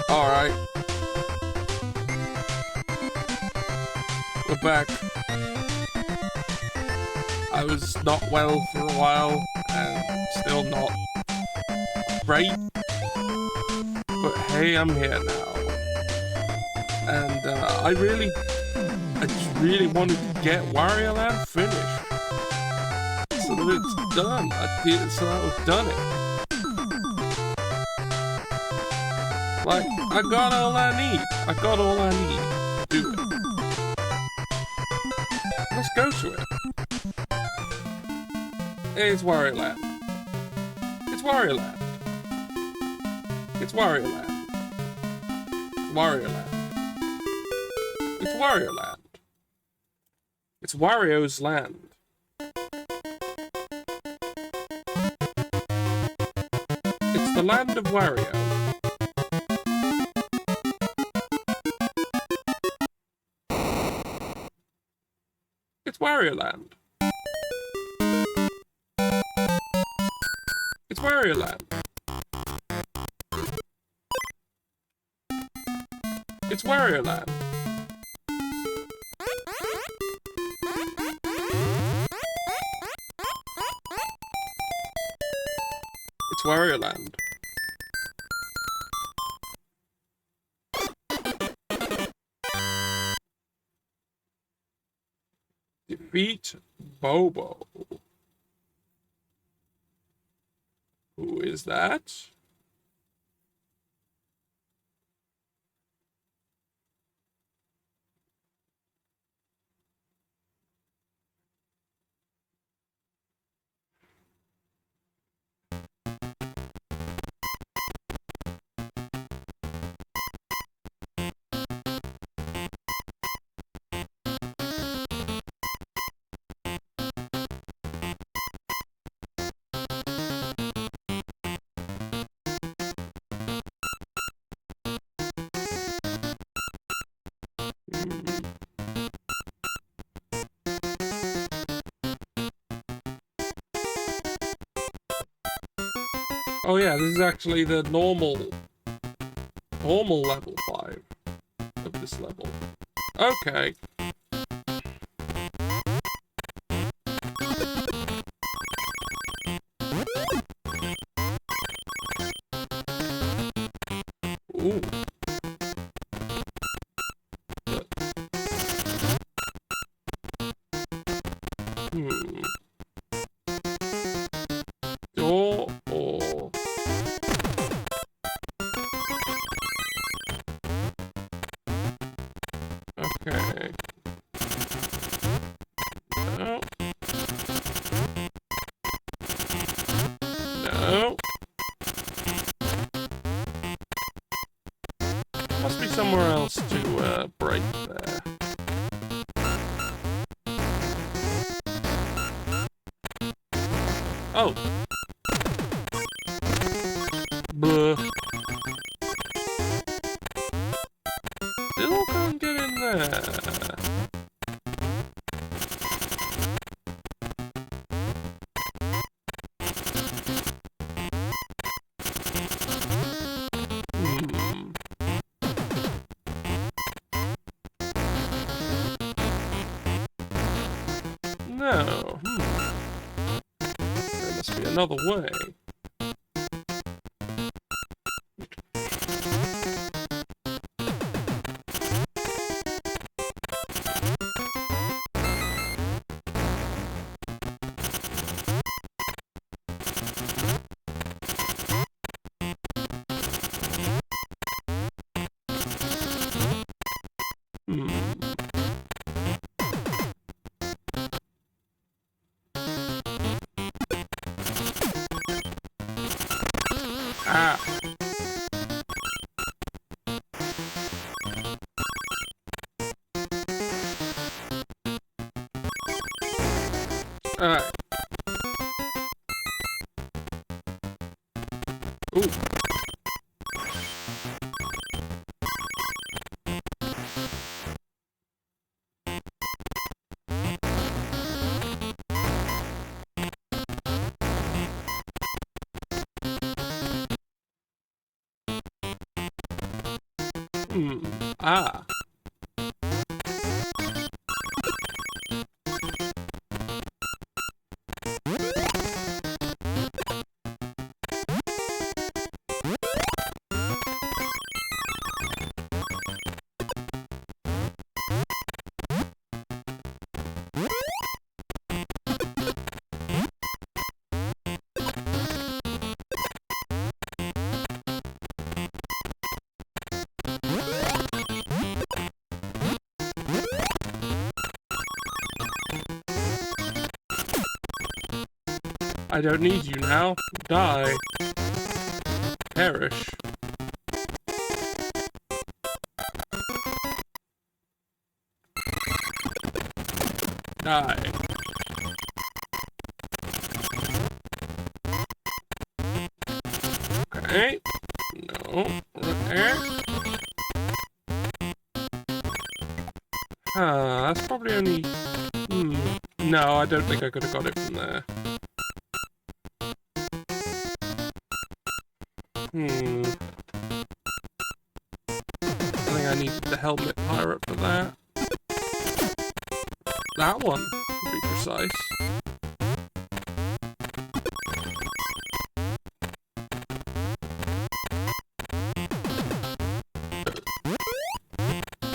Alright. We're back. I was not well for a while, and still not great. But hey, I'm here now. And I just really wanted to get Wario Land finished. So that it's done. So that I've done it. Like, I got all I need. I got all I need to do it. Let's go to it. It's Wario Land. It's Wario Land. It's Wario Land. Wario Land. It's Wario Land. It's Wario's land. It's the land of Wario. It's Wario Land. It's Wario Land. It's Wario Land. It's Wario Land. Defeat Bobo. Who is that? Oh yeah, this is actually the normal level 5 of this level. Okay. Ooh. Door or... Okay. No. No. Must be somewhere else to break there. Oh. Blah. Still can't get in there. No. There must be another way. Ah. Alright. Ooh. Ah. I don't need you now. Die. Perish. Die. Okay. No. There. That's probably only... No, I don't think I could have got it from there. I think I needed the helmet pirate for that. That one, to be precise.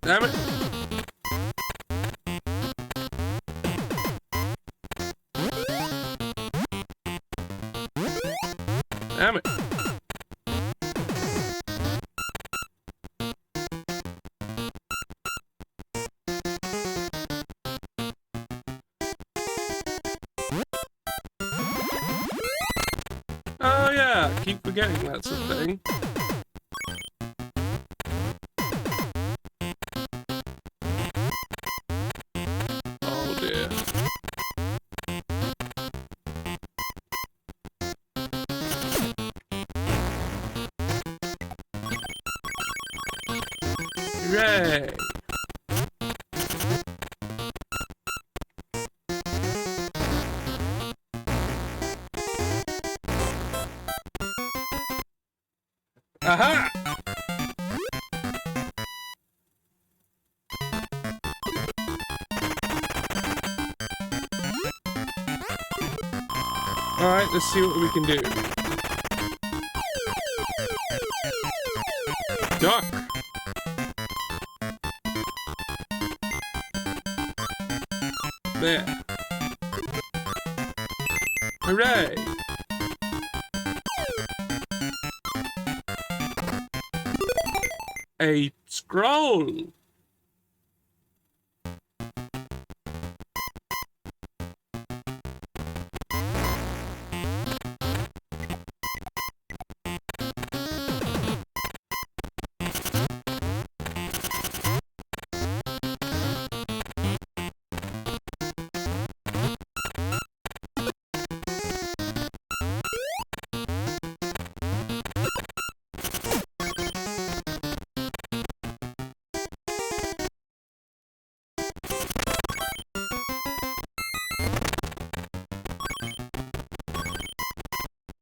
Damn it! Damn it! Oh yeah, keep forgetting that's a thing. Oh dear. Hooray! Aha! Alright, let's see what we can do. Duck! There. Hooray! A scroll!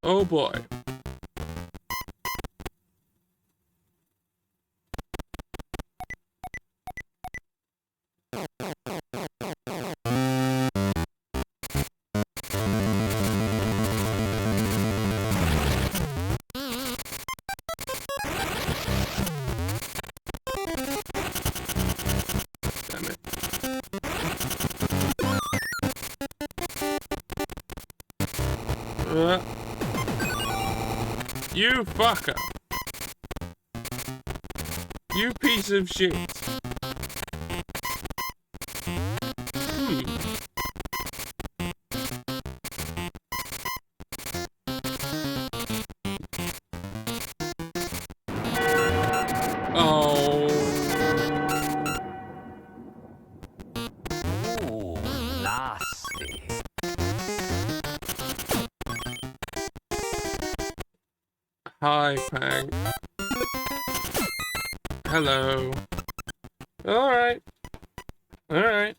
Oh boy. Damn it. You fucker. You piece of shit. Oh. Ooh, nasty. Hi, Pang. Hello. Alright. Alright.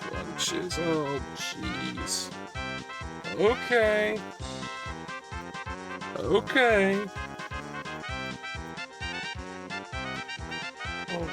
Crunch. glitches. Oh, jeez. Okay. Okay. Oh.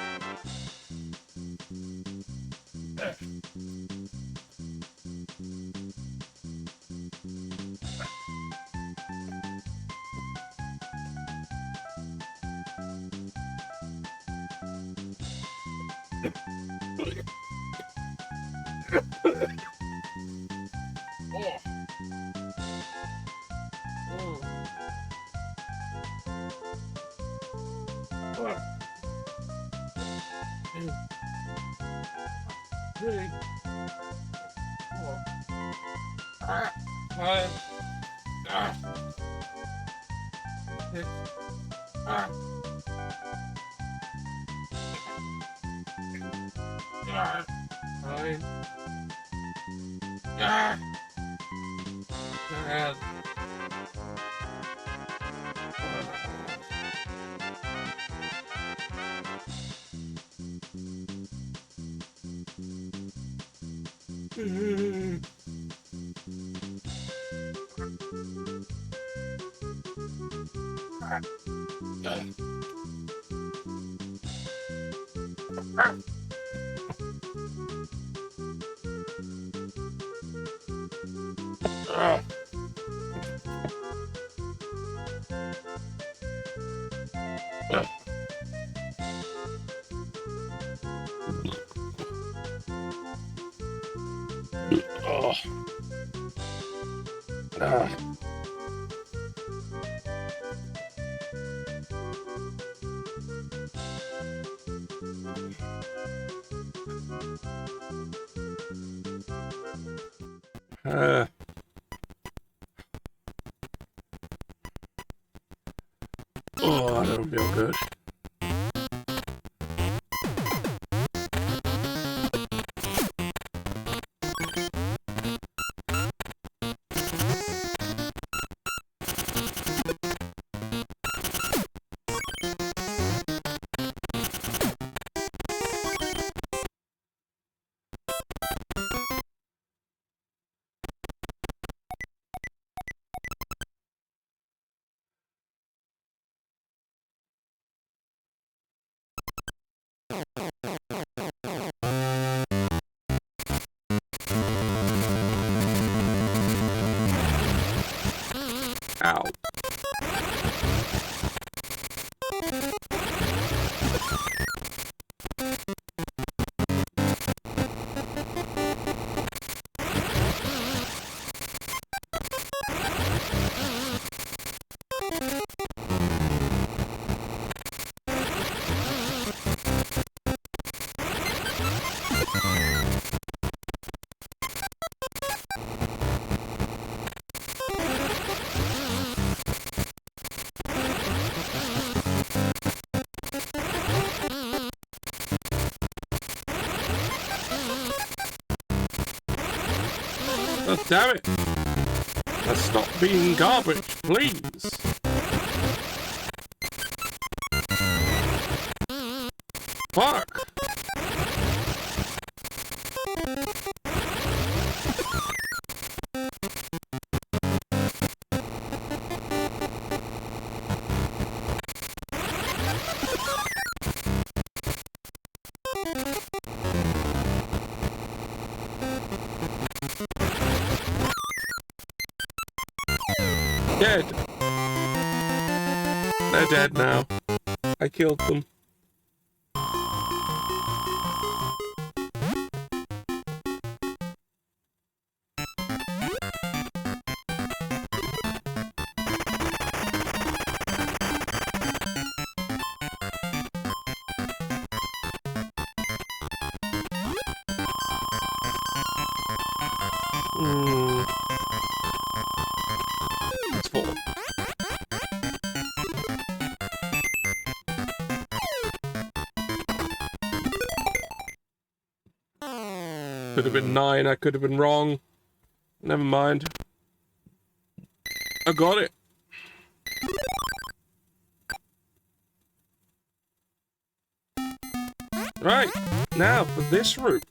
Really? Five, six, nine, 10. Oh. Ah. Uh. Oh, I don't feel good. Ow. Oh, damn it. Let's stop being garbage, please. Fuck. Dead. They're dead now. I killed them. It's full. Could have been 9, I could have been wrong. Never mind. I got it. Right, now for this route.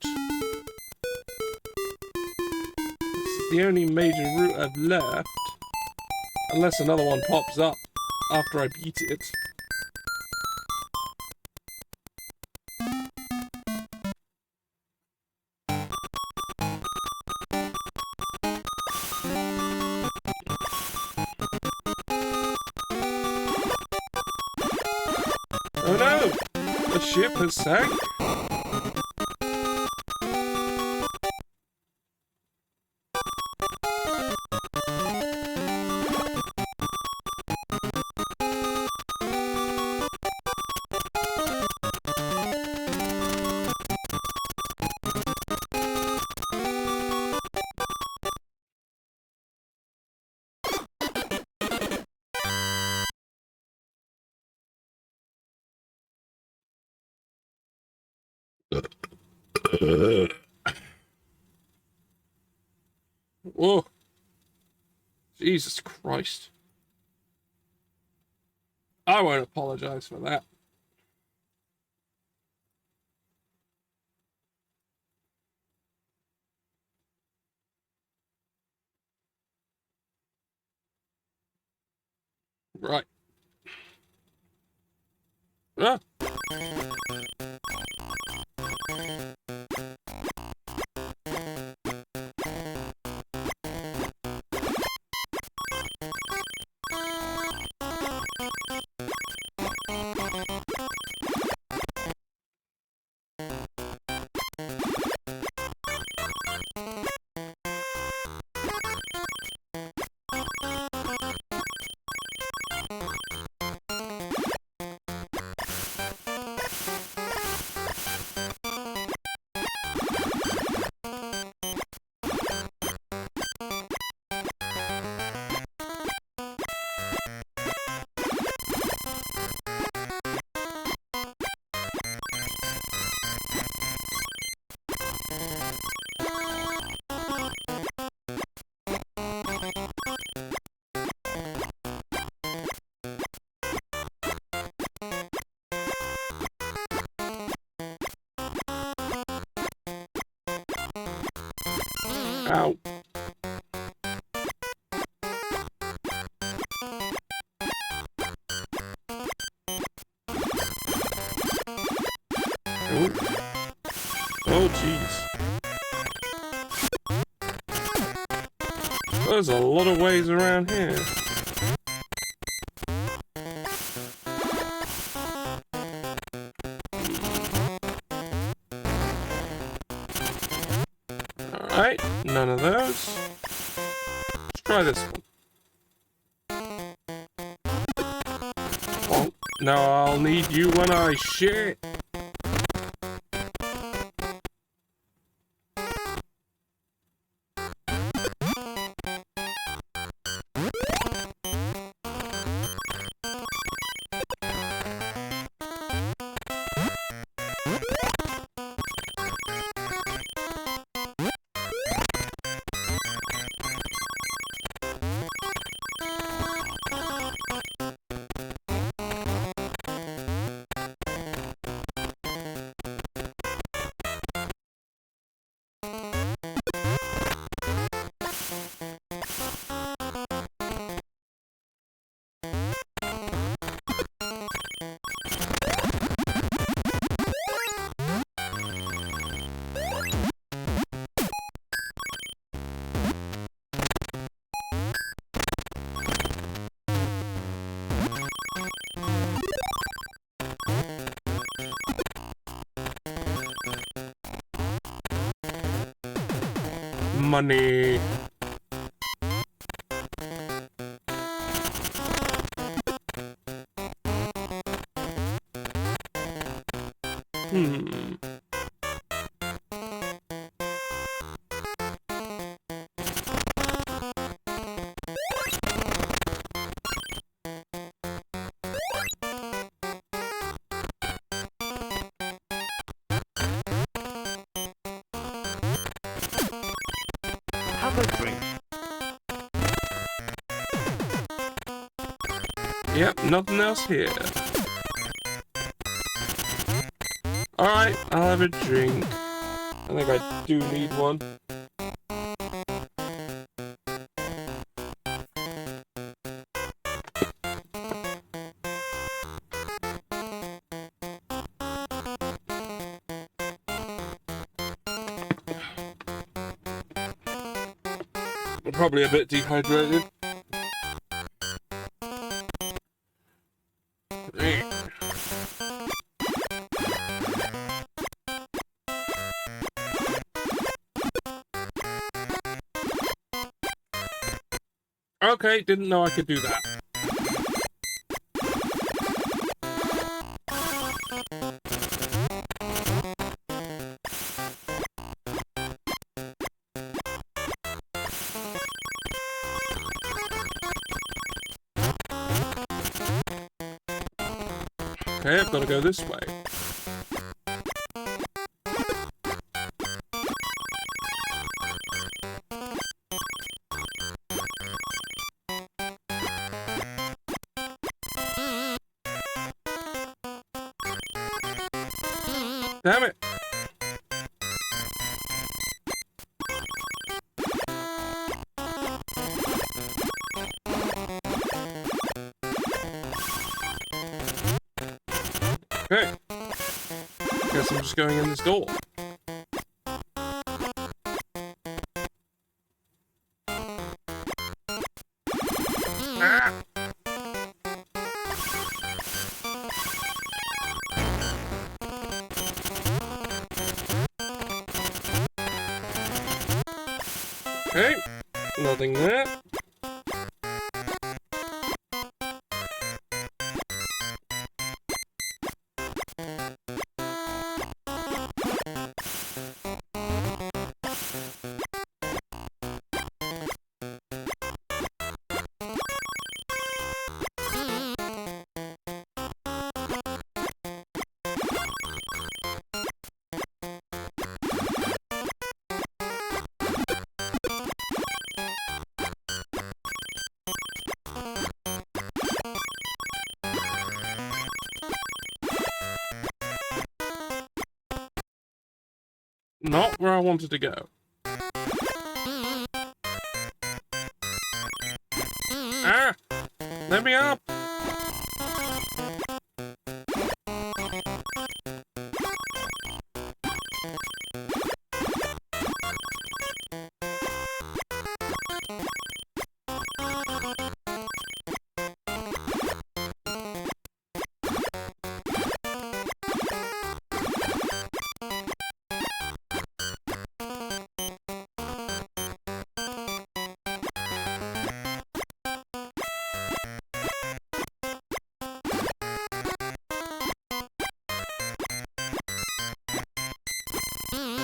the only major route I've left. Unless another one pops up after I beat it. Oh no! The ship has sank! Whoa. Jesus Christ. I won't apologize for that. Right. Ah. Ow. Oh. Oh, jeez. There's a lot of ways around here. Alright, none of those. Let's try this one. Oh, now I'll need you when I shit. Money. Have a drink. Yep, nothing else here. Alright, I'll have a drink. I think I do need one. I'm probably a bit dehydrated. Okay, didn't know I could do that. Okay, I've got to go this way. Damn it! Okay. Guess I'm just going in this door. Ah! Okay, nothing there. Not where I wanted to go. Ah! Let me up!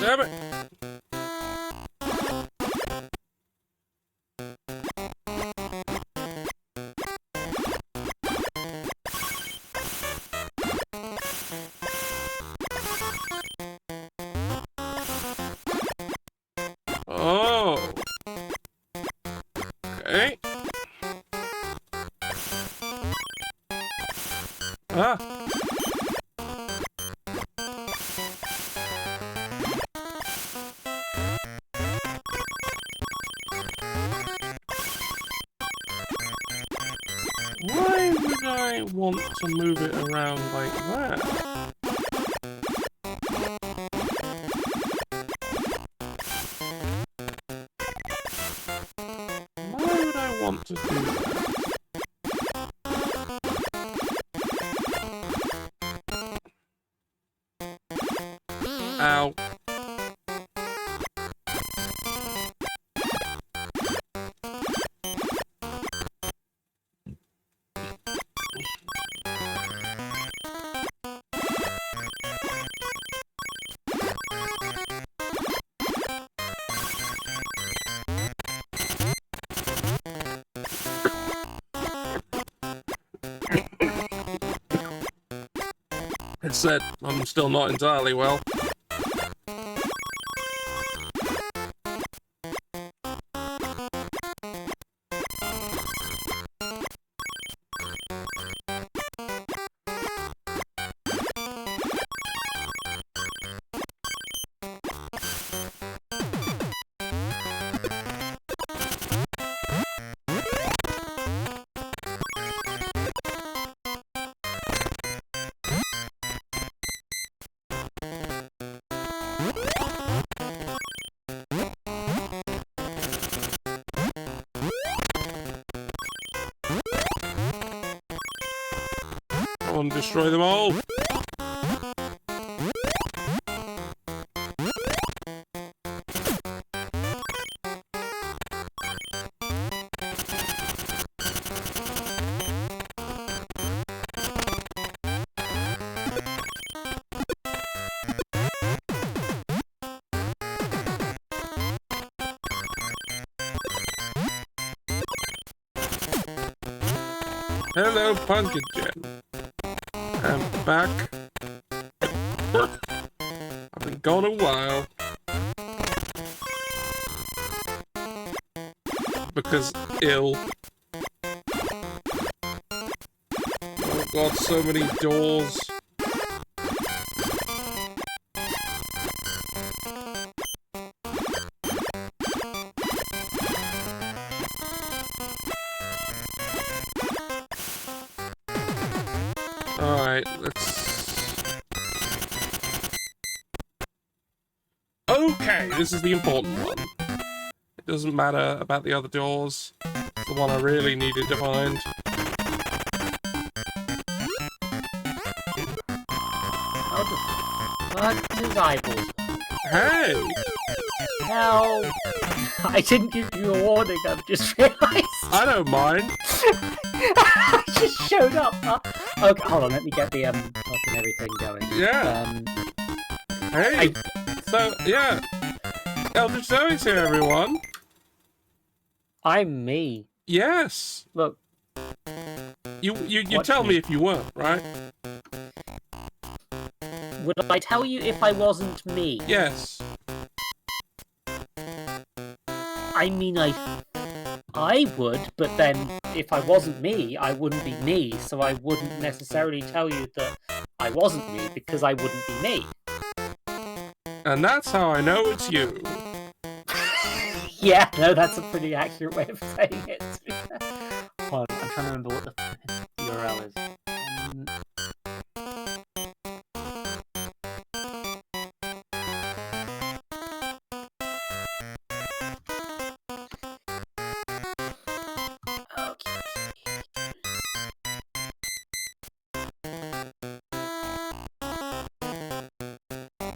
Damn it! Oh. Okay. Ah. Why would I want to move it around like that? Why would I want to do that? Ow. It said I'm still not entirely well. destroy them all. Hello, Pumpkin Gen. I'm back. I've been gone a while. Because ill. Oh god, so many doors. Alright, let's... Okay, this is the important one. It doesn't matter about the other doors. It's the one I really needed to find. How the fuck does eyeballs? Hey! No! I didn't give you a warning, I've just realised. I don't mind. I just showed up. Okay, hold on, let me get the fucking everything going. Yeah. Hey! So, yeah. Eldritch Zoe's here, everyone. I'm me. Yes. Look. You tell me if you weren't, right? Would I tell you if I wasn't me? Yes. I mean, I would, but then if I wasn't me, I wouldn't be me, so I wouldn't necessarily tell you that I wasn't me because I wouldn't be me. And that's how I know it's you. Yeah, no, that's a pretty accurate way of saying it. Hold on, I'm trying to remember what the URL is.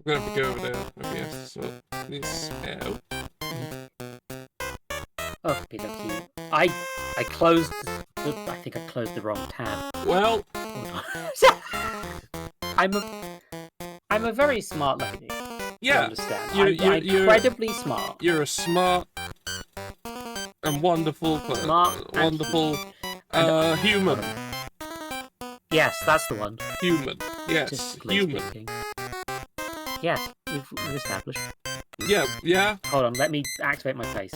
I'm gonna have to go over there. Maybe I have to sort this out. Oh, PW. I closed I think I closed the wrong tab. Well, I'm a very smart lady. yeah. You understand? You're I'm incredibly smart. You're a smart and wonderful, wonderful human. Yes, that's the one. Human. Yes, Statistically human. speaking. Yes, we've established. Yeah, yeah. Hold on, let me activate my face.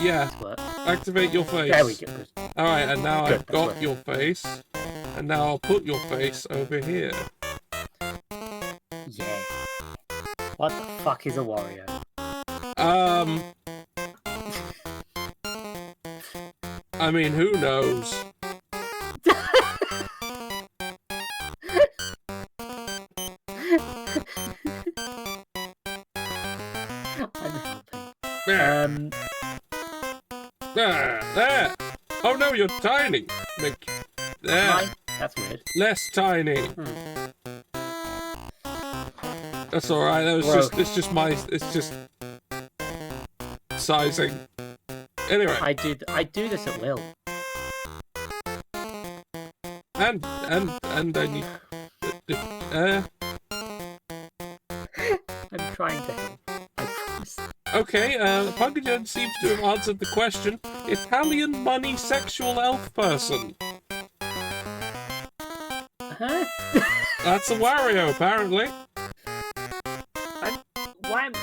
Yeah. Activate your face. There we go. Good. Alright, and now Good, I've got your face. And now I'll put your face over here. Yeah. What the fuck is a Wario? I mean, who knows? I'm helping. There. There. Oh no, you're tiny. There. That's weird. Less tiny. That's all right. That was it's just sizing. Anyway. I do this at will. And I need. I'm trying to help. I promise. Okay, Pumpkin seems to have answered the question. Italian money sexual elf person. Huh? That's a Wario, apparently. Why am...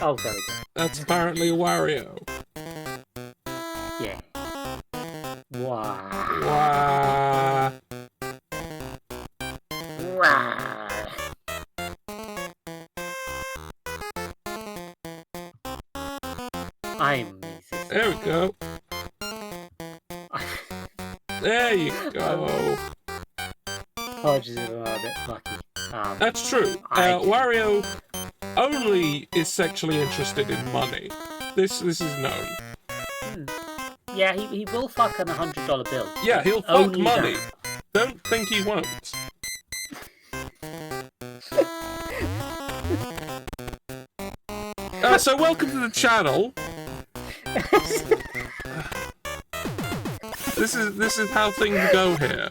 Oh, very good. That's apparently a Wario. Yeah. Wow. Wow. Wow. I'm racist. There we go. There you go. Apologies if I'm a bit lucky. That's true. Wario only is sexually interested in money. This is known. Yeah, he will fuck an $100 bill. Yeah, he'll fuck Only money. that. don't think he won't. So welcome to the channel. This is how things go here.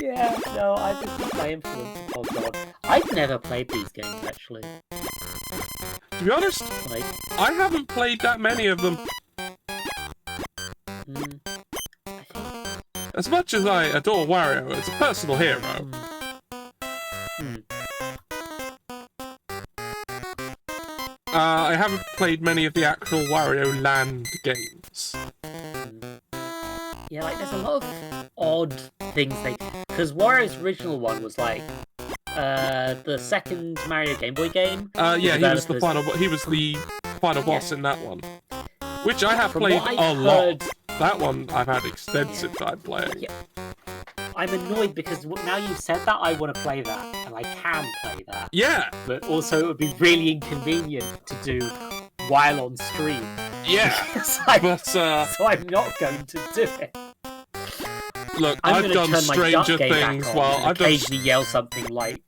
Yeah, no, I think it's my influence. Oh god, I've never played these games actually. To be honest, Like, I haven't played that many of them. I think. As much as I adore Wario as a personal hero, I haven't played many of the actual Wario Land games. Yeah, like there's a lot of odd things because Wario's original one was like the second Mario Game Boy game. Yeah, he was the final boss in that one, which I have played a lot. That one I've had extensive time playing. Yeah. I'm annoyed because now you've said that, I want to play that, and I can play that. Yeah. But also it would be really inconvenient to do while on stream. Yeah. So I'm not going to do it. Look, I've done stranger things while I've occasionally yell something like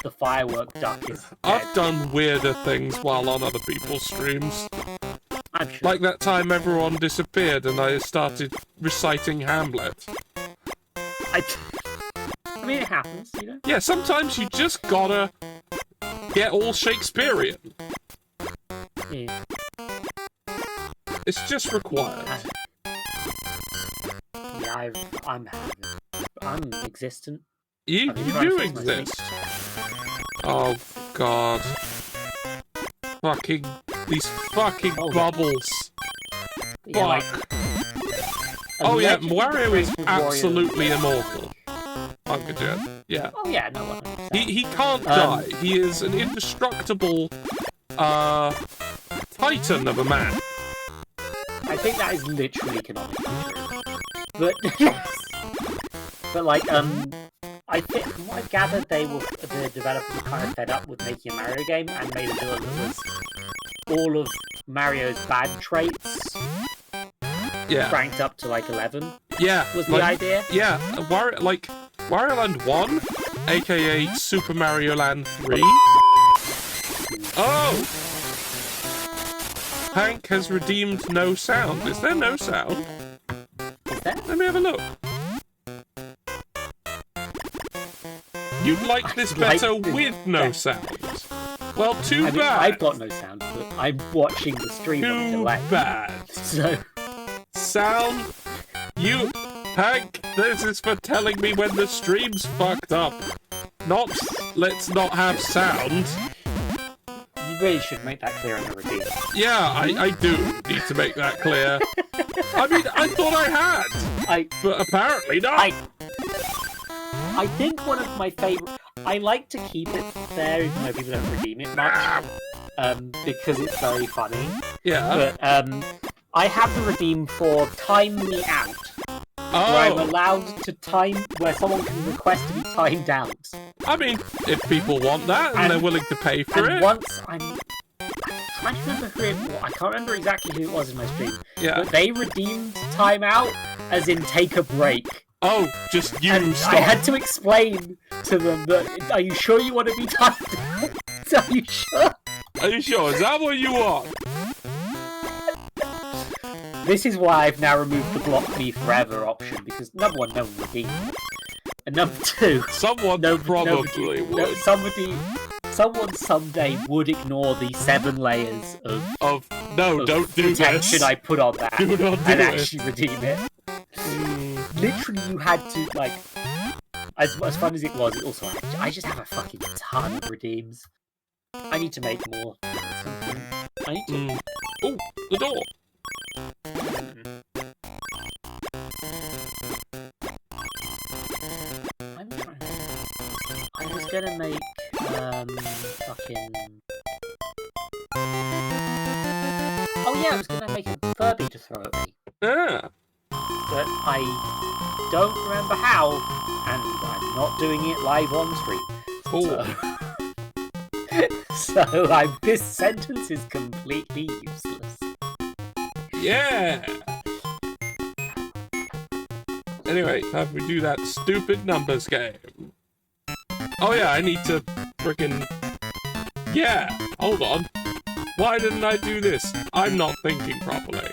the firework duck is dead. I've done weirder things while on other people's streams. I'm sure. Like that time everyone disappeared and I started reciting Hamlet. I mean, it happens, you know? Yeah, sometimes you just gotta get all Shakespearean. Yeah. It's just required. Yeah, I'm existent. You do exist. Oh, God. These fucking bubbles. Yeah, like, oh yeah, Wario is absolutely immortal. Punkajet. Yeah. Oh yeah, no one. He can't die. He is an indestructible titan of a man. I think that is literally canonically true. But like I think from what I gathered, the developers were kind of fed up with making a Mario game and made a villain that was all of Mario's bad traits. Yeah. Ranked up to like 11. Yeah. Was the idea? Yeah. Wario Land 1, aka Super Mario Land 3. Oh! Hank has redeemed no sound. Is there no sound? Is there? Let me have a look. You'd like this better with no sound. Well, too bad. I've got no sound, but I'm watching the stream on Too delay. bad. So... Sound? You... Hank, this is for telling me when the stream's fucked up. Not, let's not have sound. You really should make that clear in the review. Yeah, I do need to make that clear. I mean, I thought I had. But apparently not. I think one of my favourite... I like to keep it there, even though people don't redeem it much. Because it's very funny. Yeah. But, I have the redeem for Time Me Out. Oh. Where I'm allowed to where someone can request to be timed out. I mean, if people want that and they're willing to pay for it. And once I'm trying to remember who it was. I can't remember exactly who it was in my stream. Yeah. But they redeemed time out as in take a break. Oh, just you and stop. I had to explain to them that, are you sure you want to be timed out? Are you sure? Are you sure? Is that what you want? This is why I've now removed the block me forever option, because number one, no one redeemed it. And number two, someone probably would. Someone someday would ignore the 7 layers of don't do protection this. I put on that Do not do and it. actually redeem it. Literally, you had to, like, as fun as it was, it also I just have a fucking ton of redeems. I need to make more. I need to. Oh, the door. I'm trying. I was gonna make fucking. Oh yeah, I was gonna make a Furby to throw at me. Yeah. But I don't remember how, and I'm not doing it live on stream. So this sentence is completely useless. Yeah. Anyway, time we do that stupid numbers game. Oh yeah, I need to frickin'... Yeah, hold on. Why didn't I do this? I'm not thinking properly.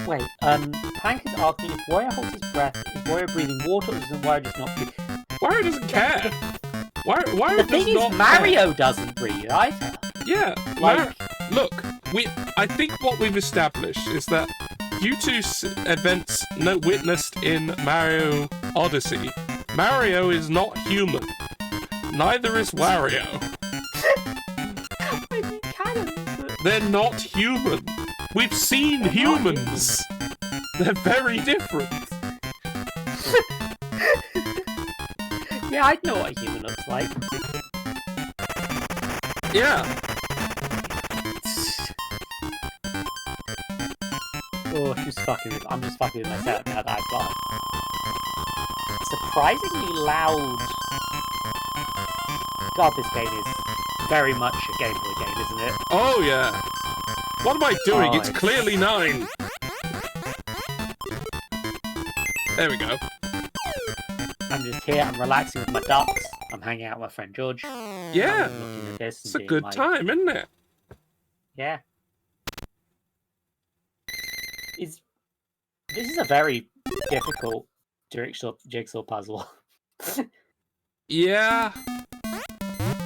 Wait, Hank is asking if Wario holds his breath, is Wario breathing water, or does Wario just not breathe? Wario doesn't care. Wario The does thing not is, Mario care. doesn't breathe either. Yeah, Like- look, I think what we've established is that due to events witnessed in Mario Odyssey, Mario is not human. Neither is Wario. I mean, canon, but... They're not human. We've seen humans. They're very different. Yeah, I know what a human looks like. Yeah. Oh, she's fucking with... I'm just fucking with myself now that I've got surprisingly loud. God, this game is very much a Game Boy game, isn't it? Oh yeah. What am I doing? Oh, It's clearly 9. There we go. I'm just here, I'm relaxing with my ducks, I'm hanging out with my friend George. Yeah. I'm looking at this It's and a being good like, time, isn't it? Yeah. This is a very difficult jigsaw puzzle. Yeah.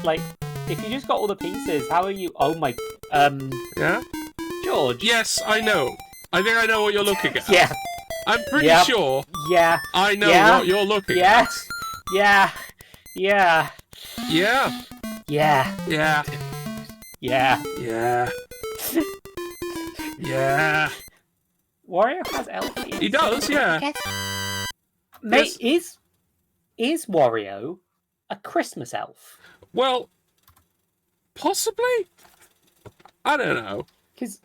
Like, if you just got all the pieces, how are you... Oh my... Yeah? George? Yes, I know. I think I know what you're looking at. Yeah. I'm pretty Yep. sure Yeah. I know Yeah. what you're looking Yeah. at. Yeah. Yeah. Yeah. Yeah. Yeah. Yeah. Yeah. Yeah. Wario has elf. He does, yeah. Mate, Yes. is Wario a Christmas elf? Well, possibly? I don't know. Because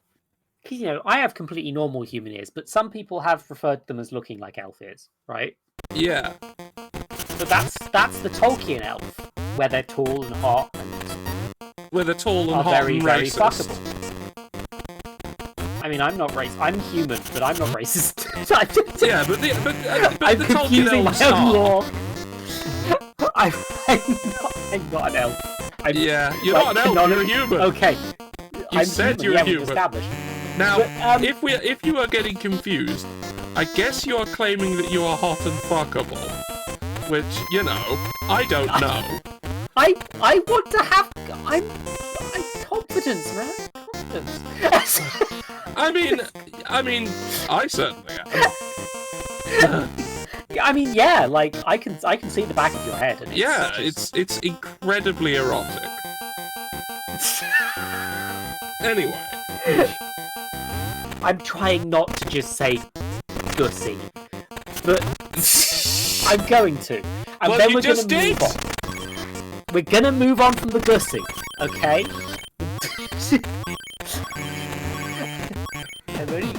you know, I have completely normal human ears, but some people have referred to them as looking like elf ears, right? Yeah. But that's the Tolkien elf, where they're tall and hot and Where they're tall and are hot very, and very racist. fuckable. I mean, I'm not racist. I'm human, but I'm not racist. Yeah, but the I'm Tolkien confusing my elves own are. law. I'm not an elf. I'm, Yeah, you're like, not an elf, you're a human. Okay. You said you're a yeah, we've human. established. Now, But, if you are getting confused, I guess you are claiming that you are hot and fuckable. Which, you know, I don't know. I want to have... I'm confidence, man. Confidence. I mean, I certainly am. I mean, yeah, like, I can see the back of your head. And Yeah, just... it's incredibly erotic. Anyway. I'm trying not to just say Gussie, but I'm going to. And Well, then you we're just gonna did. move on. We're gonna move on from the Gussie, okay? I'm only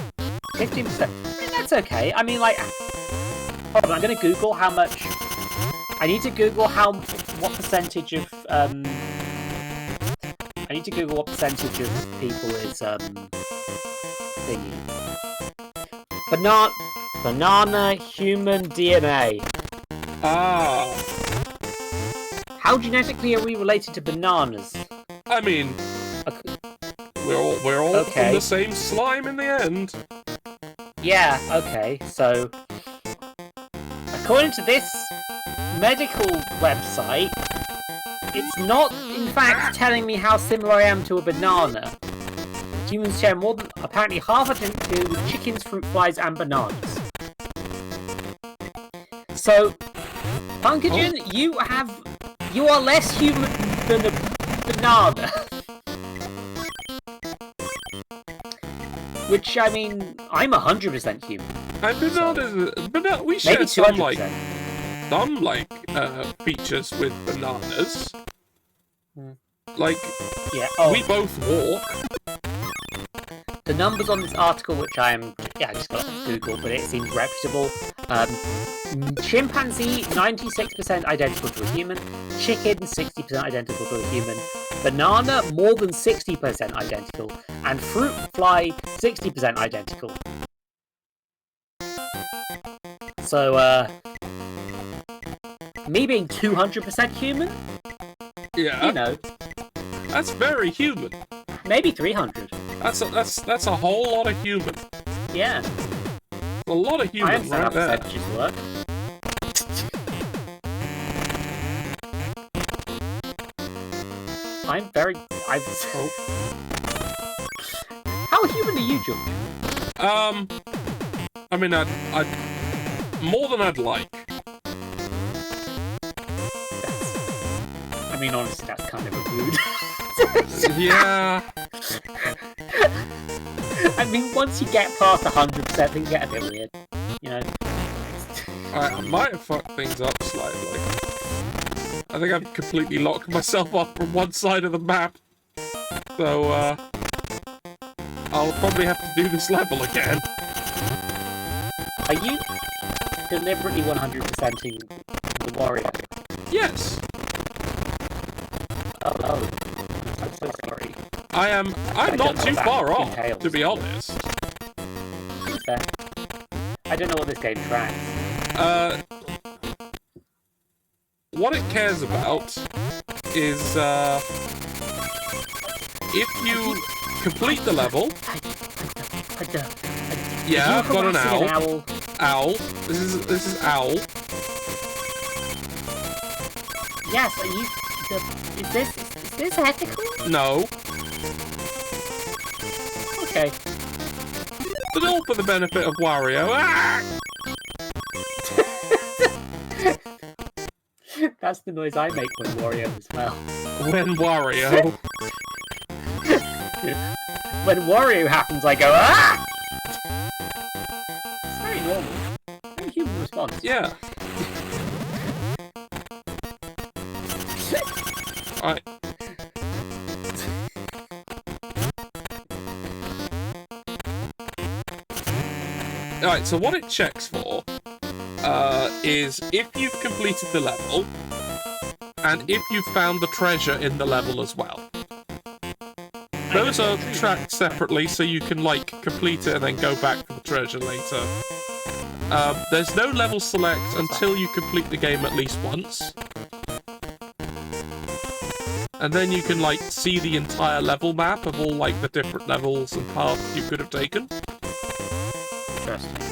15%. That's okay. I mean, like, hold on. I'm gonna Google how much. I need to Google what percentage of I need to Google what percentage of people is thingy. Banana human DNA. Ah. How genetically are we related to bananas? I mean, Okay. we're all Okay. in the same slime in the end. Yeah, okay, so according to this medical website, it's not in fact telling me how similar I am to a banana. Humans share more than apparently half a DNA with chickens, fruit flies, and bananas. So, Punkagen, you are less human than a banana. Which, I mean, I'm 100% human. And bananas, we Maybe share some 200%. features with bananas. Hmm. Like, Yeah. Oh, we both walk. the numbers on this article, which I just got off Google, but it seems reputable. Chimpanzee, 96% identical to a human. Chicken, 60% identical to a human. Banana, more than 60% identical. And fruit fly, 60% identical. Also, me being 200% human, Yeah. you know, That's very human. maybe 300. That's a whole lot of human. Yeah, A lot of I human understand how right there. percentages work. How human are you, George? I mean, I'd more than I'd like. I mean, honestly, that's kind of rude. Yeah. I mean, once you get past 100%, things get a bit weird. You know? I might have fucked things up slightly. I think I've completely locked myself off from one side of the map. So, I'll probably have to do this level again. Are you deliberately 100%ing the warrior? Yes. Oh. I'm so sorry. I'm I not don't know too what far that off, entails. to be honest. Fair. I don't know what this game tracks. What it cares about is, if you complete the level... Yeah, I've got an owl. Owl. This is owl. Yes, are you... Is this ethical? No. Okay. But all for the benefit of Wario. Ah! That's the noise I make when Wario as well. When Wario. When Wario happens, I go, ah! It's very normal. Very human response. Yeah. Alright. Alright, so what it checks for is if you've completed the level and if you've found the treasure in the level as well. Those are tracked separately so you can, like, complete it and then go back for the treasure later. There's no level select until you complete the game at least once. And then you can, like, see the entire level map of all, like, the different levels and paths you could have taken. Interesting.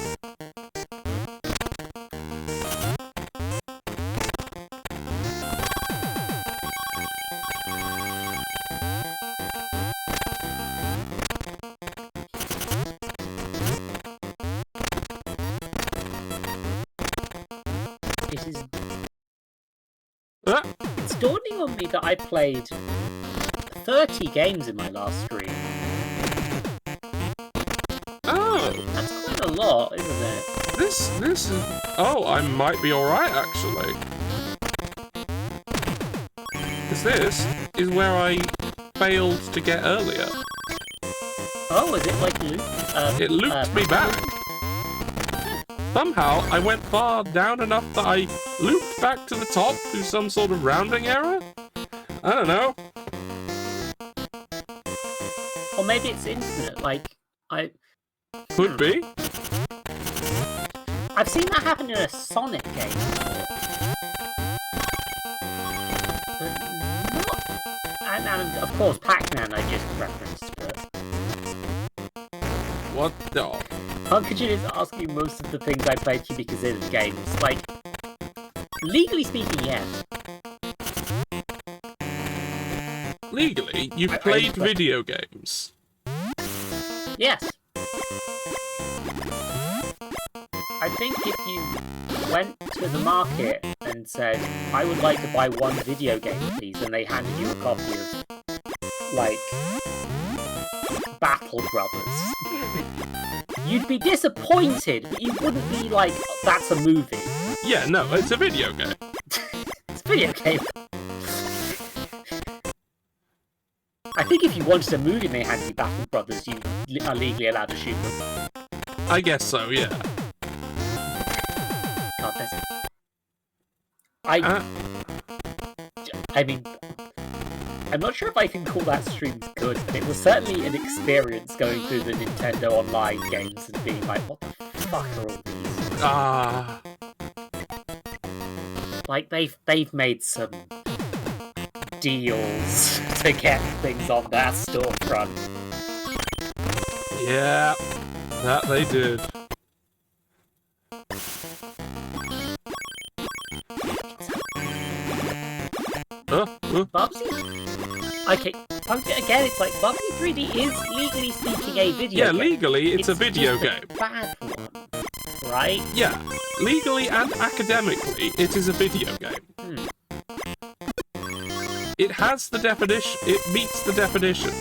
It is... It's dawning on me that I played 30 games in my last stream. Oh! That's quite a lot, isn't it? This is... Oh, I might be alright, actually. Because this is where I failed to get earlier. Oh, is it like loop? It looped me back. Somehow, I went far down enough that I looped back to the top through some sort of rounding error? I don't know. Or maybe it's infinite, like, Could be. I've seen that happen in a Sonic game before. But not... And of course, Pac-Man I just referenced, but... What the... Punkagin is asking most of the things I played to be considered games. Like, legally speaking, yes. Legally, you've played video games. Yes. I think if you went to the market and said, I would like to buy one video game, please, and they handed you a copy of, like, Battle Brothers, you'd be disappointed, but you wouldn't be like, that's a movie. Yeah, no, it's a video game. It's a video game. I think if you wanted a movie and they handed you Battle Brothers, you are legally allowed to shoot them. I guess so, yeah. God, that's... I mean, I'm not sure if I can call that stream good, but it was certainly an experience going through the Nintendo Online games and being like, what the fuck are all these? Like they've made some deals to get things on their storefront. Yeah, that they did. Bubsy? Okay, again, it's like Bubsy 3D is legally speaking a video Yeah, game. legally, it's a video just game. A bad one, right? Yeah, legally and academically, it is a video game. It has the definition, it meets the definition.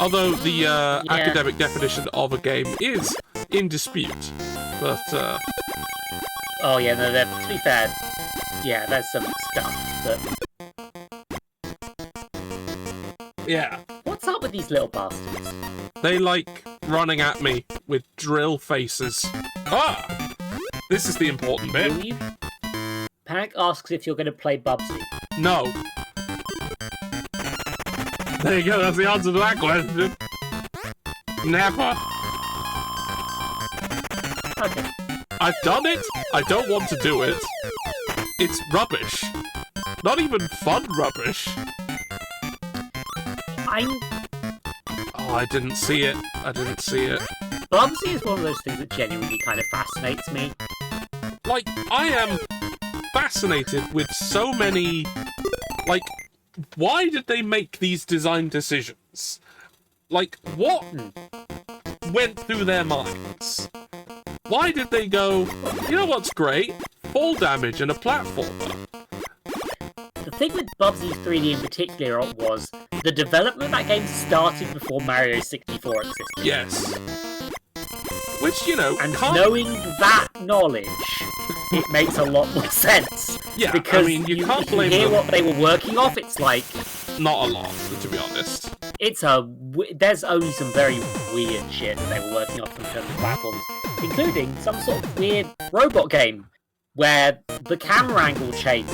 Although the academic definition of a game is in dispute. But, Oh yeah, no, to be fair, yeah, there's some stuff that... yeah. What's up with these little bastards? They like running at me with drill faces. Ah! This is the important bit. Will you? Panic asks if you're going to play Bubsy. No. There you go, that's the answer to that question. Never. Okay. I've done it, I don't want to do it. It's rubbish. Not even fun rubbish. Oh, I didn't see it. I didn't see it. Bubsy is one of those things that genuinely kind of fascinates me. Like, I am fascinated with so many... Like, why did they make these design decisions? Like, what went through their minds? Why did they go, you know what's great? Fall damage and a platformer. The thing with Bubsy 3D in particular was the development of that game started before Mario 64 existed. Yes. Which, you know, and knowing that knowledge, it makes a lot more sense. Yeah, because I mean, you can't if you blame hear them. what they were working off, it's like... Not a lot, to be honest. There's only some very weird shit that they were working off in terms of platforms, including some sort of weird robot game where the camera angle changed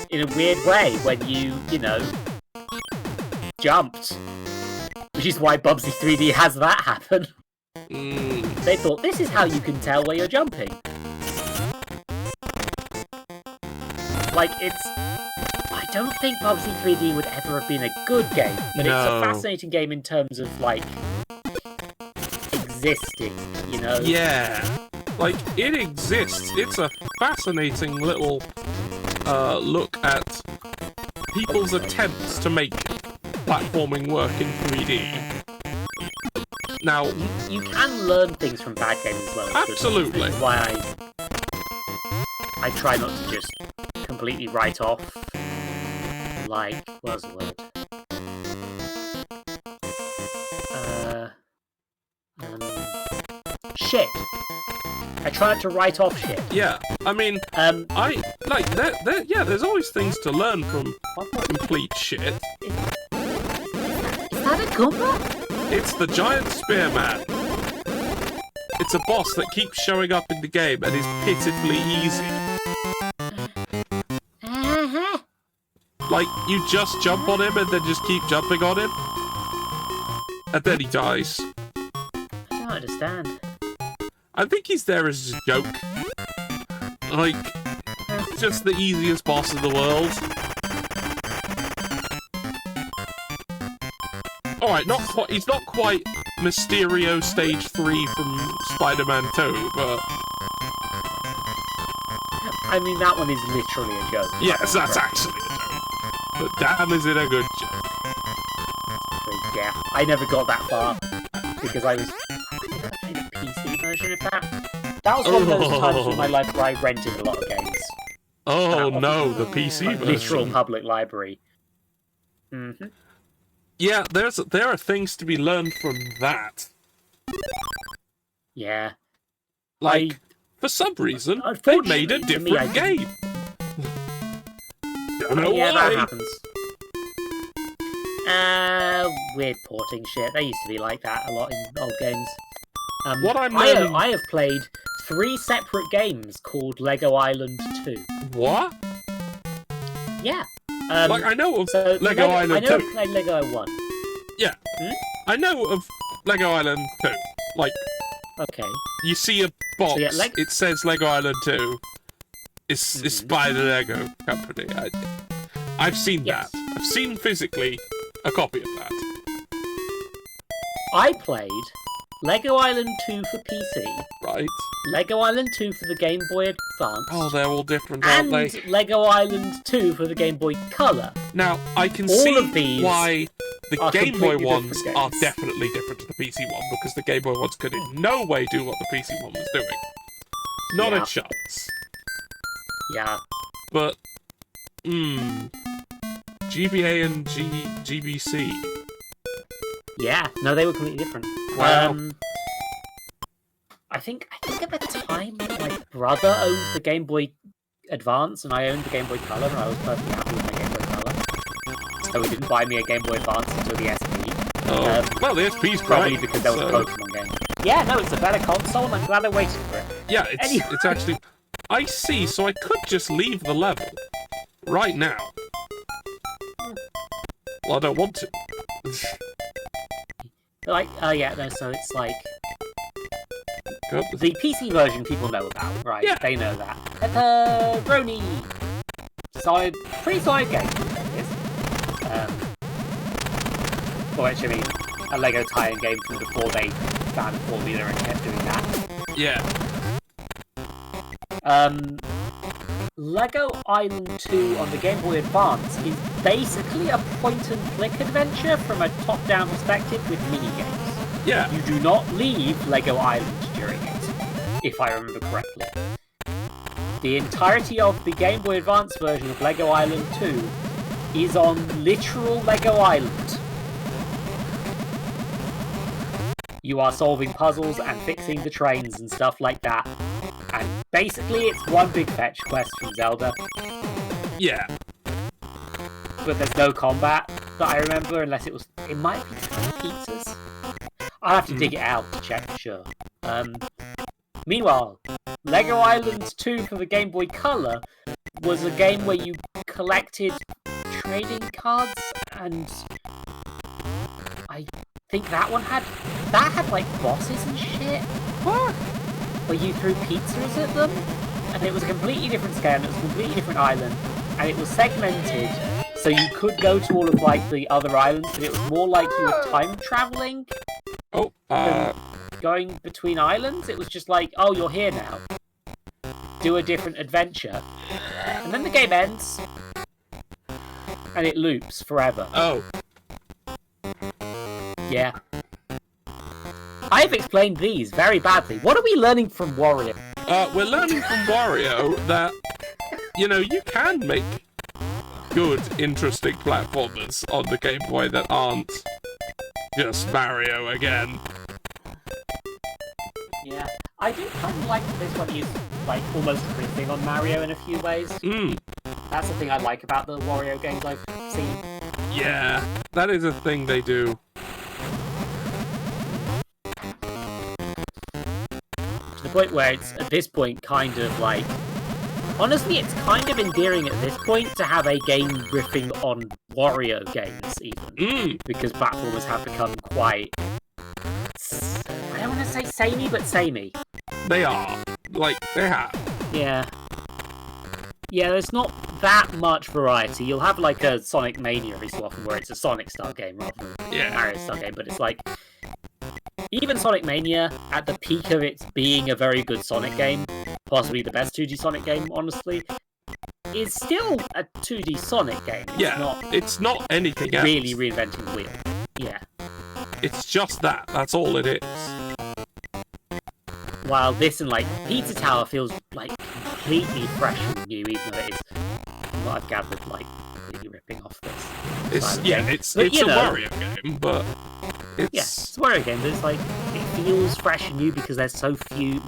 in a weird way when you know, jumped. Which is why Bubsy 3D has that happen. They thought, this is how you can tell where you're jumping. Like, I don't think Bubsy 3D would ever have been a good game, but it's a fascinating game in terms of, like, existing, you know? Yeah. Like, it exists. It's a fascinating little look at people's attempts to make platforming work in 3D. Now, you can learn things from bad games as well. Absolutely. Which is why I try not to just completely write off, like, what was the word? Shit. I try not to write off shit. Yeah, I mean, there's always things to learn from complete shit. Is that a Goomba? It's the giant spearman. It's a boss that keeps showing up in the game and is pitifully easy. Like, you just jump on him and then just keep jumping on him. And then he dies. I don't understand. I think he's there as a joke. Like, just the easiest boss in the world. Alright, he's not quite Mysterio Stage 3 from Spider-Man 2, but... I mean, that one is literally a joke. Yes, that's actually a joke. But damn, is it a good joke. But yeah, I never got that far, because I think I played the PC version of that. That was one of those times in my life where I rented a lot of games. Oh no, the PC version. Literal public library. Yeah, there are things to be learned from that. Yeah. Like, for some reason, they made a different game. Don't know why. That happens. Weird porting shit. They used to be like that a lot in old games. What I'm learning... I have played 3 separate games called Lego Island 2. What? Yeah. Like, I know of Lego Island 2. I know I've played Lego 1. Yeah. I know of Lego Island 2. Like, okay. you see a box, So, yeah, it says Lego Island 2, is by the Lego company. I've seen Yes. that. I've seen physically a copy of that. I played Lego Island 2 for PC, Right. Lego Island 2 for the Game Boy Advance, Oh, they're all different, aren't and they? Lego Island 2 for the Game Boy Color. Now, I can All see of these why the are Game Boy completely ones different are games. definitely different to the PC one, because the Game Boy ones could in no way do what the PC one was doing. Not Yeah. a chance. Yeah. But, GBA and GBC. Yeah. No, they were completely different. Wow. I think at the time my brother owned the Game Boy Advance and I owned the Game Boy Color, and I was perfectly happy with my Game Boy Color. So he didn't buy me a Game Boy Advance until the SP. Oh, well, the SP's Probably great, because there was so- a Pokemon game. Yeah, no, it's a better console, and I'm glad I waited for it. Yeah, it's Anyway. it's actually... I see, so I could just leave the level. Right now. Well, I don't want to. Like, yeah, no, so it's like God, the PC version people know about, right? Yeah. They know that. Pepperoni! Solid, pretty solid game, it is. Or actually, I mean, a Lego tie-in game from before they banned Formula and kept doing that. yeah. Lego Island 2 on the Game Boy Advance is basically a point-and-click adventure from a top-down perspective with mini-games. Yeah. You do not leave Lego Island during it, if I remember correctly. The entirety of the Game Boy Advance version of Lego Island 2 is on literal Lego Island. You are solving puzzles and fixing the trains and stuff like that. And basically it's one big fetch quest from Zelda, Yeah. but there's no combat that I remember, unless it might be pizzas. I'll have to dig it out to check for sure. Meanwhile, Lego Island 2 for the Game Boy Color was a game where you collected trading cards, and I think that had like bosses and shit. What? Where you threw pizzas at them, and it was a completely different scale, and it was a completely different island, and it was segmented, so you could go to all of like the other islands, but it was more like you were time traveling, Oh, going between islands. It was just like, oh, you're here now, do a different adventure, and then the game ends, and it loops forever. oh. Yeah. I've explained these very badly. What are we learning from Wario? We're learning from Wario that, you know, you can make good, interesting platformers on the Game Boy that aren't just Mario again. Yeah, I do kind of like that this one is like almost riffing on Mario in a few ways. That's the thing I like about the Wario games I've seen. Yeah, that is a thing they do. To the point where it's, at this point, kind of like... Honestly, it's kind of endearing at this point to have a game riffing on Wario games, even. Because platformers have become quite... I don't want to say samey, but samey. They are. Like, they have. Yeah. Yeah, there's not that much variety. You'll have like a Sonic Mania every so often where it's a Sonic-style game rather than a Mario-style game, but it's like... Even Sonic Mania, at the peak of it being a very good Sonic game, possibly the best 2D Sonic game, honestly, is still a 2D Sonic game. It's not anything else. Really reinventing the wheel. Yeah. It's just that. That's all it is. While this and like Pizza Tower feels like completely fresh and new, even though it is, from what I've gathered, like completely ripping off this. It's But, it's a Wario game, but it's a Wario game, but it's like it feels fresh and new because there's so few.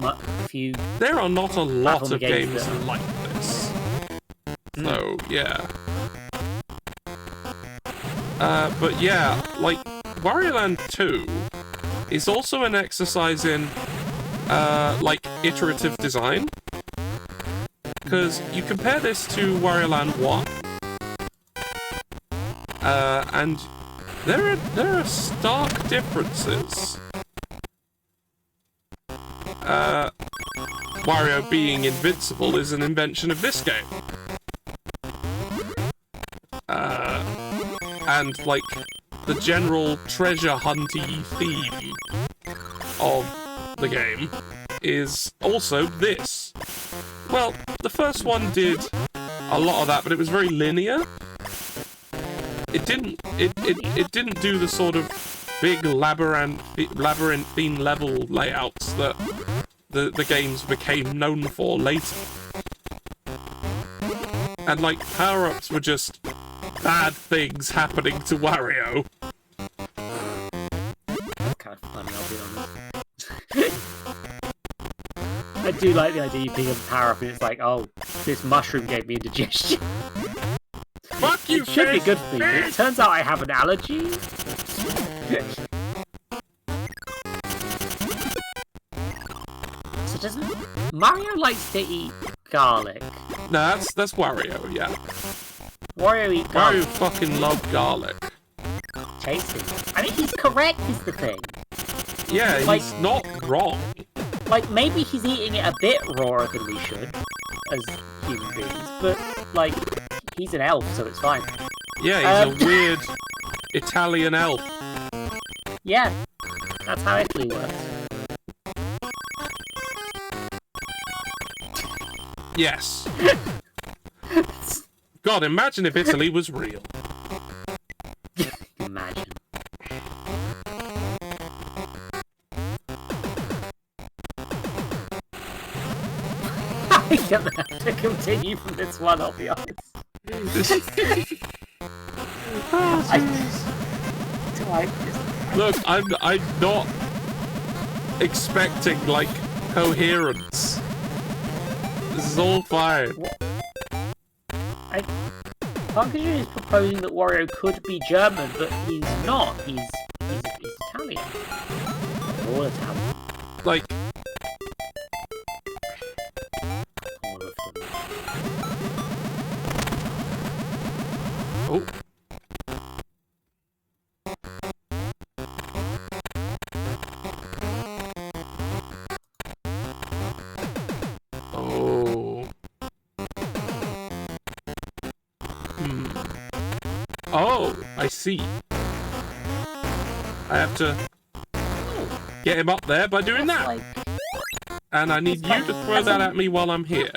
There are not a lot platform of games games that- like this. So yeah. But yeah, like Wario Land 2 is also an exercise in like iterative design. Because you compare this to Wario Land 1, and there are stark differences. Wario being invincible is an invention of this game. And, like, the general treasure hunty theme of the game is also this. Well, the first one did a lot of that, but it was very linear. It didn't do the sort of big labyrinthine level layouts that the games became known for later. And, like, power-ups were just bad things happening to Wario. That's kind of funny, I'll be honest. I do like the idea you pick up a power-up and it's like, oh, this mushroom gave me indigestion. Fuck you, It should be fish! good for you. It turns out I have an allergy. So doesn't Mario likes to eat garlic? No, that's Wario, yeah. Wario eat Wario garlic. fucking loved garlic. Tasty. I mean, he's correct is the thing. Yeah, Like- he's not wrong. Like, maybe he's eating it a bit rawer than we should, as human beings, but, like, he's an elf, so it's fine. Yeah, he's a weird Italian elf. Yeah, that's how Italy works. Yes. God, imagine if Italy was real. Imagine. I'm gonna have to continue from this one, I'll be honest. Look, I'm not expecting, like, coherence. This is all fine. Punkage is proposing that Wario could be German, but he's not. He's Italian. They're all Italian. Like, All of them. oh. Oh. Oh, I see. I have to get him up there by doing That's that. like And I need you to throw that at me while I'm here.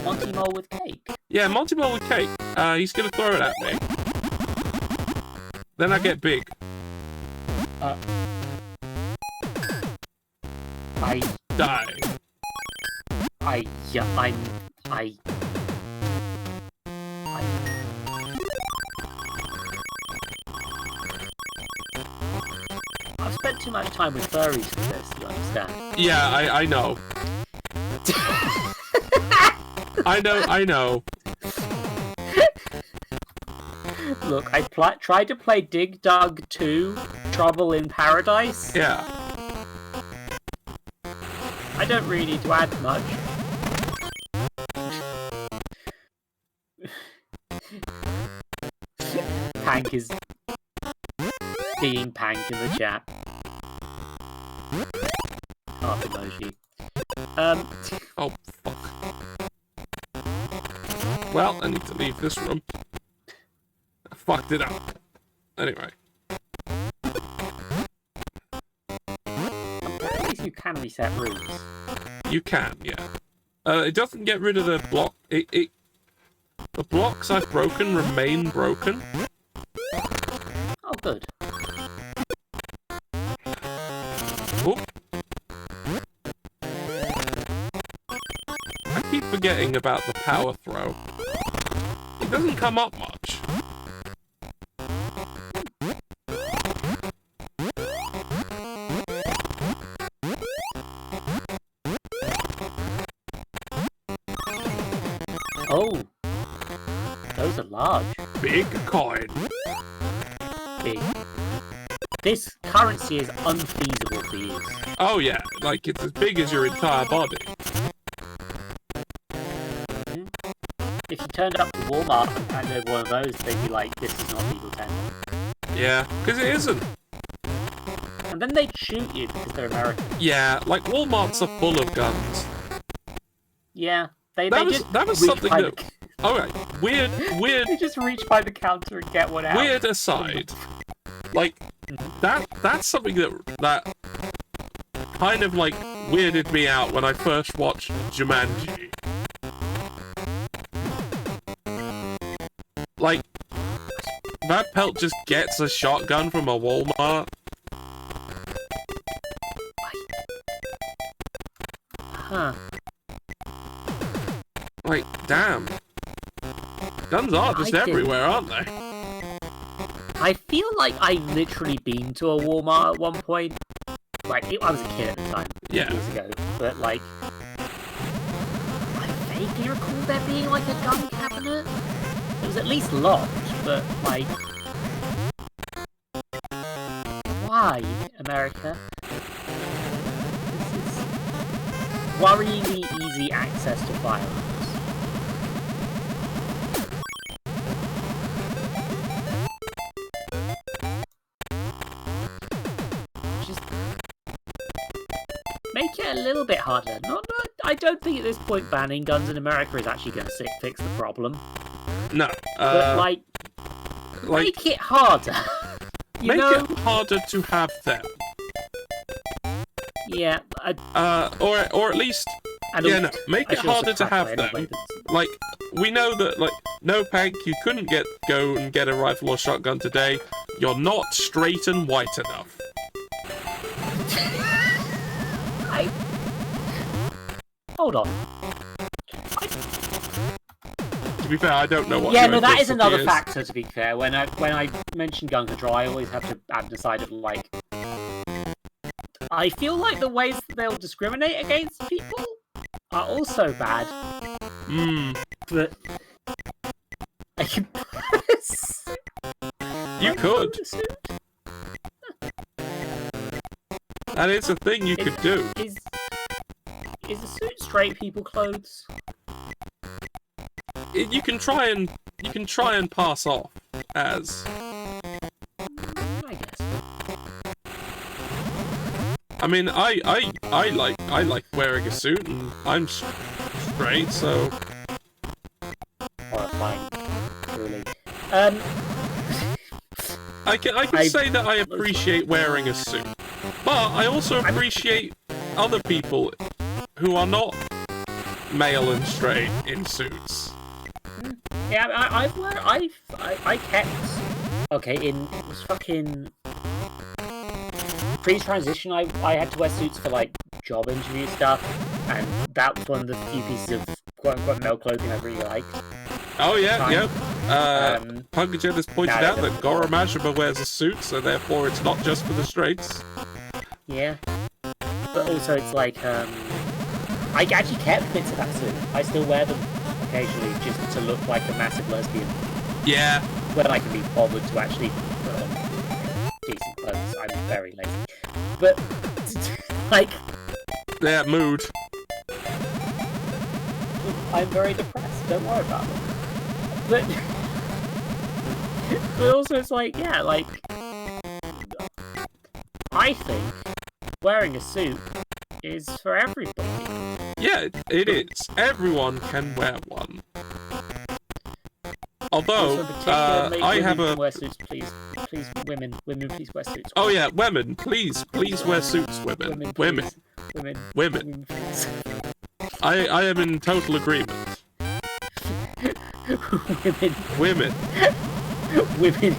Monty Mole with cake. Yeah, Monty Ball with cake. He's gonna throw it at me. Then I get big. Die. I've spent too much time with furries for this, you understand? Yeah, I know. I know. Look, I tried to play Dig Dug 2, Trouble in Paradise. Yeah. I don't really need to add much. Pank is being Pank in the chat. Half emoji. Oh, fuck. Well, I need to leave this room. I fucked it up. Anyway. At least you can reset rooms. You can, yeah. It doesn't get rid of the block. The blocks I've broken remain broken. Oh, good. Oh. I keep forgetting about the power throw. It doesn't come up much. Oh, those are large. Big coin. Big. This currency is unfeasible for use. Oh yeah, like it's as big as your entire body. If you turned up to Walmart and handed one of those, they'd be like, this is not legal tender. Yeah, because it isn't. And and then they'd shoot you because they're American. Yeah, like Walmarts are full of guns. Yeah, they That just was reach something by that. Alright, weird. They just reach by the counter and get one out. Weird aside, like that's something that kind of like weirded me out when I first watched Jumanji. Like, that Pelt just gets a shotgun from a Walmart. Huh. Like, damn. Guns are just everywhere, aren't they? I feel like I've literally been to a Walmart at one point. Like, I was a kid at the time, Yeah. years ago. But, like, I vaguely recall there being, like, a gun cabinet. It was at least locked, but, like... Why, America? This is worryingly easy access to firearms. Just make it a little bit harder. I don't think at this point banning guns in America is actually going to fix the problem. No. But, like, make it harder. You make know? it harder to have them. Yeah. Or at least... no, make it harder to have them. Like, we know that, like, no, Pank, you couldn't go and get a rifle or shotgun today. You're not straight and white enough. Hold on. To be fair, I don't know what. Yeah, no, that is another factor. To be fair, when I mention gun control, I always have to add the side of like, I feel like the ways that they'll discriminate against people are also bad. But I can. You could. That is a thing you could do. Is the suit straight people clothes? You can try and pass off as. I guess. I mean, I like wearing a suit, and I'm straight, so. Horrifying, truly. I can say that I appreciate wearing a suit, but I also appreciate other people who are not male and straight in suits. Yeah, I kept. Okay, in fucking pre-transition, I had to wear suits for like job interview stuff, and that was one of the few pieces of quote-unquote male clothing I really liked. Oh yeah, yeah. Punkajet has pointed out that Goro Majima wears a suit, so therefore it's not just for the straights. Yeah, but also it's like I actually kept bits of that suit. I still wear them occasionally just to look like a massive lesbian. Yeah. When I can be bothered to actually put on decent clothes, I'm very lazy. But like, yeah, mood. I'm very depressed. Don't worry about it. But also it's like, yeah, like I think wearing a suit is for everybody. Yeah, it is. Everyone can wear one. Although, I have a... Wear suits, please. Please, women, please wear suits. Oh yeah, women, please wear suits, women. Women. Please. I am in total agreement. Women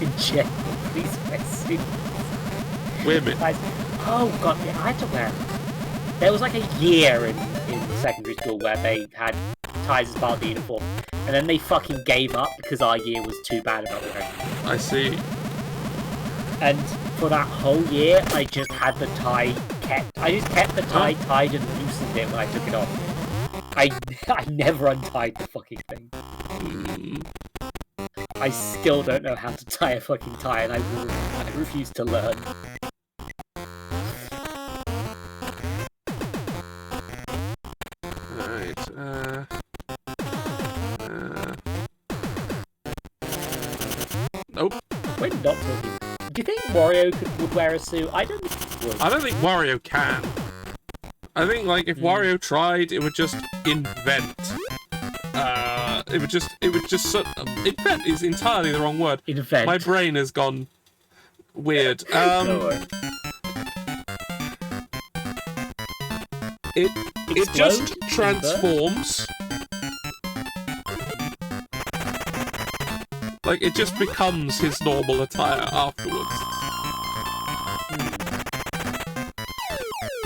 in general, please wear suits. Women. Oh god, yeah, I had to wear them. There was like a year in secondary school where they had ties as part of the uniform, and then they fucking gave up because our year was too bad about wearing them. I see. And for that whole year, I just had the tie kept. I just kept the tie tied and loosened it when I took it off. I never untied the fucking thing. I still don't know how to tie a fucking tie, and I refuse to learn. Nope. We're not talking. Do you think Wario would wear a suit. I don't think he would. I don't think Wario can. I think, like, if Wario tried, it would just invent. Invent is entirely the wrong word. Invent. My brain has gone weird. It just transforms. Like, it just becomes his normal attire afterwards.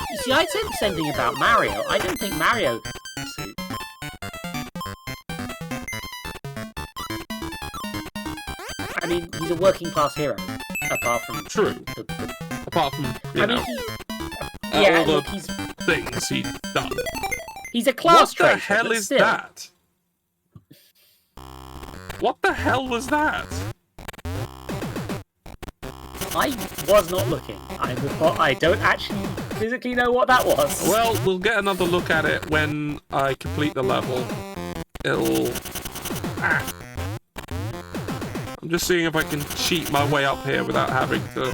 You see, I'd say the same thing about Mario. I don't think Mario can wear a suit. I mean, he's a working class hero, apart from True. Apart from, you know, yeah, all look, the things he's done. He's a class What the traitor, hell but is still. that? What the hell was that? I was not looking. I don't actually physically know what that was. Well, we'll get another look at it when I complete the level. It'll... Ah. I'm just seeing if I can cheat my way up here without having to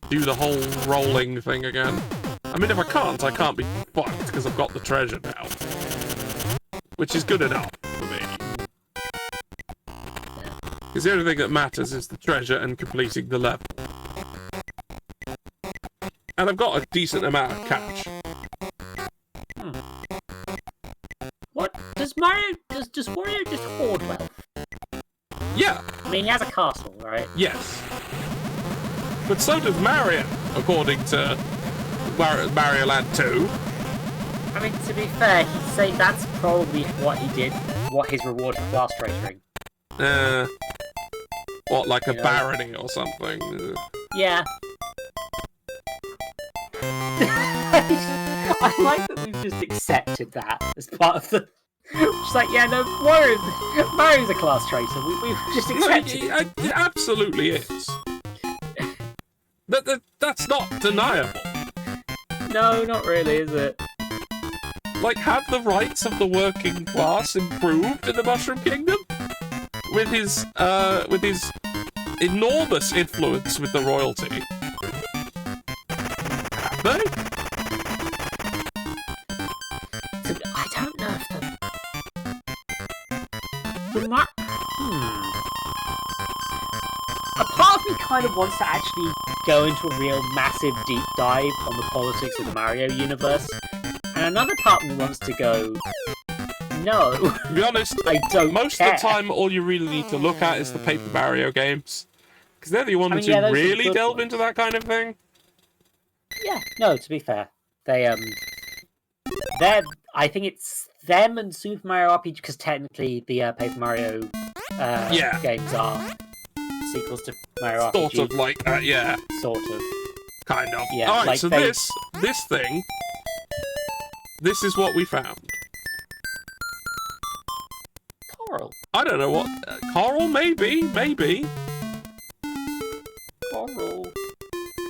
do the whole rolling thing again. I mean, if I can't be fucked, because I've got the treasure now. Which is good enough for me. Because the only thing that matters is the treasure and completing the level. And I've got a decent amount of cash. What does Wario just hoard wealth? Yeah. I mean, he has a castle, right? Yes. But so does Mario, according to Mario Land 2. I mean, to be fair, he'd say that's probably what he did, what his reward for class traitoring. What, like a You know? barony or something? Yeah. I like that we've just accepted that as part of the... It's like, yeah, no, Mario's a class traitor. We've just accepted it. It absolutely is. That's not deniable. No, not really, is it? Like, have the rights of the working class improved in the Mushroom Kingdom? With his enormous influence with the royalty. Have they? I don't know if a part of me kind of wants to actually go into a real massive deep dive on the politics of the Mario universe, and another part of me wants to go, no. To be honest, I don't most care. of the time all you really need to look at is the Paper Mario games. Because they're the ones those are who really good delve ones. into that kind of thing. Yeah, no, to be fair. I think it's them and Super Mario RPG, because technically the Paper Mario games are sequels to Mario Sort RPG. of like that, yeah. Sort of. Kind of. Yeah, Alright, like so this thing, this is what we found. Coral. I don't know what... coral? Maybe. Coral.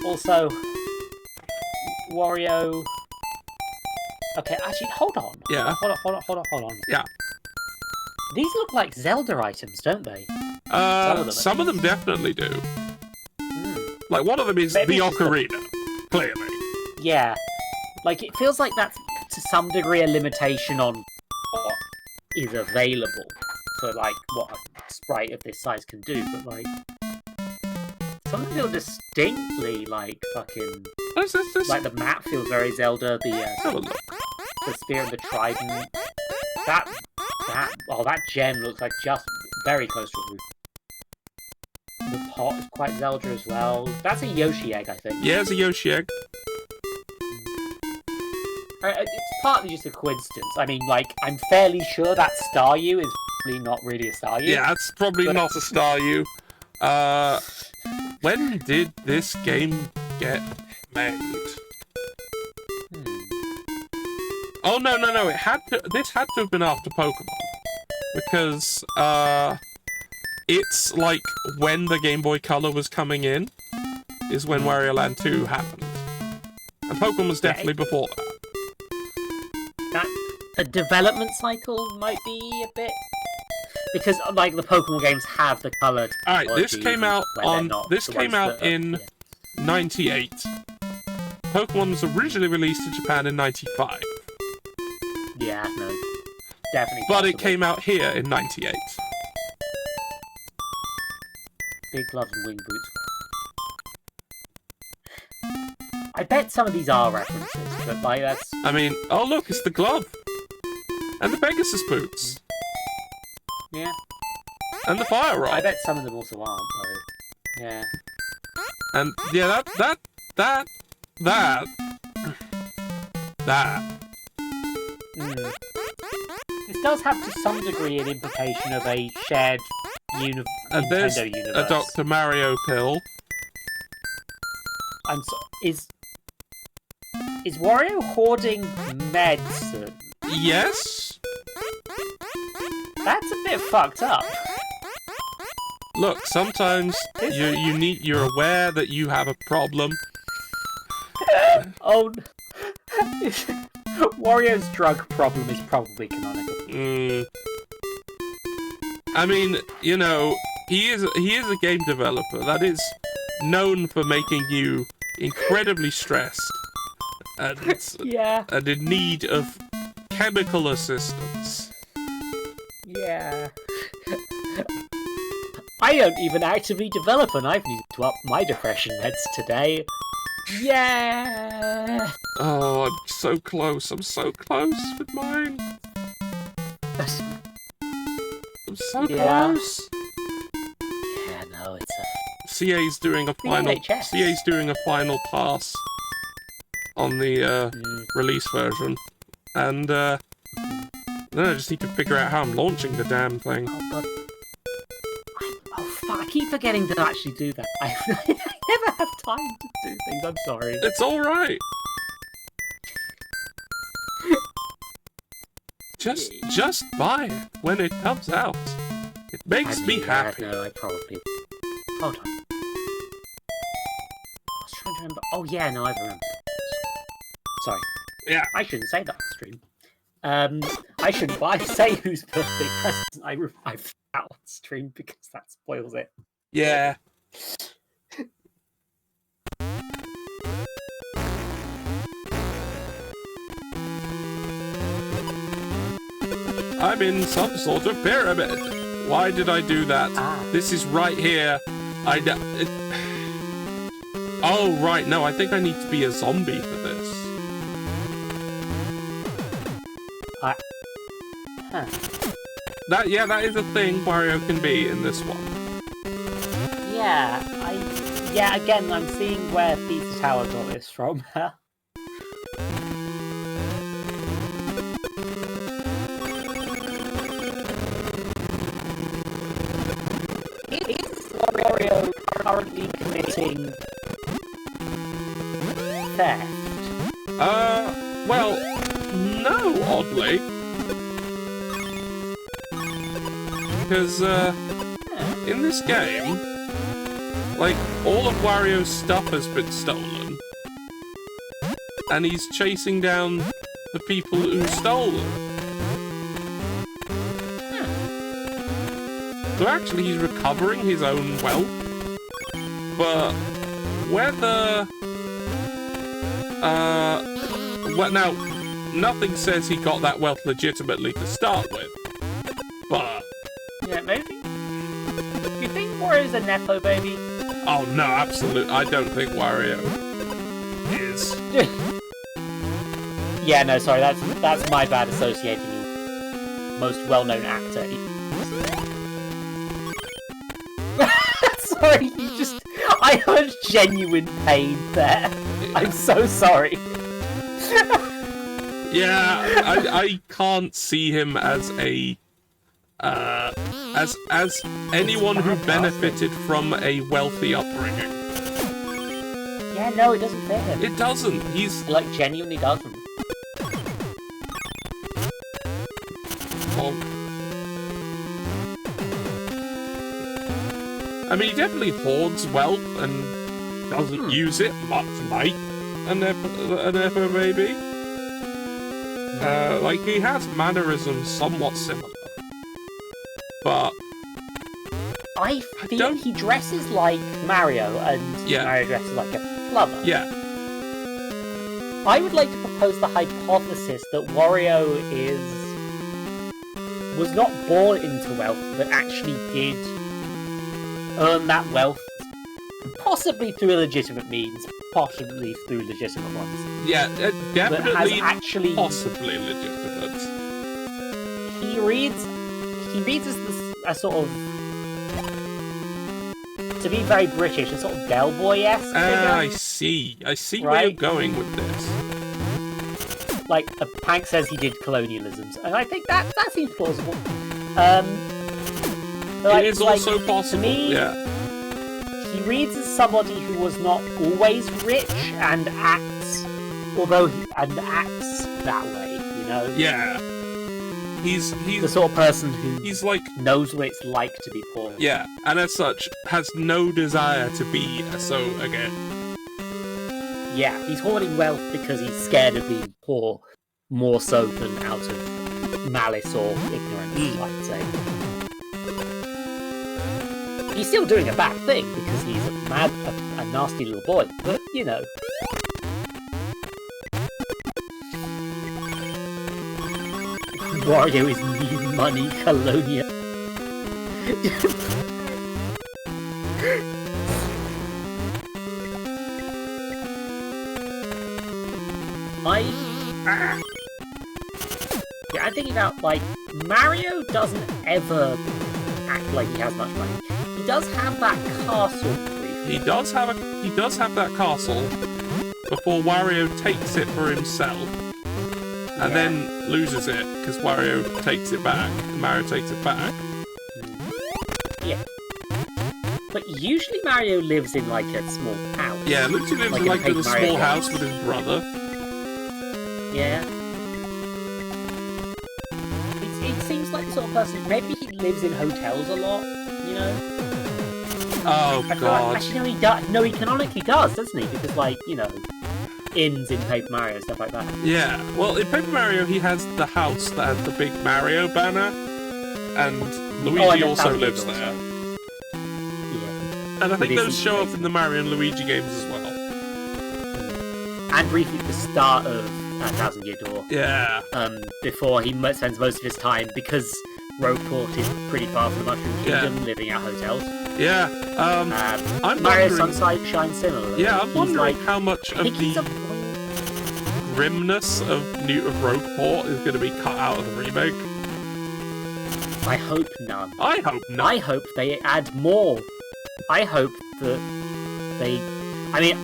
Also, Wario... Okay, actually, hold on. Yeah. Hold on. Yeah. These look like Zelda items, don't they? Some of them definitely do. Hmm. Like, one of them is Maybe the it's just ocarina, clearly. Yeah. Like, it feels like that's, to some degree, a limitation on what is available for, like, what a sprite of this size can do, but, like... Some of them feel distinctly, like, fucking... This. Like, the map feels very Zelda, Have a look. the spear and the trident. That gem looks like just very close to a roof. The pot is quite Zelda as well. That's a Yoshi egg, I think. Yeah, it's a Yoshi egg. It's partly just a coincidence. I mean, like, I'm fairly sure that Staryu is probably not really a Staryu. Yeah, it's probably not a Staryu. When did this game get made? Oh, no. This had to have been after Pokemon. Because, it's like when the Game Boy Color was coming in, is when Wario Land 2 happened. And Pokemon was definitely before that. A development cycle might be a bit... because like the Pokemon games have the color. Alright, this came out on in yeah. 98. Pokemon was originally released in Japan in 95. Yeah, no, definitely. But it possible. came out here in 98. Big gloves and wing boots. I bet some of these are references, but like that's. I mean, oh look, it's the glove! And the Pegasus boots! Yeah. And the Fire Rod! I bet some of them also aren't, though. Yeah. And yeah, that. This does have to some degree an implication of a shared And there's Nintendo universe. a Dr. Mario pill. I'm so is Wario hoarding medicine? Yes? That's a bit fucked up. Look, sometimes you're aware that you have a problem. Oh, Wario's drug problem is probably canonical. I mean, you know, he is a game developer that is known for making you incredibly stressed and Yeah. and in need of chemical assistance. Yeah. I don't even actively develop, and I've needed to up my depression meds today. Yeah. Oh, I'm so close. I'm so close with mine. I'm so Yeah. close. Yeah, no, it's a. CA's doing a final. VHS. CA's doing a final pass on the release version, and then I just need to figure out how I'm launching the damn thing. Oh god. Oh fuck! I keep forgetting to actually do that. I never have time to do things. I'm sorry. It's all right. Just buy it when it comes out. It makes me happy. No, I probably. Hold on. I was trying to remember. Oh yeah, no, I remember. Sorry. Yeah. I shouldn't say that on stream. I shouldn't say whose birthday present I've out on stream because that spoils it. Yeah. I'm in some sort of pyramid. Why did I do that? This is right here. Oh, right. No, I think I need to be a zombie for this. That is a thing Wario can be in this one. Yeah, again, I'm seeing where Pizza Tower got this from. Is Wario currently committing theft? Well, no, oddly. Because, in this game, like, all of Wario's stuff has been stolen. And he's chasing down the people who stole them. So actually he's recovering his own wealth. But whether... well, now, nothing says he got that wealth legitimately to start with. But... Yeah, maybe? Do you think Wario's a Nepo baby? Oh no, absolutely. I don't think Wario is. Yeah, no, sorry, that's my bad associating you. Most well-known actor. Sorry, I heard genuine pain there. I'm so sorry. Yeah, I can't see him as a as anyone who benefited from a wealthy upbringing. Yeah, no, it doesn't fit him. It doesn't. He's It, like, genuinely doesn't. well, I mean, he definitely hoards wealth and doesn't use it much like an Nepo baby. Like, he has mannerisms somewhat similar. but I feel don't- he dresses like Mario, and Yeah. Mario dresses like a plumber. yeah, I would like to propose the hypothesis that Wario was not born into wealth, but actually did earn that wealth, possibly through illegitimate means, possibly through legitimate ones. yeah, But definitely, has actually possibly legitimate. he reads as a sort of, to be very British, a sort of Del Boy-esque I figure. see where you're Right? going with this. Like Hank says he did colonialisms, and I think that seems plausible. It is also possible, me, yeah. He reads as somebody who was not always rich and acts that way, you know? Yeah. He's The sort of person who he's like, knows what it's like to be poor. yeah, and as such, has no desire to be so again. Yeah, he's hoarding wealth because he's scared of being poor, more so than out of malice or ignorance, I'd say. He's still doing a bad thing because he's a nasty little boy, but you know. Wario is new money colonial. Yeah, I'm thinking about, like, Mario doesn't ever act like he has much money. He does have that castle briefly. He does have that castle before Wario takes it for himself, and then loses it because Wario takes it back. And Mario takes it back. Yeah. But usually Mario lives in, like, a small house. Yeah, Luigi lives Like in in like Paper a Mario small games. house with his brother. Yeah. It seems like the sort of person, maybe he lives in hotels a lot, you know? Oh I feel god. like, actually, no, he canonically does, doesn't he? Because, like, you know, inns in Paper Mario, stuff like that. Yeah. Well, in Paper Mario, he has the house that has the big Mario banner, and Luigi also lives there. Yeah. And I think With those his show up face. in the Mario and Luigi games as well. And briefly at the start of Thousand Year Door, Yeah. before he spends most of his time, because Rogueport is pretty far from the Mushroom Kingdom, living at hotels. Yeah. I'm Mario wondering. Sunshine shines similarly. Yeah, I'm He's wondering like, how much I of think he's the a grimness of Rogueport is going to be cut out of the remake. I hope none. I hope not. I hope they add more. I hope that they. I mean,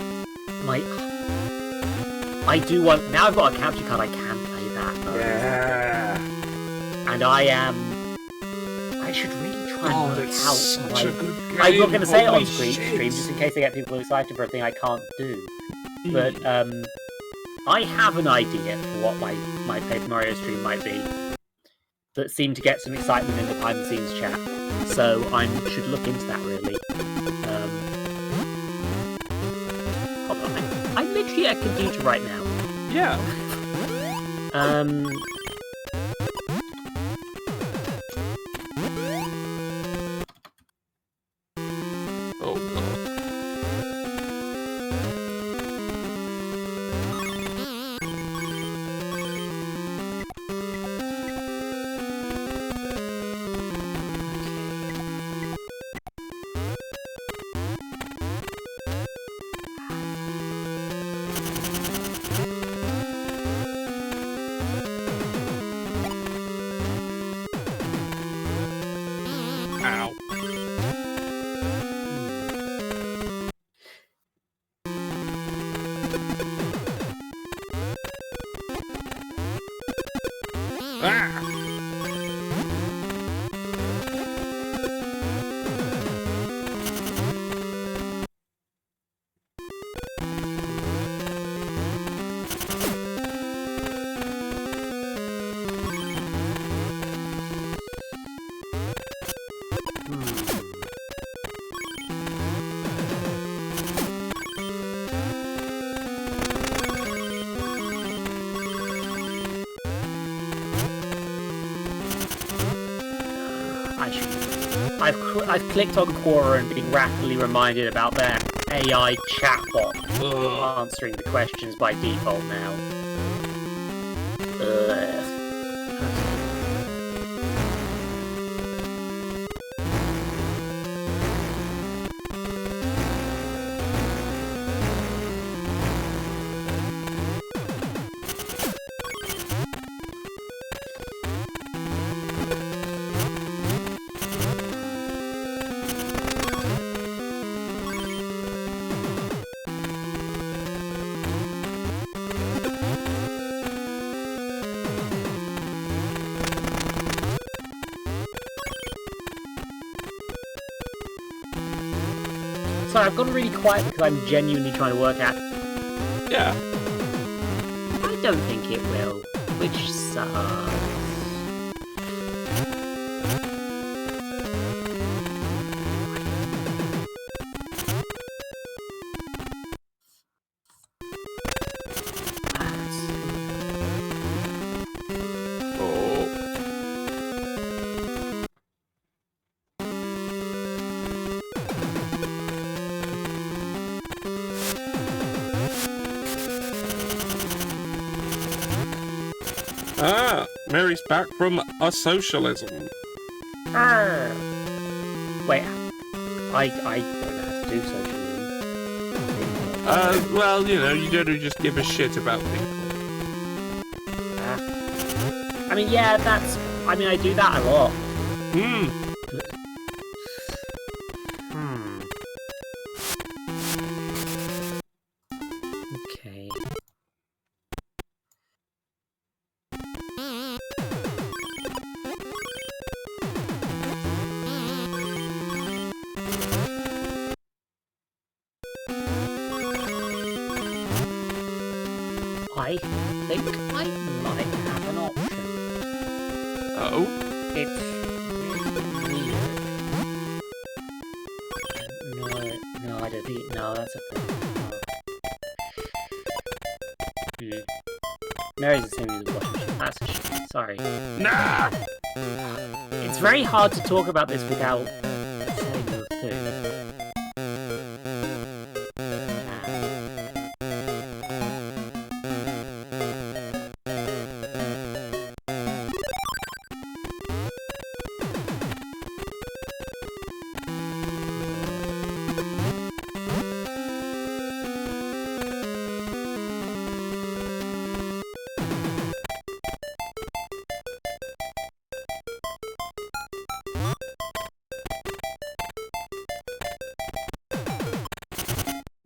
I do want. Now I've got a capture card, I can play that. Yeah. And I should really try and work it's out. such a good game. I'm not going to say it on Holy stream, shit. just in case they get people excited for a thing I can't do. Hmm. But I have an idea for what my Paper Mario stream might be that seemed to get some excitement in the behind the scenes chat. So I should look into that really. Hold on, I'm literally at a computer right now. Yeah. Oh god. Ow. Ah! I've clicked on Quora and been rapidly reminded about their AI chatbot answering the questions by default now. Ugh. Sorry, I've gone really quiet because I'm genuinely trying to work out. Yeah. I don't think it will, which sucks. Ah, Mary's back from a socialism. Wait, I don't know how to do socialism. Well, you know, you don't just give a shit about people. I mean, yeah, I mean, I do that a lot. Okay. I think I might have an option. Oh? It's weird. No, I don't think. No, that's a thing. Mary's the same as the washing machine. That's a shit. Sorry. Nah! It's very hard to talk about this without saying the thing.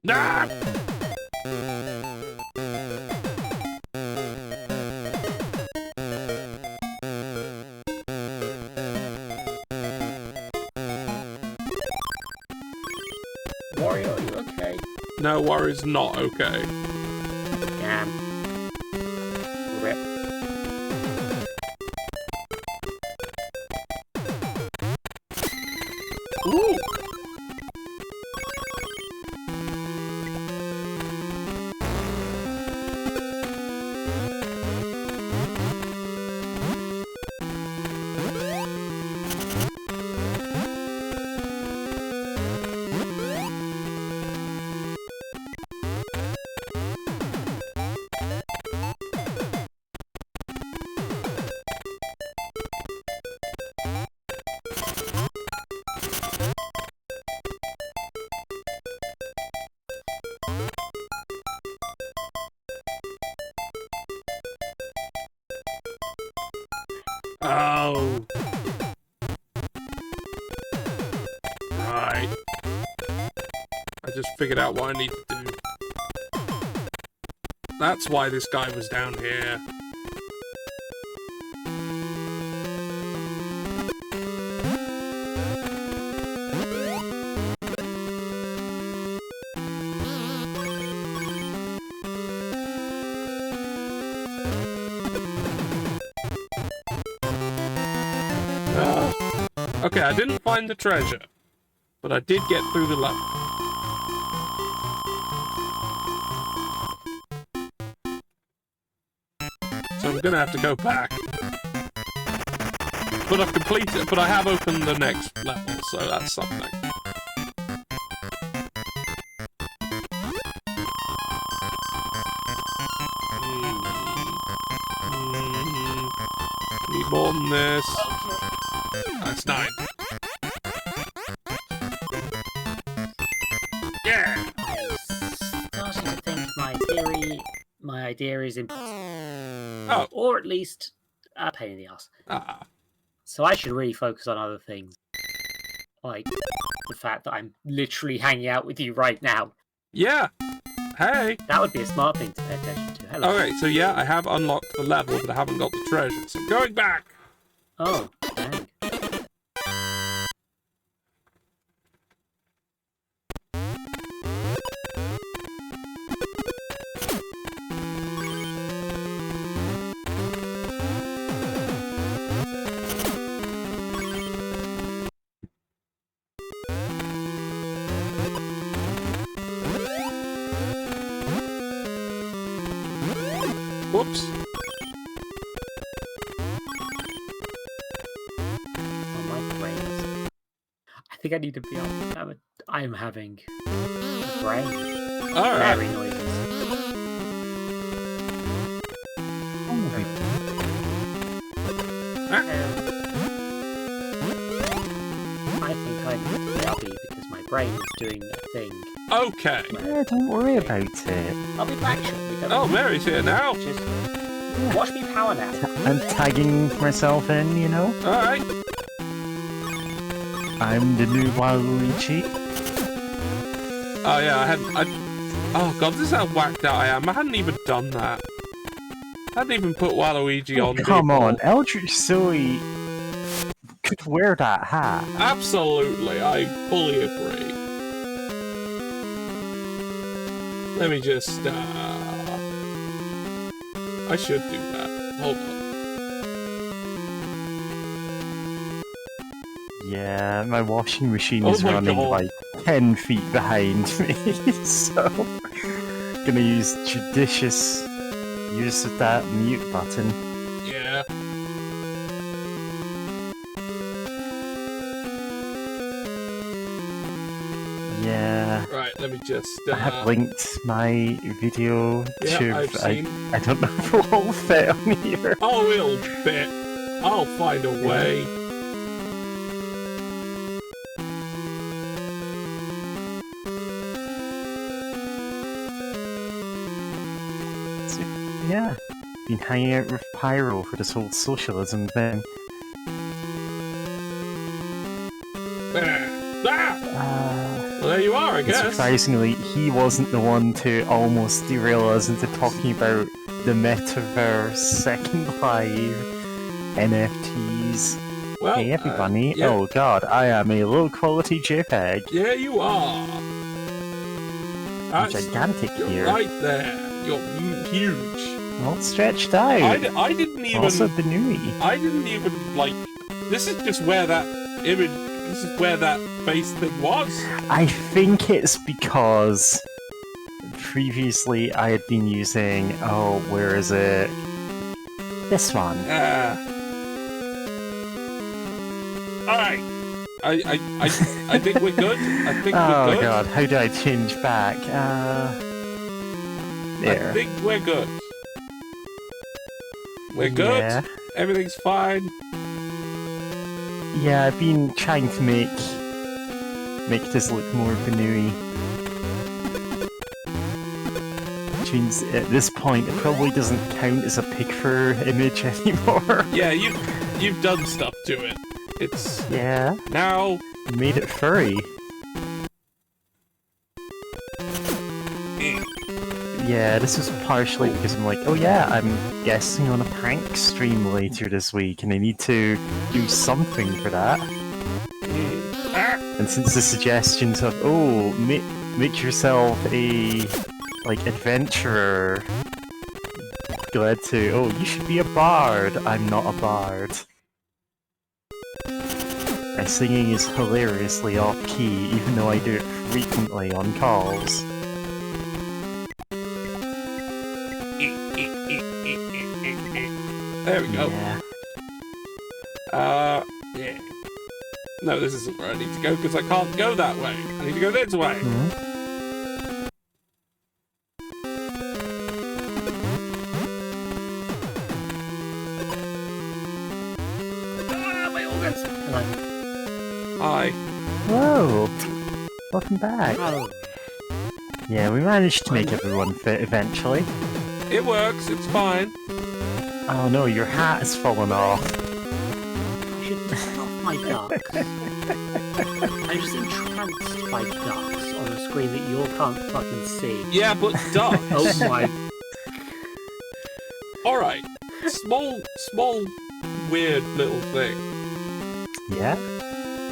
Nah! Wario, are you okay? No, Wario's not okay. Damn. Rip. Ooh! Oh. Right. I just figured out what I need to do. That's why this guy was down here. Okay, I didn't find the treasure, but I did get through the level. So I'm gonna have to go back. But I've completed, but I have opened the next levels. so that's something. Need more than this. That's 9. Yeah! I'm starting to think my idea is impossible. Oh. Or at least a pain in the ass. Ah. So I should really focus on other things. Like the fact that I'm literally hanging out with you right now. Yeah. Hey. That would be a smart thing to pay attention to. Hello. Okay, so yeah, I have unlocked the level, but I haven't got the treasure, so I'm going back. Oh, dang. Whoops. Oh, my brains. I think I need to be on. I'm having brain. Alright. Very noises. I think I need to be uppy because my brain is doing that thing. Okay. Yeah, don't worry about it. I'll be back shortly. don't Oh, worry. Mary's here now. Just watch me power nap. I'm tagging myself in, you know? Alright. I'm the new Waluigi. Oh yeah, oh god, this is how whacked out I am. I hadn't even done that. I hadn't even put Waluigi on. Come people. on, Eldritch Zoe could wear that hat. Absolutely, I fully agree. Let me just, I should do that. Hold on. Yeah, my washing machine Oh is my running God. like 10 feet behind me, so gonna use judicious use of that mute button. Yeah. Yeah. Right, let me just, I have linked my video Yeah, to. I've seen. I don't know if it will fit on here. Oh, it'll fit. I'll find a way. Yeah, been hanging out with Pyro for this whole socialism thing. Well, there you are, I And guess. surprisingly, he wasn't the one to almost derail us into talking about the metaverse, Second Life, NFTs. Well, Hey everybody, yeah. oh god, I am a low quality JPEG. Yeah, you are. I'm gigantic You're here. right there. You're huge. All stretched out. I didn't even. Also the Nui. I didn't even like. This is just where that image. This is where that face thing was. I think it's because previously I had been using, oh, where is it? This one. Alright. I think we're good. I think Oh we're good. god, how do I change back? There. I think we're good. We're good. Yeah. Everything's fine. Yeah, I've been trying to make this look more Banui. Which means at this point it probably doesn't count as a picture image anymore. Yeah, you've done stuff to it. It's Yeah, now. made it furry. Yeah, this was partially because I'm like, oh yeah, I'm guessing on a prank stream later this week, and I need to do something for that. And since the suggestions of, oh, make yourself a, like, adventurer, led to, oh, you should be a bard. I'm not a bard. My singing is hilariously off-key, even though I do it frequently on calls. There we go. Yeah. Yeah. No, this isn't where I need to go because I can't go that way. I need to go this way. Ah, my organs! Hello. Hi. Whoa! Welcome back. Oh. Yeah, we managed to make everyone fit eventually. It works. It's fine. Oh no, your hat has fallen off. I should turn off my ducks. I'm just entranced by ducks on a screen that you all can't fucking see. Yeah, but duck. Oh my... All right. Small, weird little thing. Yeah?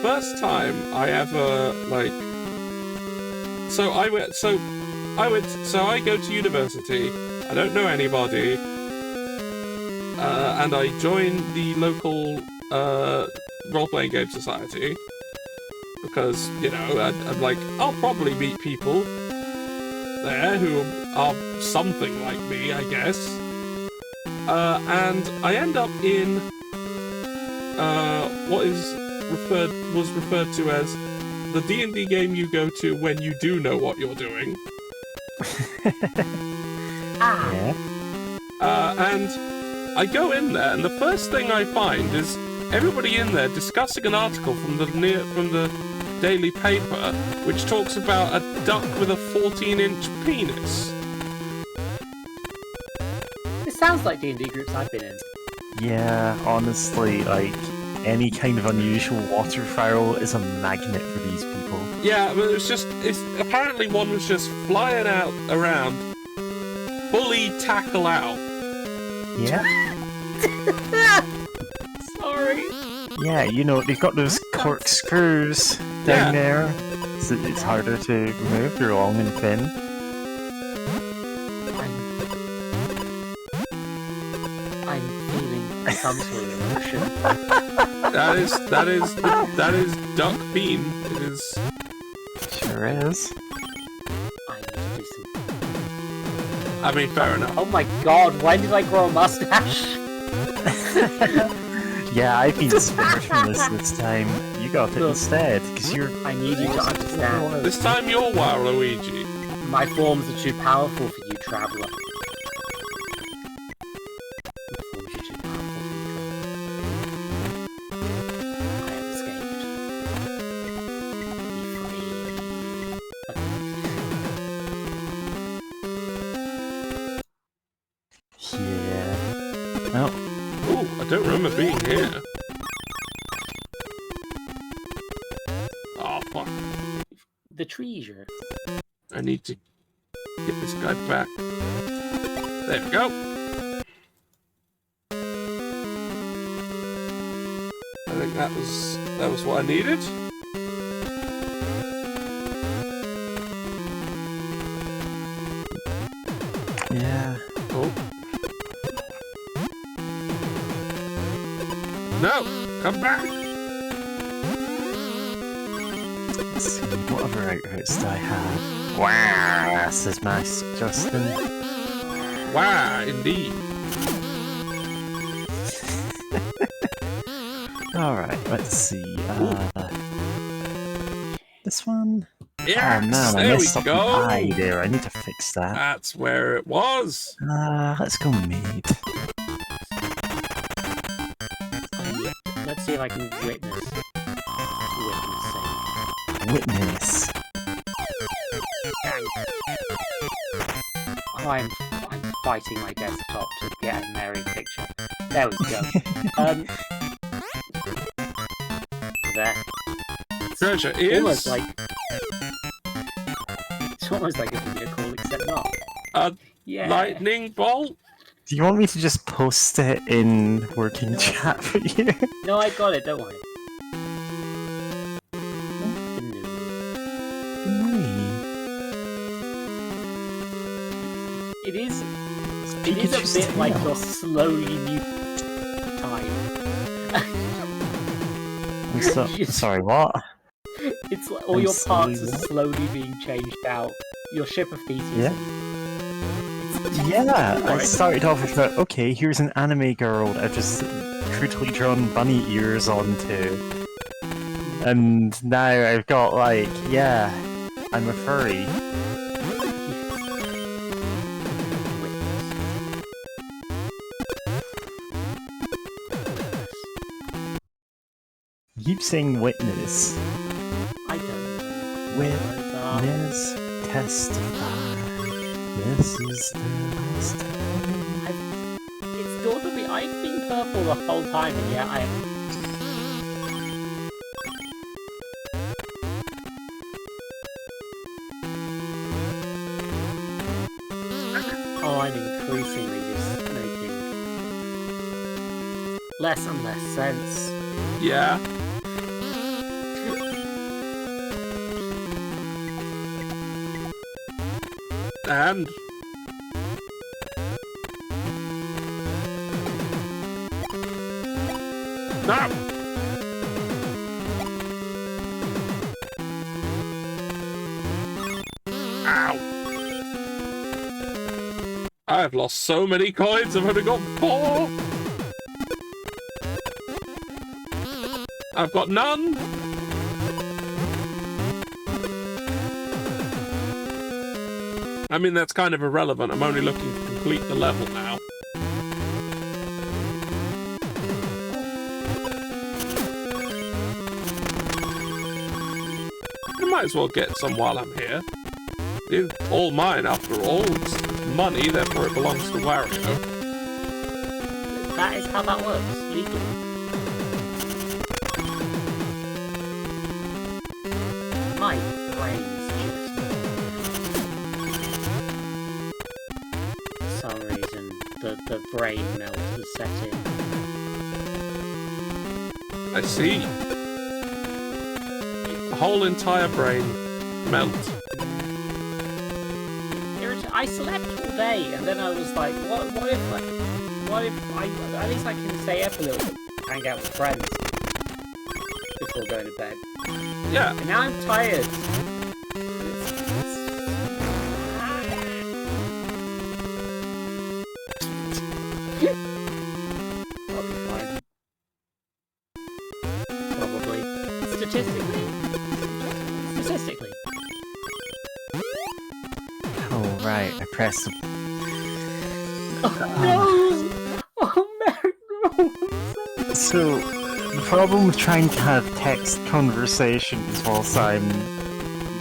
First time I ever like. So I go to university. I don't know anybody, and I joined the local role-playing game society because I'm like I'll probably meet people there who are something like me, I guess. And I end up in what was referred to as the D&D game you go to when you do know what you're doing. Yeah? And I go in there, and the first thing I find is everybody in there discussing an article from the daily paper, which talks about a duck with a 14-inch penis. This sounds like D&D groups I've been in. Yeah, honestly, like, any kind of unusual waterfowl is a magnet for these people. Yeah, but it's apparently one was just flying out around, fully tackle out. Yeah? Sorry. Yeah, they've got those corkscrews down there, so it's harder to remove. They're long and thin. I'm feeling some sort of emotion. That is duck bean. It is. Sure is. I need to do some... I mean, fair enough. Oh my god, when did I grow a mustache? Yeah, I've been spared from this time. You got it instead, because you're... I need you to understand. This time you're Waluigi. My forms are too powerful for you, traveller. Yeah. Oh. Ooh, I don't remember being here. Oh, fuck. The treasure. I need to get this guy back. There we go. I think that was what I needed. Yeah. Oh. No! Come back! Let's see, what other outfits do I have? Wow, says Mask Justin. Wow, indeed. Alright, let's see. This one? Yes! Oh man, I There we messed up go! an eye there. I need to fix that. That's where it was! Let's go maid. Let's see if I can witness. Witness. Oh, I'm fighting my desktop to get a merry picture. There we go. There. Treasure It's is... almost like a video call, except not. a Yeah. lightning bolt? Do you want me to just post it in working chat for you? No, I got it, don't worry. It is a bit like you're slowly new time. Sorry, what? It's like all I'm your parts slowly are slowly being changed out. Your ship of Theseus. Yeah. Yeah, I started off with okay, here's an anime girl that I've just crudely drawn bunny ears onto. And now I've got like, yeah, I'm a furry. You keep saying witness. I don't know. Witness, testify. This is the last time. It's dawned on me, I've been purple the whole time, and yet I... Oh, I'm increasingly just making less and less sense. Yeah. And no. Ow. I've lost so many coins, I've only got 4. I've got none. I mean, that's kind of irrelevant. I'm only looking to complete the level now. I might as well get some while I'm here. It's all mine, after all. It's money, therefore it belongs to Wario. That is how that works, legally. My brain's just... For some reason, the brain melt has set in. I see. The whole entire brain melt. I slept all day, and then I was like, what if I at least I can stay up a little bit, hang out with friends before going to bed. Yeah. And now I'm tired. I'll be fine. Probably. Statistically. Oh, right, I pressed the... Oh no! Oh no! So, the problem with trying to have text conversations whilst I'm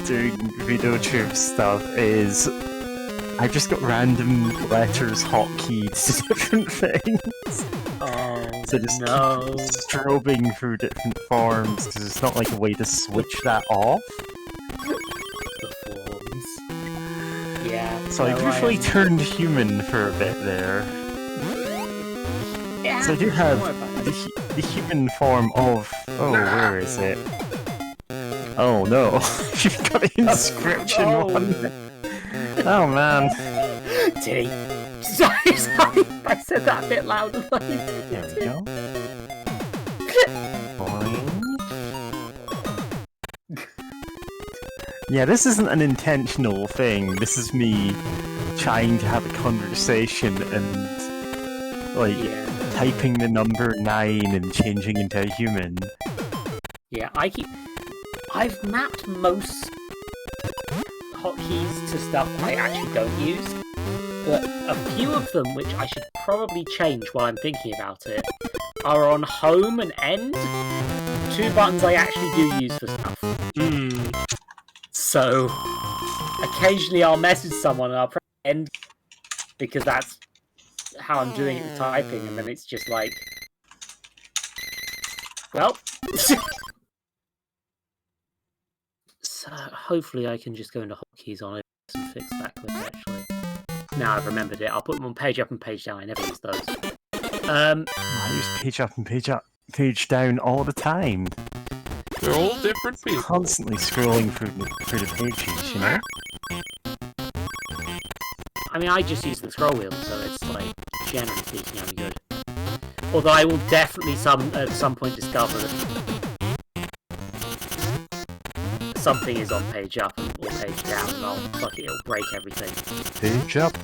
doing video tube stuff is I've just got random letters hotkeyed to different things. Oh So just no! keep strobing through different forms because it's not like a way to switch that off. The forms. Yeah. So I no, briefly am- turned human for a bit there. Yeah, So I do don't have worry about it. the human form of... Oh, where is it? Oh no, you've got the inscription Oh. one. Oh man. Did he? Sorry, I said that a bit louder than I intended There we to. go. Boing. Yeah, this isn't an intentional thing. This is me trying to have a conversation and like Yeah. typing the number 9 and changing into a human. Yeah, I've mapped most hotkeys to stuff I actually don't use, but a few of them, which I should probably change while I'm thinking about it, are on home and end. 2 buttons I actually do use for stuff. So, occasionally I'll message someone and I'll press end, because that's how I'm doing it with typing, and then it's just like, well... So hopefully I can just go into hotkeys on it and fix that quick, actually. Now I've remembered it. I'll put them on page up and page down. I never use those. I use page up and page down all the time. They're all different people. Constantly scrolling through the pages, you know? I mean, I just use the scroll wheel, so it's like, generally speaking, I'm good. Although I will definitely at some point discover that something is on page up or page down, and it'll break everything. Page up,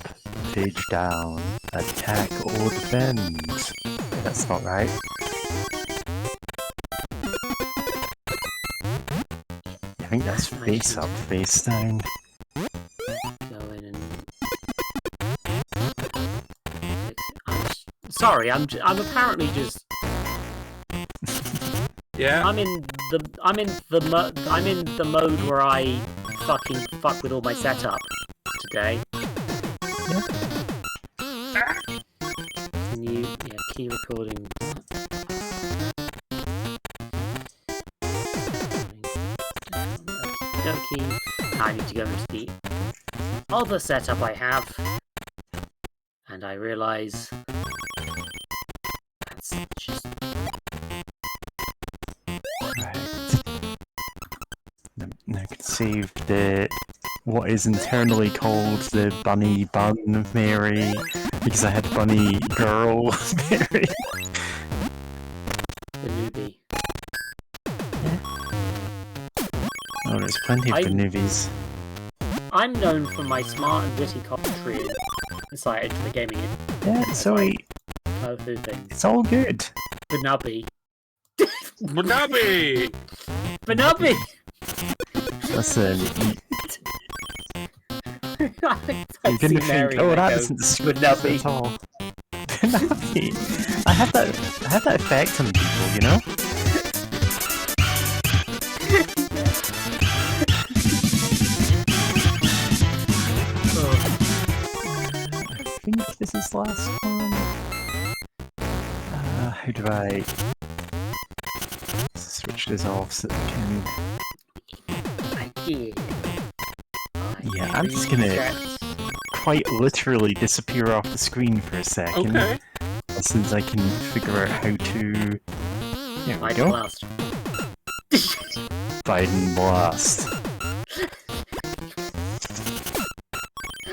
page down, attack or defend. That's not right. think that's face up, face down. Go in and fix it. Sorry, I'm apparently just. Yeah. I'm in the mode where I fucking fuck with all my setup today. New key recording. Key. I need to go into the other setup I have, and I realise that's just. Right. Now I can save the what is internally called the bunny bun Mary because I had bunny girl Mary. The newbie. Oh, there's plenty of the newbies. I'm known for my smart and witty commentary and insight into the gaming Yeah, so tofu things. it's all good. Banubby. Banubby! Banubby! Listen, I you're gonna think, oh, that isn't descriptive Banubby. at all. Banubby. I have that effect on people, you know? I think this is the last one. How do I switch this off so that I can... Yeah, I'm just gonna quite literally disappear off the screen for a second. Okay. Since I can figure out how to... There we go. Blast. Biden blast.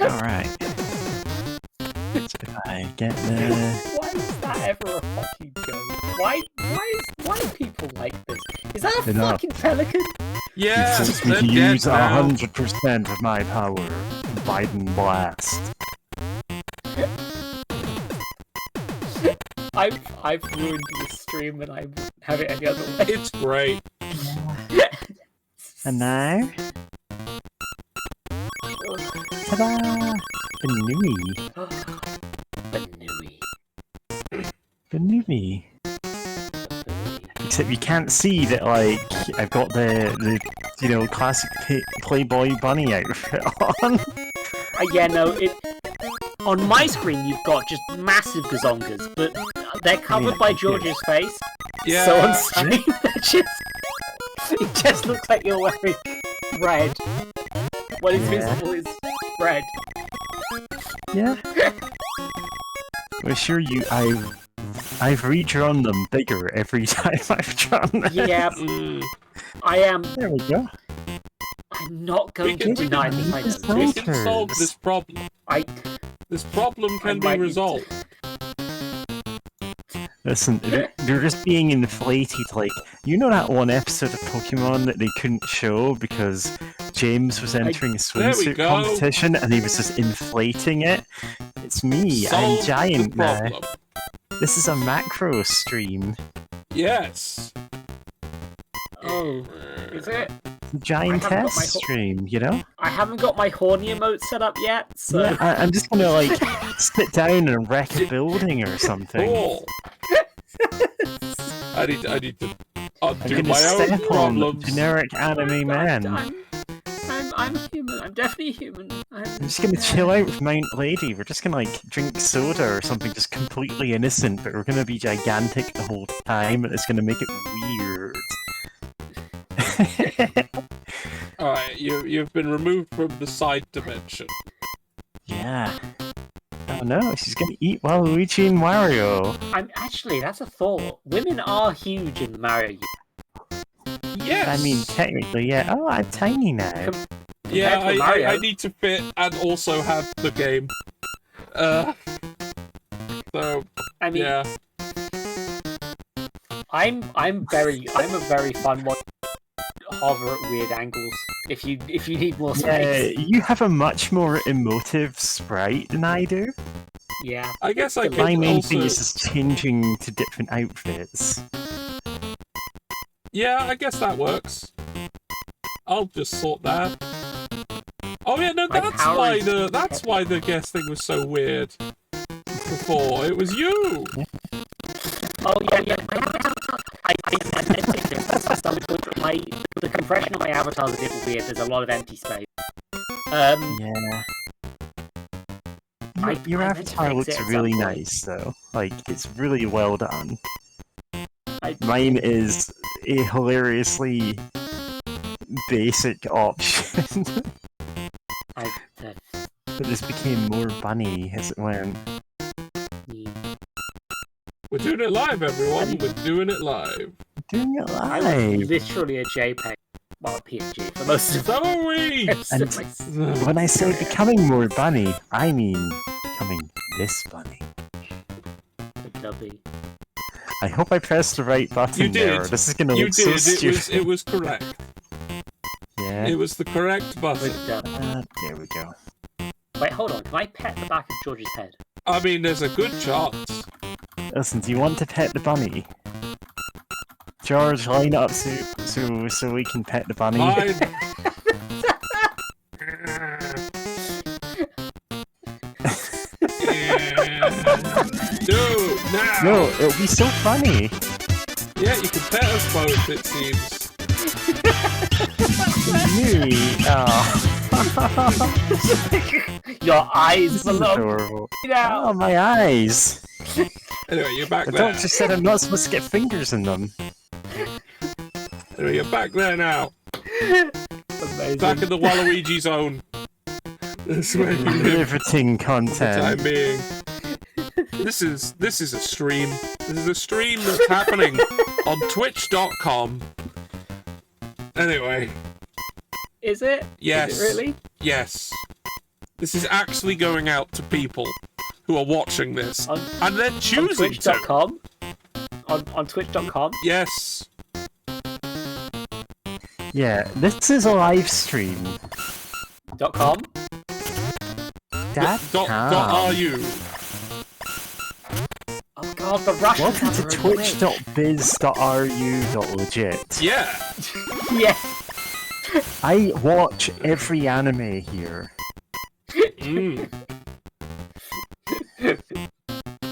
Alright. So if I get the... Why is that ever a fucking joke? Why do people like this? Is that a fucking pelican? Yeah, He forced me they're to dead use now. 100% of my power. Biden blast. I've ruined this stream and I have it any other way. It's great. And now... Ta-da! Banui. Banui. Except you can't see that, like, I've got the you know, classic Playboy bunny outfit on. Yeah, no, on my screen you've got just massive gazongas, but they're covered by George's face. Yeah. So on stream, it just looks like you're wearing red. What is visible is red. Yeah. Well, sure I've redrawn them bigger every time I've drawn them. Yeah, I am. There we go. I'm not going to deny the fact that We can solve this problem. This problem can be resolved. Listen, they're just being inflated. Like, you know that one episode of Pokemon that they couldn't show because James was entering a swimsuit competition and he was just inflating it? It's me, I'm giant now. This is a macro stream. Yes. Oh, is it? Giantess stream, you know? I haven't got my horny emote set up yet, so... Yeah, I'm just gonna, like, sit down and wreck a building or something. Cool. I need to undo my step own problems. Generic anime man. I'm human. I'm definitely human. I'm just gonna chill out with Mount Lady. We're just gonna, like, drink soda or something just completely innocent, but we're gonna be gigantic the whole time, and it's gonna make it weird. Alright, you've been removed from the side dimension. Yeah. Oh no, she's gonna eat Waluigi and Wario. Actually, that's a thought. Women are huge in the Mario universe. Yes! I mean, technically, yeah. Oh, I'm tiny now. Yeah, I need to fit and also have the game. So, I mean, yeah. I'm a very fun one. Hover at weird angles. If you need more space. Yeah, you have a much more emotive sprite than I do. Yeah. I guess I can My main also... thing is just changing to different outfits. Yeah, I guess that works. I'll just sort that. Oh yeah, no, My that's power why is- the guest thing was so weird. Before it was you. Oh yeah. My avatar. I the compression of my avatar is a little weird. There's a lot of empty space. Yeah. Your I meant to avatar fix looks it at really some point. nice, though. Like, it's really well done. I- Mine is a hilariously basic option. But this became more bunny as it went. We're doing it live, everyone. We're doing it live. Doing it I was live! literally a JPEG, well, a PNG for most of So are we. And when I say becoming more bunny, I mean becoming this bunny. Dubby. I hope I pressed the right button You did. there. Or this is gonna You look did. so stupid. It was correct. Yeah. It was the correct button. There we go. Wait, hold on. Can I pet the back of George's head? I mean, there's a good chance. Listen, do you want to pet the bunny? George, line up so we can pet the bunny. Dude, now! No, it'll be so funny. Yeah, you can pet us both, it seems. Me? Oh. Your eyes This is belong adorable. now. Oh, my eyes! Anyway, you're back The there. doctor said I'm not supposed to get fingers in them. Anyway, you're back there now. Amazing. Back in the Waluigi zone. That's where you live Riveting for the time content. being. This is a stream. This is a stream that's happening on twitch.com. Anyway. Is it? Yes. Is it really? Yes. This is actually going out to people who are watching this. And they're choosing to. Twitch.com? On twitch.com? Yes. Yeah, this is a live stream. .com? .ru. Oh god, the Russians Welcome have to their own Twitch. twitch.biz.ru.legit. Yeah. Yeah. I watch every anime here. Mm.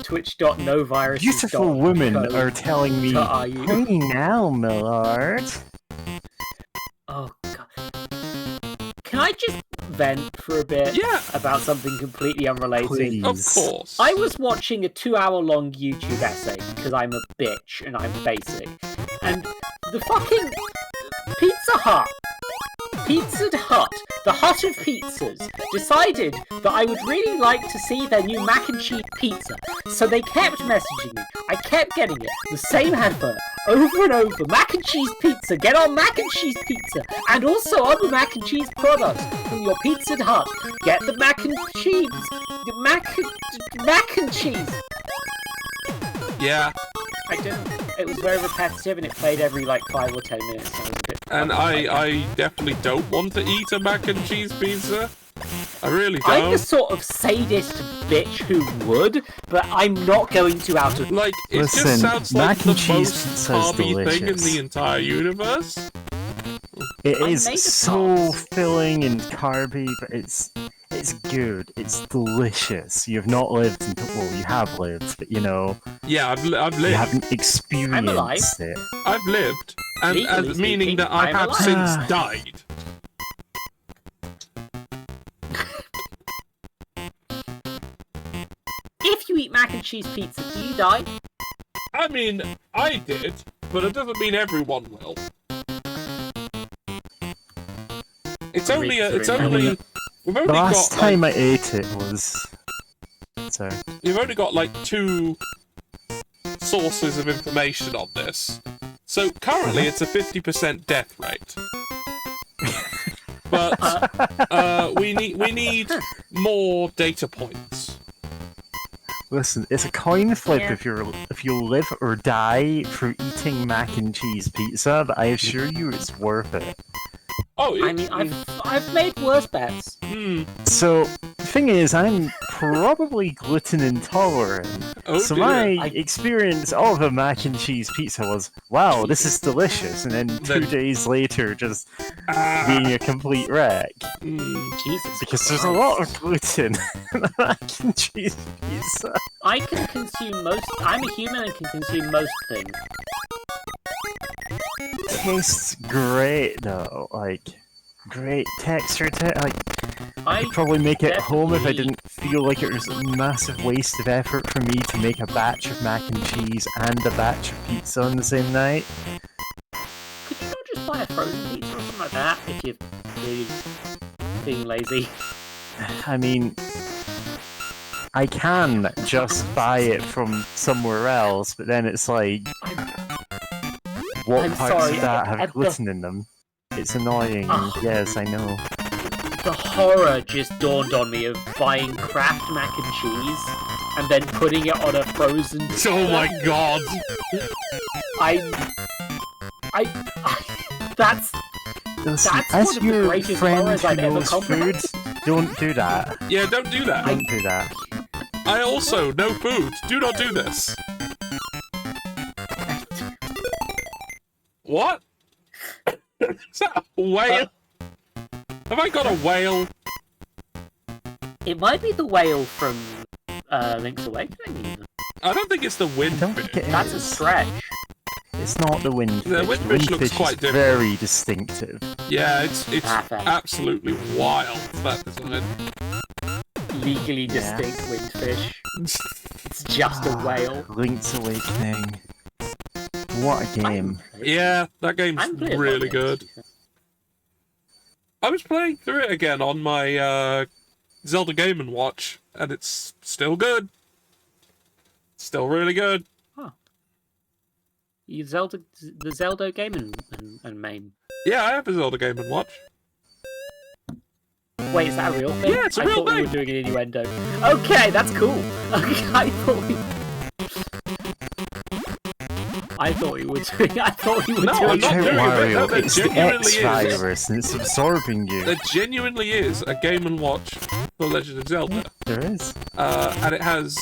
Twitch.novirus. Beautiful women are telling me, .ru. "Hey now, Millard." Oh god. Can I just vent for a bit Yeah. about something completely unrelated? Please. Of course. I was watching a 2-hour-long YouTube essay because I'm a bitch and I'm basic. And the fucking Pizza Hut, the Hut of Pizzas, decided that I would really like to see their new mac and cheese pizza. So they kept messaging me. I kept getting it. The same advert. Over and over. Mac and cheese pizza. Get on mac and cheese pizza. And also other mac and cheese products from your Pizza Hut. Get the mac and cheese. The mac and cheese. Yeah. I didn't. It was very repetitive and it played every like 5 or 10 minutes. So I was a bit And I definitely don't want to eat a mac and cheese pizza. I really I'm the don't. sort of sadist bitch who would, but I'm not going to out of. Like, it just Listen, sounds like mac the and cheese most pizza is carby thing in delicious. the entire universe. It I is made a so sauce. filling and carby, but it's good. It's delicious. You have not lived until, well, you have lived, but you know, Yeah, I've you lived. haven't experienced it. I've lived. And Legally meaning speaking, that I I'm have alive. since died. If you eat mac and cheese pizza, do you die? I mean, I did, but it doesn't mean everyone will. It's only we've The only last got time like, I ate it was... Sorry. you've only got like 2 sources of information on this. So currently it's a 50% death rate. But we need more data points. Listen, it's a coin flip Yeah. if you live or die for eating mac and cheese pizza, but I assure you it's worth it. Oh, I mean, I've made worse bets. Hmm. So, the thing is, I'm probably gluten intolerant. Oh, So dear. my experience of a mac and cheese pizza was, wow, this is delicious, and then 2 Then- days later just Ah, being a complete wreck. Jesus Because there's a Christ. lot of gluten in a mac and cheese pizza. I can consume most. I'm a human and can consume most things. Tastes great though, like great texture to it. Like I I'd probably make it at home if I definitely- didn't feel like it was a massive waste of effort for me to make a batch of mac and cheese and a batch of pizza on the same night. Could you not just buy a frozen pizza or something like that if you're really being lazy? I mean, I can just buy it from somewhere else, but then it's like, what I'm parts sorry, of that at have the- gluten in them? It's annoying. Ugh. Yes, I know. The horror just dawned on me of buying Kraft mac and cheese and then putting it on a frozen. oh my god. That's Listen, That's as one of the your greatest friend horrors who I've ever knows food, comprehended. don't do that. Yeah, don't do that. Don't do that. I also know food. Do not do this. What? Is that a whale? Have I got a whale? it. Might be the whale from Link's Awakening. Even. I don't think it's the I don't think windfish. it That's a is. stretch. It's not the windfish. The windfish looks is quite different. very distinctive. Yeah, it's Ah, thanks. absolutely wild, that design. Legally Yeah. distinct windfish. It's just a whale. Link's Awakening. What a game. Yeah, that game's I'm playing really that game, good. to be fair. I was playing through it again on my Zelda Game & Watch, and it's still good. Still really good. You the Zelda game and MAME. Yeah, I have a Zelda Game & Watch. Wait, is that a real thing? Yeah, it's a I real thought we thing. were doing an innuendo. Okay, that's cool. Okay, I thought we were doing. I thought we were No, I'm doing. not Check doing it, Wario, but there it's the genuinely X is. virus and it's absorbing you. There genuinely is a Game & Watch for Legend of Zelda. There is. And it has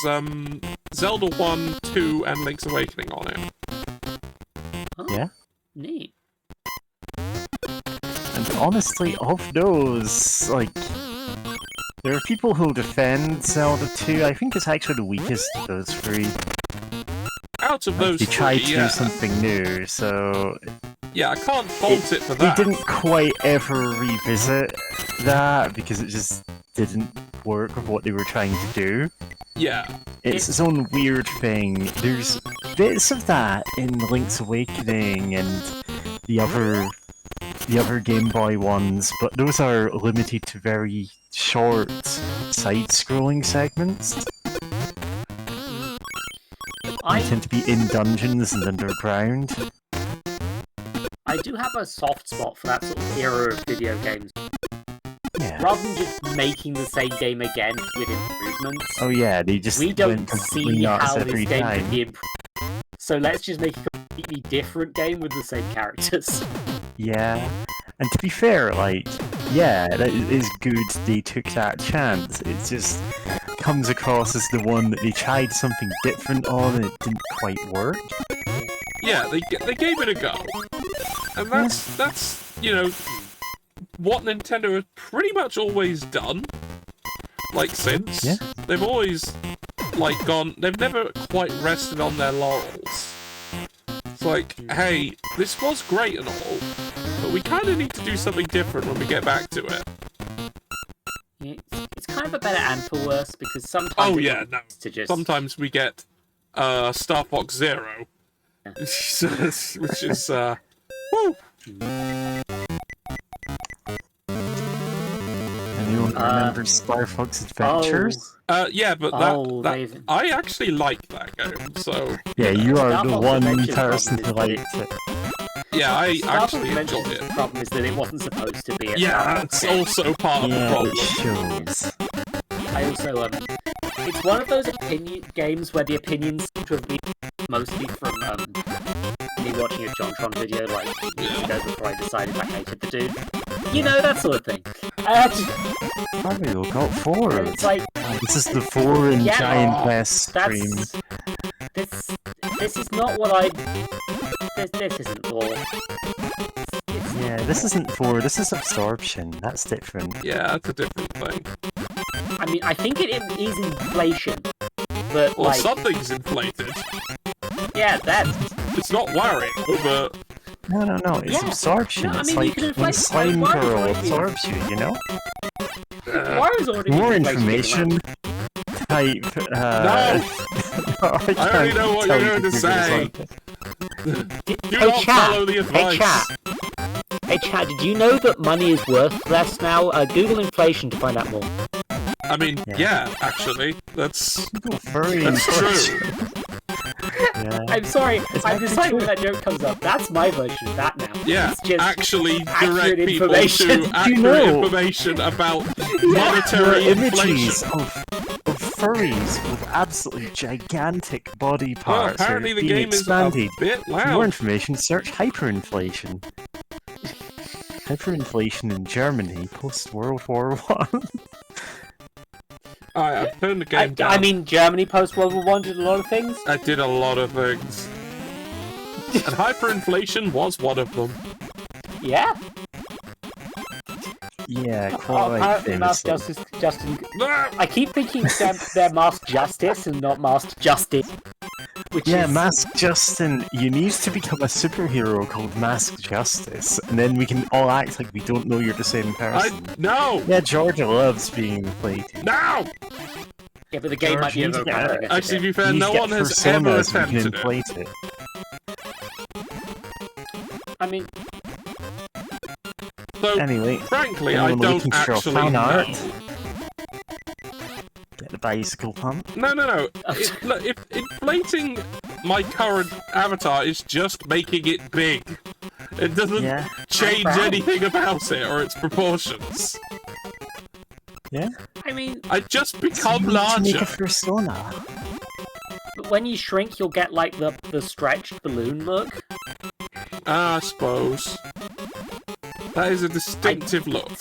Zelda 1, 2, and Link's Awakening on it. Oh, Yeah. Neat. And honestly, of those, like, there are people who defend Zelda 2. I think it's actually the weakest of those three. Out of Like, those they tried three, to yeah. do something new, so Yeah, I can't fault it for they that. didn't quite ever revisit that because it just didn't work with what they were trying to do. Yeah. It's its own weird thing. There's bits of that in Link's Awakening and the other Game Boy ones, but those are limited to very short side-scrolling segments. They tend to be in dungeons and underground. I do have a soft spot for that sort of era of video games. Yeah. Rather than just making the same game again with improvements, Oh yeah, they just we don't went completely see nuts how every this game time. can be improved. So let's just make a completely different game with the same characters. Yeah. And to be fair, like, yeah, that is good they took that chance. It just comes across as the one that they tried something different on and it didn't quite work. Yeah, they gave it a go. And that's you know, what Nintendo has pretty much always done. Like, since. Yeah. They've always, like, they've never quite rested on their laurels. It's like, hey, this was great and all, but we kind of need to do something different when we get back to it. It's kind of a better and for worse because sometimes Oh, it yeah, no. wants to just Sometimes we get Star Fox Zero, which is woo. Anyone remember Star Fox Adventures? Yeah, but they've- I actually like that game. So Yeah, you are Star the Fox one Adventures person probably who is liked it. yeah, I Star Fox actually Adventures' enjoyed it. problem is that it wasn't supposed to be. A Star Yeah, Fox that's game. also part of the Yeah, problem. it shows. I also it's one of those opinion games where the opinions seem to have been mostly from me watching a JonTron video like weeks ago before I decided I hated the dude. You know, that sort of thing. Mario got 4. And it's like, This is the 4 in Yeah, Giant West stream. This is not what I... This isn't lore. Yeah, this isn't 4, this is absorption. That's different. Yeah, that's a different thing. I mean, I think it is inflation, but Well, like... something's inflated. Yeah, that... It's not Wario, but... No, it's Yeah. absorption. No, I it's mean, you like can when inflate Slime Mario Girl already. absorbs you, you know? Wario's already More been inflated, information. Type, No! I I already know what tell you're you going to Google's say. like this. Do not follow the advice. Hey chat, did you know that money is worth less now? Google inflation to find out more. I mean, Yeah. yeah, actually, that's Furry that's inflation. true. Yeah. I'm sorry, It's I'm actually deciding true. when that joke comes up. That's my version of that now. Yeah, It's just actually accurate direct people information. to You accurate know. information about There are monetary images inflation. of furries with absolutely gigantic body Well, parts. apparently are the being game expanded. is a bit For more loud. information, search hyperinflation. Hyperinflation in Germany post World War One. Alright, I've turned the game down. I mean, Germany post World War One did a lot of things. I did a lot of things. And hyperinflation was one of them. Yeah. Yeah, Oh, quite apparently mass famously. justice, Justin. Ah! I keep thinking they're mass justice and not mass justice. Which Yeah, is... Mask Justin, you need to become a superhero called Mask Justice, and then we can all act like we don't know you're the same person. No! Yeah, Georgia loves being inflated. No! Yeah, but the game might be George, you need to overpowered. get- Actually, to be You fair, need no to get one has ever personas so you can attempted it. inflate it. I mean, So, Anyway, frankly, I anyone don't looking for actually fan know. art? Get the bicycle pump. No. Look, if inflating my current avatar is just making it big, it doesn't Yeah. change I'm proud. anything about it or its proportions. Yeah? I mean, I just You become need to make larger. a persona. but when you shrink, you'll get like the stretched balloon look. I suppose. That is a distinctive look.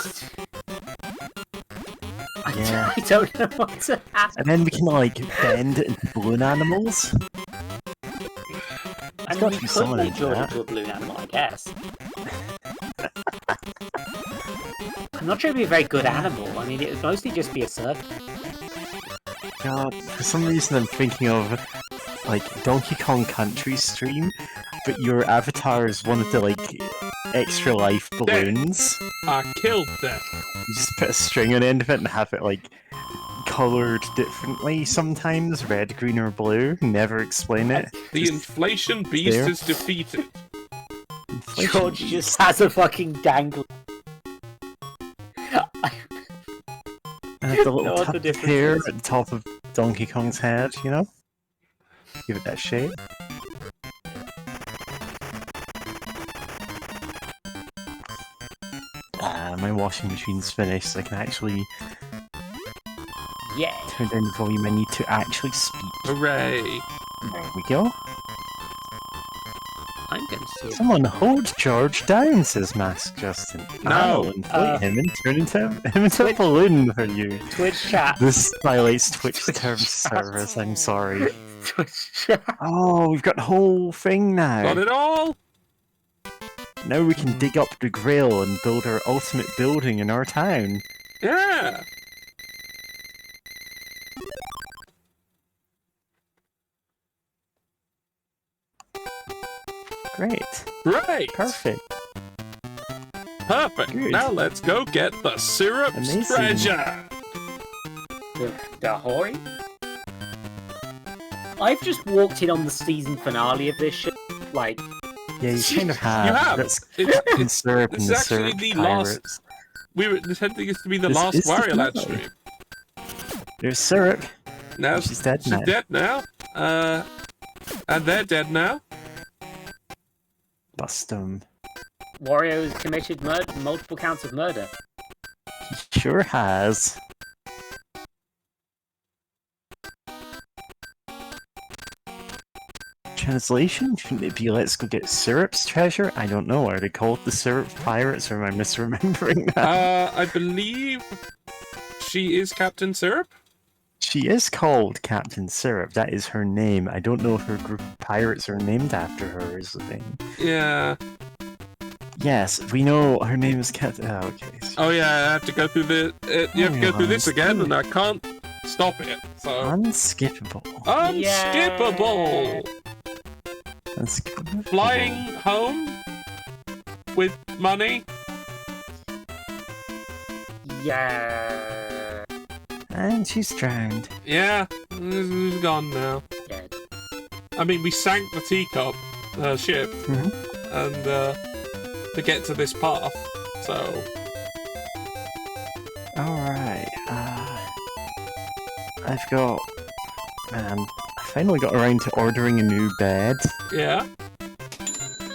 Yeah. I don't know what to ask. And then we can, like, bend it into balloon animals. I mean, got we to be could someone make into George that. into a balloon animal, I guess. I'm not sure it'd be a very good animal. I mean, it would mostly just be a circus. God, for some reason I'm thinking of, like, Donkey Kong Country stream, but your avatar is one of the, like, extra life balloons. I killed them. You just put a string on the end of it and have it, like, coloured differently sometimes, red, green, or blue. Never explain it. The Just inflation beast there. is defeated. inflation George beast. just has a fucking dangle. And have the know little what the tap difference hair is. at the top of Donkey Kong's head, you know? Give it that shape. My washing machine's finished, so I can actually Yeah. turn down the volume I need to actually speak. Hooray. There we go. I'm gonna see it. Someone hold George down, says Mask Justin. No. I'll inflate him and turn him into a Twitch- balloon for you. Twitch chat. This violates Twitch's Twitch terms of chat. service, I'm sorry. Twitch chat. Oh, we've got the whole thing now. Got it all? Now we can dig up the grill and build our ultimate building in our town. Yeah. Great. Great. Perfect. Perfect. Good. Now let's go get the syrup's Amazing. treasure. The Hori? I've just walked in on the season finale of this shit. Like, Yeah, you kind of have. You have. That's It's, in syrup and this the is actually syrup the pirates. this had to be the This last is the Wario Land finale. stream. There's syrup. Now She's dead now. dead now. And they're dead now. Bust him. Wario has committed multiple counts of murder. He sure has. translation? Shouldn't it be let's go get Syrup's treasure? I don't know. Are they called the Syrup Pirates, or am I misremembering that? I believe she is Captain Syrup. She is called Captain Syrup. That is her name. I don't know if her group of pirates are named after her, is the thing. Yeah. Yes, we know her name is Captain... Oh, okay. Oh yeah, I have to go through the... you have to go through this again, and I can't stop it, so... Unskippable. Unskippable! Unskippable. Flying home with money. Yeah. And she's drowned. Yeah, it's gone now. Dead. I mean, we sank the teacup ship, and to get to this path, so... Alright, I've got... Man, I finally got around to ordering a new bed, Yeah.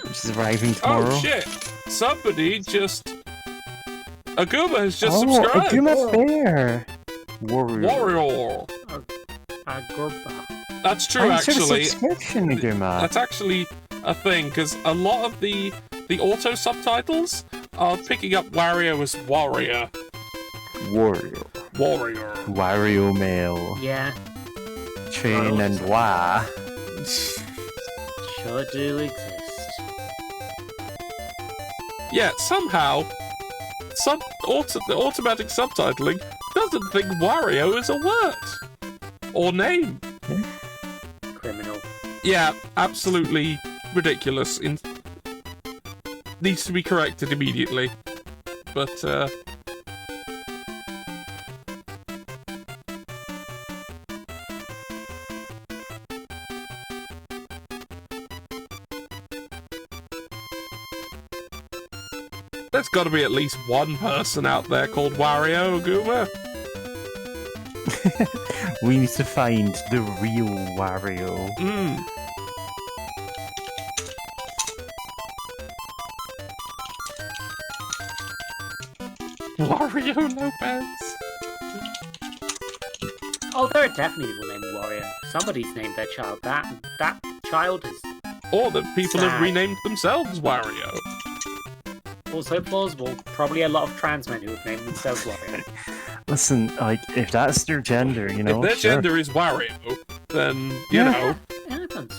which is arriving tomorrow. Oh shit! Somebody just... Aguma has just Oh, subscribed! Aguma Bear! Warrior. Warrior! Agorba. That's true, Thanks for the actually. subscription, Aguma. That's actually a thing, because a lot of the auto subtitles are picking up Wario as Warrior. Warrior. Warrior. Wario Mail. Yeah. Train and Wa. Sure do exist. Yeah, somehow, the automatic subtitling doesn't think Wario is a word. Or name. Criminal. Yeah, absolutely ridiculous. Needs to be corrected immediately. But, there's gotta be at least one person out there called Wario, Aguma. We need to find the real Wario. Wario Lopez. Oh, there are definitely people named Warrior. Somebody's named their child that. That child is Or the people have Sad. renamed themselves Wario. also plausible. Probably a lot of trans men who have named themselves Warrior. Listen, like, if that's their gender, you know, If their sure. gender is Wario, then, you Yeah. know... It happens.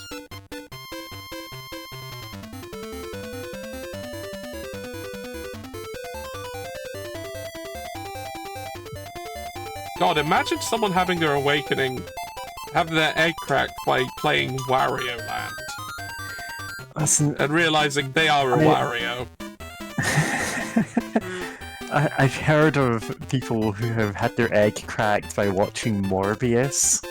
God, imagine someone having their awakening, having their egg cracked by playing Wario Land, Listen, and realizing they are a Wario. I've heard of people who have had their egg cracked by watching Morbius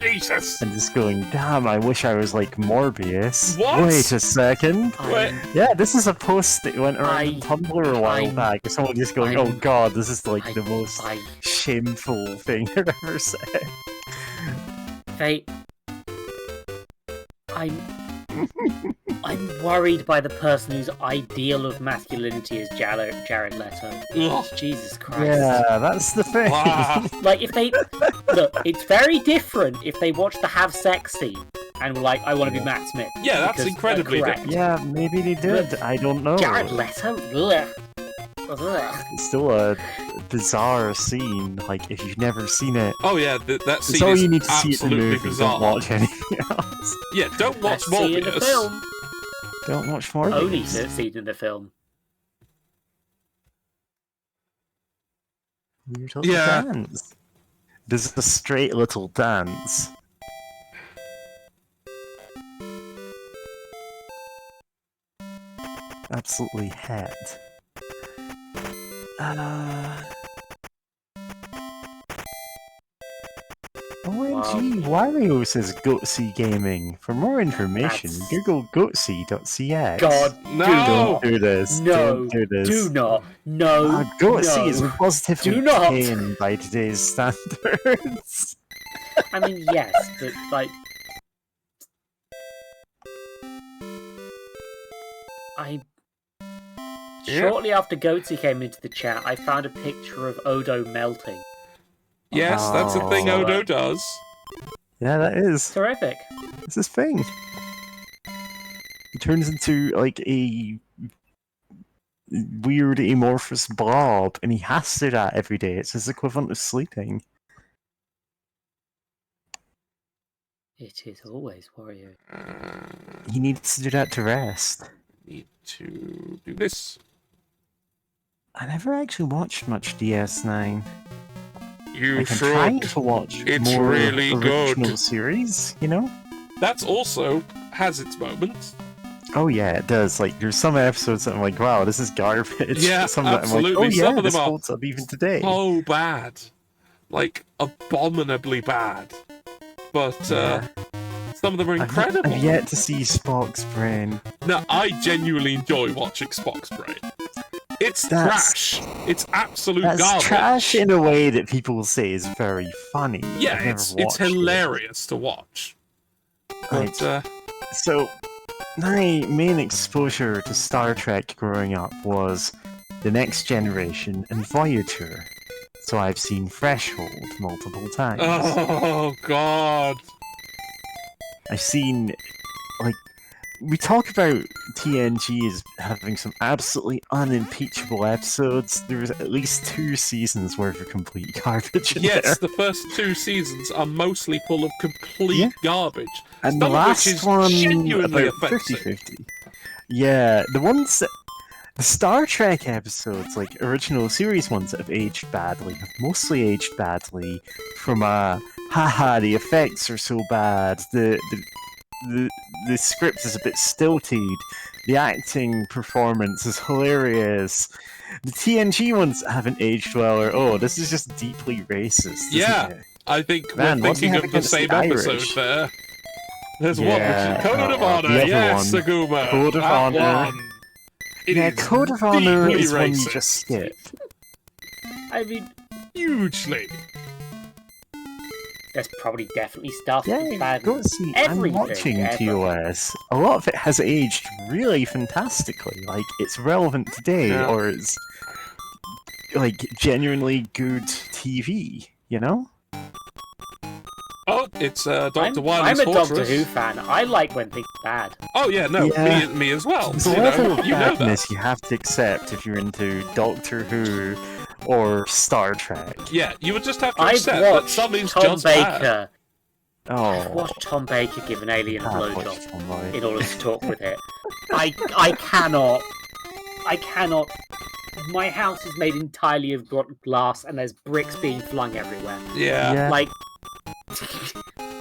Jesus! and just going, damn, I wish I was like Morbius. What? Wait a second. Wait. Yeah, this is a post that went around I- on Tumblr a while I'm- back. Someone just going, oh god, this is like the most I, shameful thing I've ever said. I'm worried by the person whose ideal of masculinity is Jared Leto. Ugh. Jesus Christ. Yeah, that's the thing. Ah. Like, if they... Look, it's very different if they watch the have sex scene and were like, I want to be Matt Smith. Yeah, that's because incredibly they're correct. Yeah, maybe they did. I don't know. Jared Leto? Ugh. Ugh. It's still a bizarre scene. Like, if you've never seen it, Oh yeah, that scene it's all is you need to see it in the absolutely movie. bizarre. Don't watch anything else. Yeah, don't watch Best scene in the Morbius. film. Don't watch Morbius. Only scene in the film. Weird little Yeah. dance. This is a straight little dance. Absolutely het. OMG, Wario says Goatsy Gaming. For more information, That's- Google goatsy.cx. God, No! Don't do this. no, Don't do this. do not. No, Goatsy no. is positively Do not. pain by today's standards. I mean, yes, but, like... Yeah. Shortly after Goatsy came into the chat, I found a picture of Odo melting. Yes, that's a thing Oh. Odo does. Yeah, that is. Terrific. It's his thing. He turns into like a weird amorphous blob, and he has to do that every day. It's his equivalent of sleeping. It is always Wario. He needs to do that to rest. Need to do this. I never actually watched much DS9. You Like, I'm should. trying to watch It's more really original good. series, you know? That's also has its moments. Oh yeah, it does. Like, there's some episodes that I'm like, wow, this is garbage. Yeah, some that I'm like, absolutely. oh yeah, Some of them this are holds up even today. So bad. Like, abominably bad. But, Yeah. some of them are incredible. I've yet to see Spock's brain. No, I genuinely enjoy watching Spock's Brain. It's That's- trash. It's absolute That's garbage. trash in a way that people say is very funny. Yeah, I've never it's watched it. hilarious to watch. But, So, my main exposure to Star Trek growing up was The Next Generation and Voyager. So I've seen Threshold multiple times. oh god. I've seen, like, we talk about TNG as having some absolutely unimpeachable episodes. There was at least 2 seasons worth of complete garbage in there. Yes, the first 2 seasons are mostly full of complete garbage. And the some of which last is one, genuinely about offensive. 50-50. Yeah, the ones that... The Star Trek episodes, like original series ones that have aged badly, have mostly aged badly from haha, the effects are so bad, the script is a bit stilted, the acting performance is hilarious. The TNG ones haven't aged well, or oh, this is just deeply racist. Yeah. Isn't it? I think Man, we're what do you thinking have of the against same the episode Irish? there. There's Yeah, one, Code of the Honor, other yes, one. Saguma. Code of that Honor. one. It Yeah, is Code of Honor deeply is one you racist. just skip. I mean, Hugely. there's probably definitely stuff Yeah, bad. go see. everything I'm watching ever. TOS. A lot of it has aged really fantastically. Like, it's relevant today, Yeah. or it's like genuinely good TV. You know? Oh, it's Dr. I'm Wily's a Fortress. Doctor Who fan. I like when things are bad. Oh yeah, no, Yeah. me as well. The You level know, of you know that. badness you have to accept if you're into Doctor Who or Star Trek. Yeah, you would just have to I've accept that watched something's Tom just bad. Baker. Oh, I've watched Tom Baker give an alien a I've blowjob watched Tomboy. in order to talk with it. I cannot. My house is made entirely of glass, and there's bricks being flung everywhere. Yeah. Yeah. Like,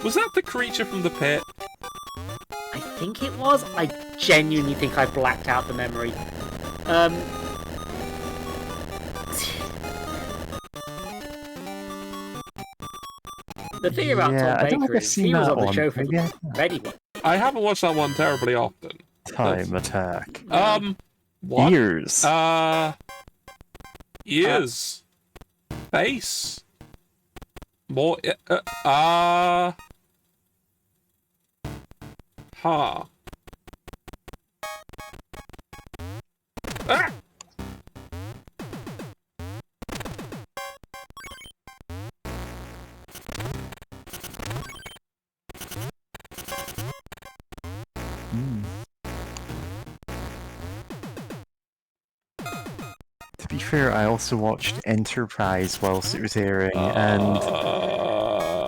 Was that the creature from the pit? I think it was. I genuinely think I blacked out the memory. The thing about Yeah, I Tom don't think Baker I've is seen he was that on the one. show for Maybe I- the ready one. I haven't watched that one terribly often. Time Attack. What? Years. Years. Base. More. Ha. Ah! To be fair, I also watched Enterprise whilst it was airing, and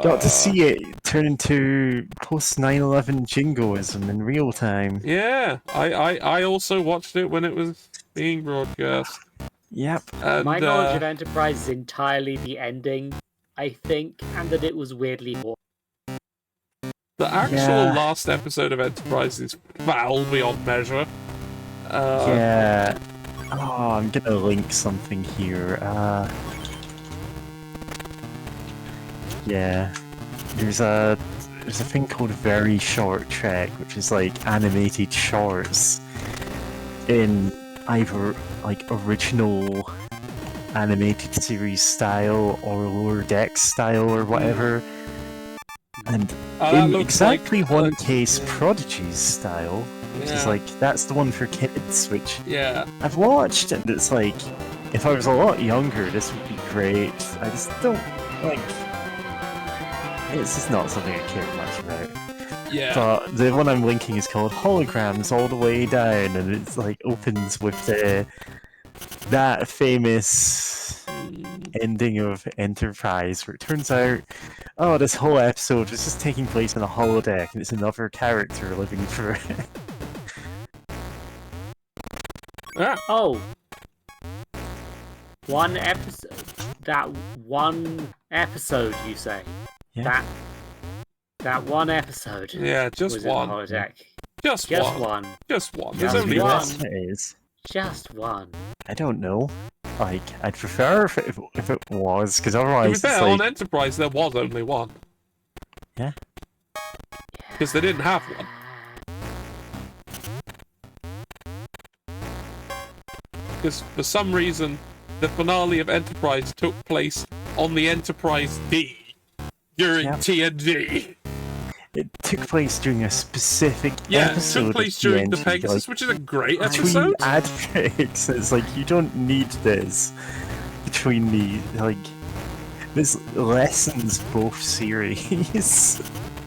got to see it turn into post 9/11 jingoism in real time. Yeah, I also watched it when it was being broadcast. Yep. And, My knowledge of Enterprise is entirely the ending, I think, and that it was weirdly horrible. the actual Yeah. last episode of Enterprise is foul beyond measure. Yeah. Oh, I'm gonna link something here. Yeah. There's a thing called Very Short Trek, which is like animated shorts in either like original animated series style or Lower Decks style or whatever. And That in looks exactly like- one case, Prodigy's style, which is Yeah. like, that's the one for kids, which Yeah. I've watched, and it's like, if I was a lot younger, this would be great. I just don't, like, it's just not something I care much about. Yeah. But the one I'm linking is called Holograms All the Way Down, and it's like opens with that famous ending of Enterprise, where it turns out, oh, this whole episode was just taking place in a holodeck, and it's another character living through it. Ah, Oh. One episode. That one episode, you say? Yeah. That one episode. yeah, just was one. In the holodeck. Just Just one. one. Just one. There's Just only one. one. It is. Just one. I don't know. Like, I'd prefer if it was, because To be otherwise it's fair, on like... Enterprise there was only one. Yeah. Because they didn't have one. Because for some reason, the finale of Enterprise took place on the Enterprise D during Yep. TNG. It took place during a specific Yeah, it episode took place of during the TNG, Pegasus, like, which is a great between episode. ad breaks. It's like, you don't need this between the, like... This lessens both series.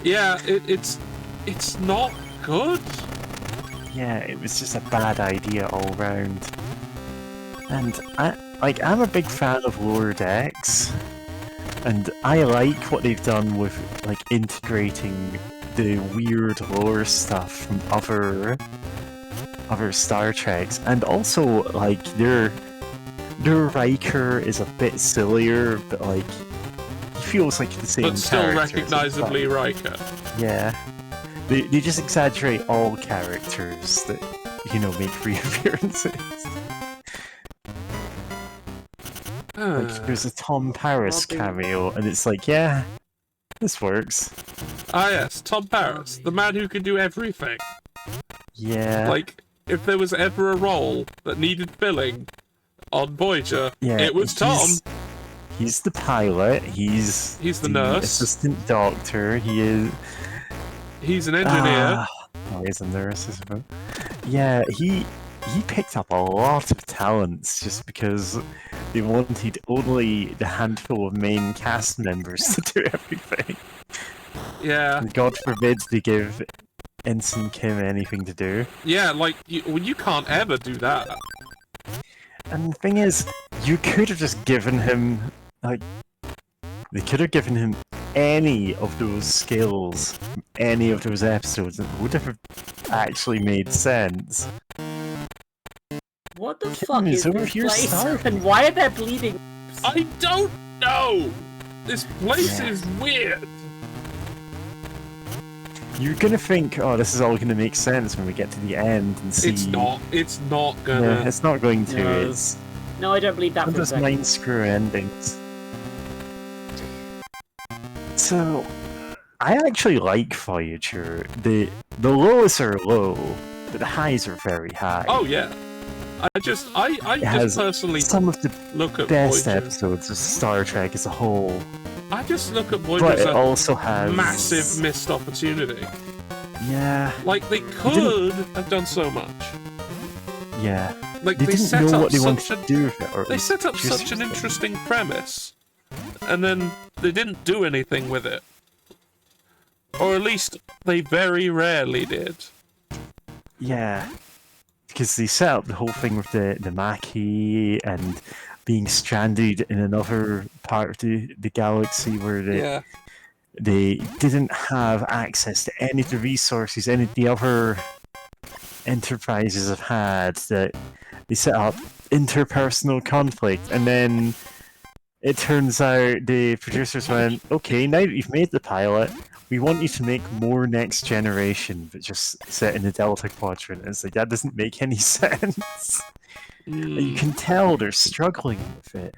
Yeah, it's not good. Yeah, it was just a bad idea all round. And I'm a big fan of Lower Decks, and I like what they've done with like integrating the weird lore stuff from other Star Treks, and also like their Riker is a bit sillier, but like he feels like the same But still character as recognisably Spock. Riker. Yeah. They just exaggerate all characters that, you know, make reappearances. Like, there's a Tom Paris cameo, and it's like, yeah, this works. Ah yes, Tom Paris, the man who can do everything. Yeah. Like, if there was ever a role that needed filling on Voyager, yeah, it was Tom. He's the pilot, he's the nurse. assistant doctor, He's an engineer. Oh, he's a nurse, I suppose. Yeah, he picked up a lot of talents just because they wanted only the handful of main cast members to do everything. Yeah. And God forbid they give Ensign Kim anything to do. Yeah, like, you can't ever do that. And the thing is, you could have just given him, like, they could have given him any of those skills from any of those episodes, and it would have actually made sense. What the Kim fuck is is over this here place? starving. And why are there bleeding? I don't know! This place Yeah. is weird. You're gonna think, oh, this is all gonna make sense when we get to the end and see. It's not Yeah, gonna. it's not going to. No. It's No, I don't believe that one for a of those second. mind screw endings. So, I actually like Voyager. The lows are low, but the highs are very high. Oh yeah. I just It has personally some of the look at best Voyager. episodes of Star Trek as a whole, I just look at Voyager but as it a also has massive missed opportunity. Yeah, Like, they could have done so much. yeah. Like, They they didn't set know up what they wanted such to a do with it. Or it they was set up just such an interesting. interesting premise, and then they didn't do anything with it. Or at least they very rarely did. Yeah, because they set up the whole thing with the Maquis and being stranded in another part of the galaxy where Yeah. they didn't have access to any of the resources any of the other enterprises have had. That they set up interpersonal conflict, and then it turns out the producers went, okay, now that you've made the pilot, we want you to make more Next Generation, but just set in the Delta Quadrant. And it's like, that doesn't make any sense. And you can tell they're struggling with it.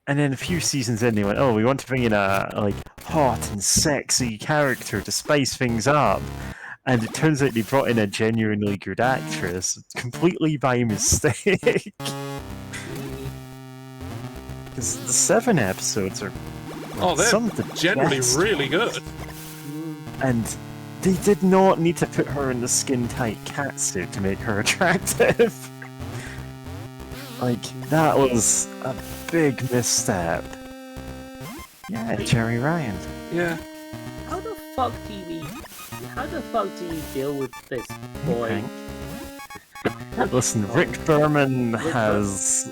And then a few seasons in, they went, oh, we want to bring in a like hot and sexy character to spice things up. And it turns out they brought in a genuinely good actress, completely by mistake. Because the 7 episodes are Oh, they're some of the generally best. really good. And they did not need to put her in the skin-tight catsuit to make her attractive. Like, that was a big misstep. Yeah, Jerry Ryan. Yeah. How the fuck do you deal with this boy? Listen, Rick Berman has...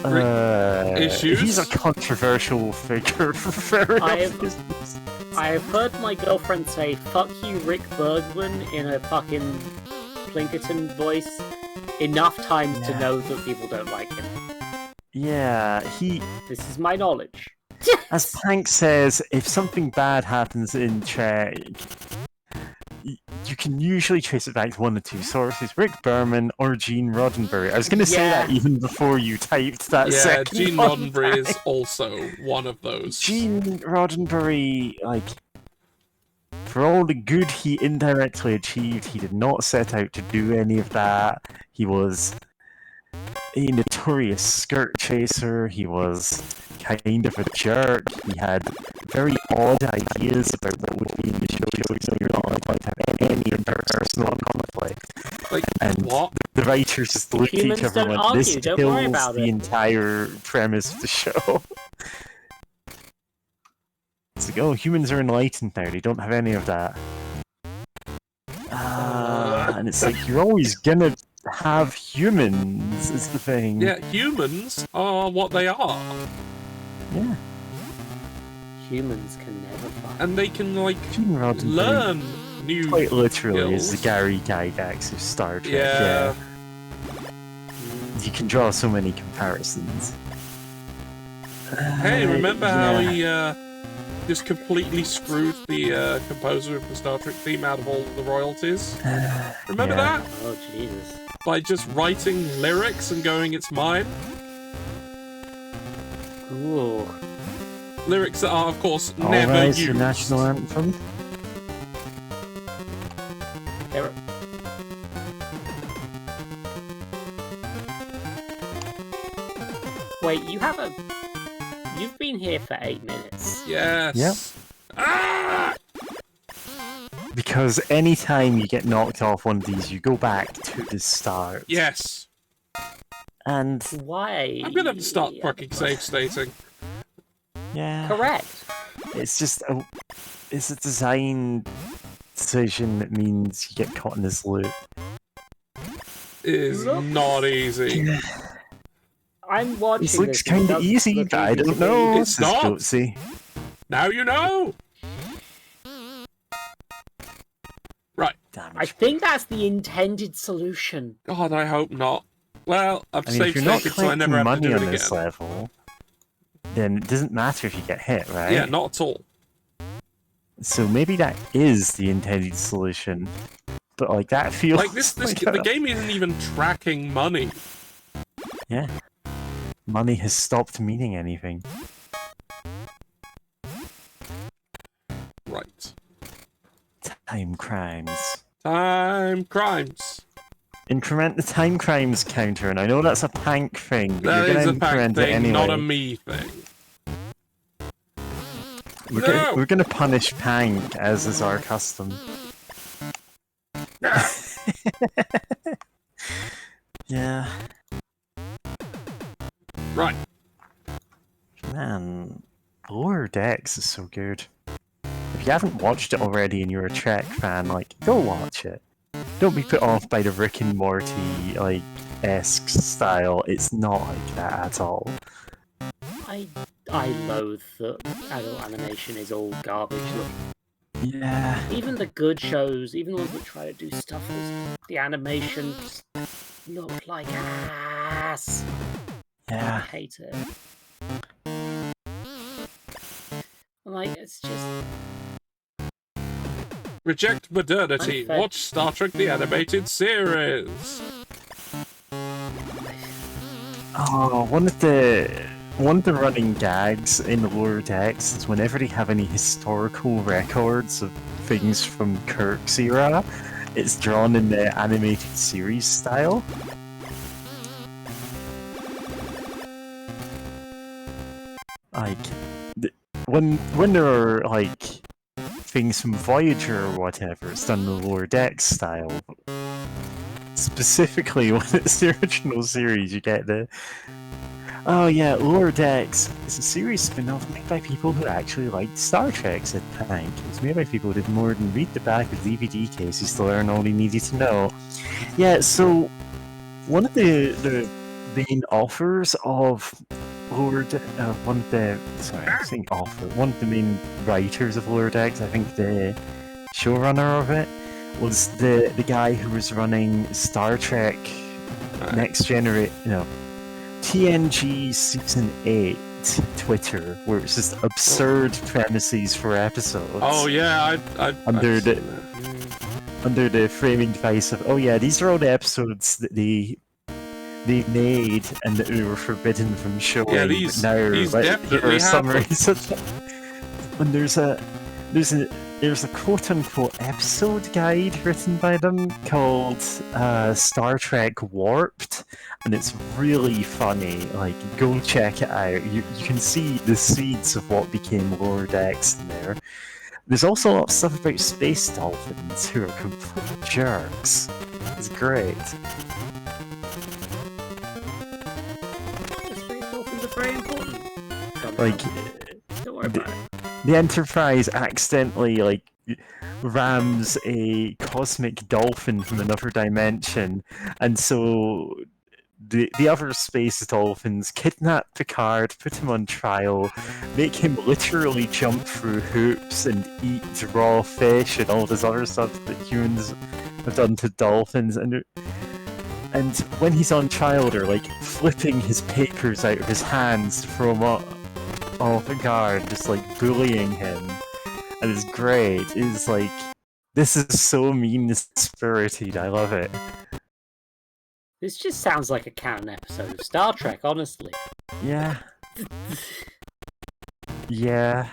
issues? He's a controversial figure for very obvious reasons. I have heard my girlfriend say, fuck you, Rick Bergman, in a fucking Plinkerton voice enough times to know that people don't like him. Yeah, This is my knowledge. as Plank says, if something bad happens in Czech, you can usually trace it back to one of two sources, Rick Berman or Gene Roddenberry. I was going to say that even before you typed that second Gene one Roddenberry back. is also one of those. Gene Roddenberry, like, for all the good he indirectly achieved, he did not set out to do any of that. He was a notorious skirt chaser, he was kind of a jerk, he had very odd ideas about what would be in the show, so you're not allowed to have any interpersonal conflict. Like, And what? the writers just looked at Humans each other and don't went, this argue, don't worry kills about the it." entire premise of the show. It's like, oh, humans are enlightened now, they don't have any of that. And it's like, you're always gonna have humans, is the thing. Yeah, humans are what they are. Yeah. Humans can never fight. And they can, like, Gene Roddenberry learn new quite literally is the skills. Gary Gygax of Star Trek. Yeah. You can draw so many comparisons. Hey, remember how yeah. he just completely screwed the composer of the Star Trek theme out of all the royalties? Remember Yeah. that? Oh, Jesus. By just writing lyrics and going, it's mine? Ooh. Lyrics that are, of course, All never Rise, used. the national anthem. There- Wait, you've been here for 8 minutes. Yes. Yep. Ah! Because anytime you get knocked off one of these, you go back to the start. Yes. And Why? I'm gonna have to start fucking save stating. yeah, Correct. it's just it's a design decision that means you get caught in this loop. It is Look. not easy. I'm watching This looks and it kind of doesn't easy, look but I easy don't to know. me. It's Says not. Goatsy. Now you know! Right. Damn I it. think that's the intended solution. God, I hope not. Well, I've I mean, if saved you're not stated, so I collecting never have to money do it on again. this level, then it doesn't matter if you get hit, right? Yeah, not at all. So maybe that is the intended solution. But like that feels Like this like the game isn't even tracking money. Yeah. Money has stopped meaning anything. Right. Time crimes. Time crimes. Increment the time crimes counter, and I know that's a Pank thing, but That you're is gonna a pack increment it thing, anyway. not a me thing. No! We're gonna punish Pank, as is our custom. Yeah. Right. Man, Lower Decks is so good. If you haven't watched it already and you're a Trek fan, like, go watch it. Don't be put off by the Rick and Morty, like, esque style. It's not like that at all. I loathe that adult animation is all garbage. Look, Yeah. even the good shows, even the ones that try to do stuff with the animation, just look like ass. I Yeah. hate it. Like, it's just... Reject modernity. Unfair. Watch Star Trek the Animated Series. Oh, one of the running gags in the Lower Decks is whenever they have any historical records of things from Kirk's era, it's drawn in the animated series style. Like, when there are like things from Voyager or whatever, it's done in the Lower Decks style. Specifically, when it's the original series, you get the Oh yeah, Lower Decks is a series spin-off made by people who actually liked Star Trek, said Tank. It was made by people who did more than read the back of DVD cases to learn all they needed to know. Yeah, so one of the main authors of Lower Decks, one of the main writers of Lower Decks, I think the showrunner of it, was the guy who was running Star Trek Next Generation, TNG Season 8 Twitter, where it's just absurd premises for episodes. Oh yeah, under the framing device of, oh yeah, these are all the episodes that they made and that we were forbidden from showing. Yeah, these definitely are summaries of them. And there's a quote-unquote episode guide written by them called Star Trek Warped, and it's really funny. Like, go check it out. You can see the seeds of what became Lower Decks in there. There's also a lot of stuff about space dolphins who are complete jerks. It's great. Space dolphins are very important. Like, don't worry about it. The Enterprise accidentally, rams a cosmic dolphin from another dimension, and so the other space dolphins kidnap Picard, put him on trial, make him literally jump through hoops and eat raw fish and all this other stuff that humans have done to dolphins, and when he's on trial, they're flipping his papers out of his hands to throw him off the guard, just bullying him, and it's great. It's this is so mean-spirited. I love it. This just sounds like a canon episode of Star Trek, honestly. Yeah. Yeah.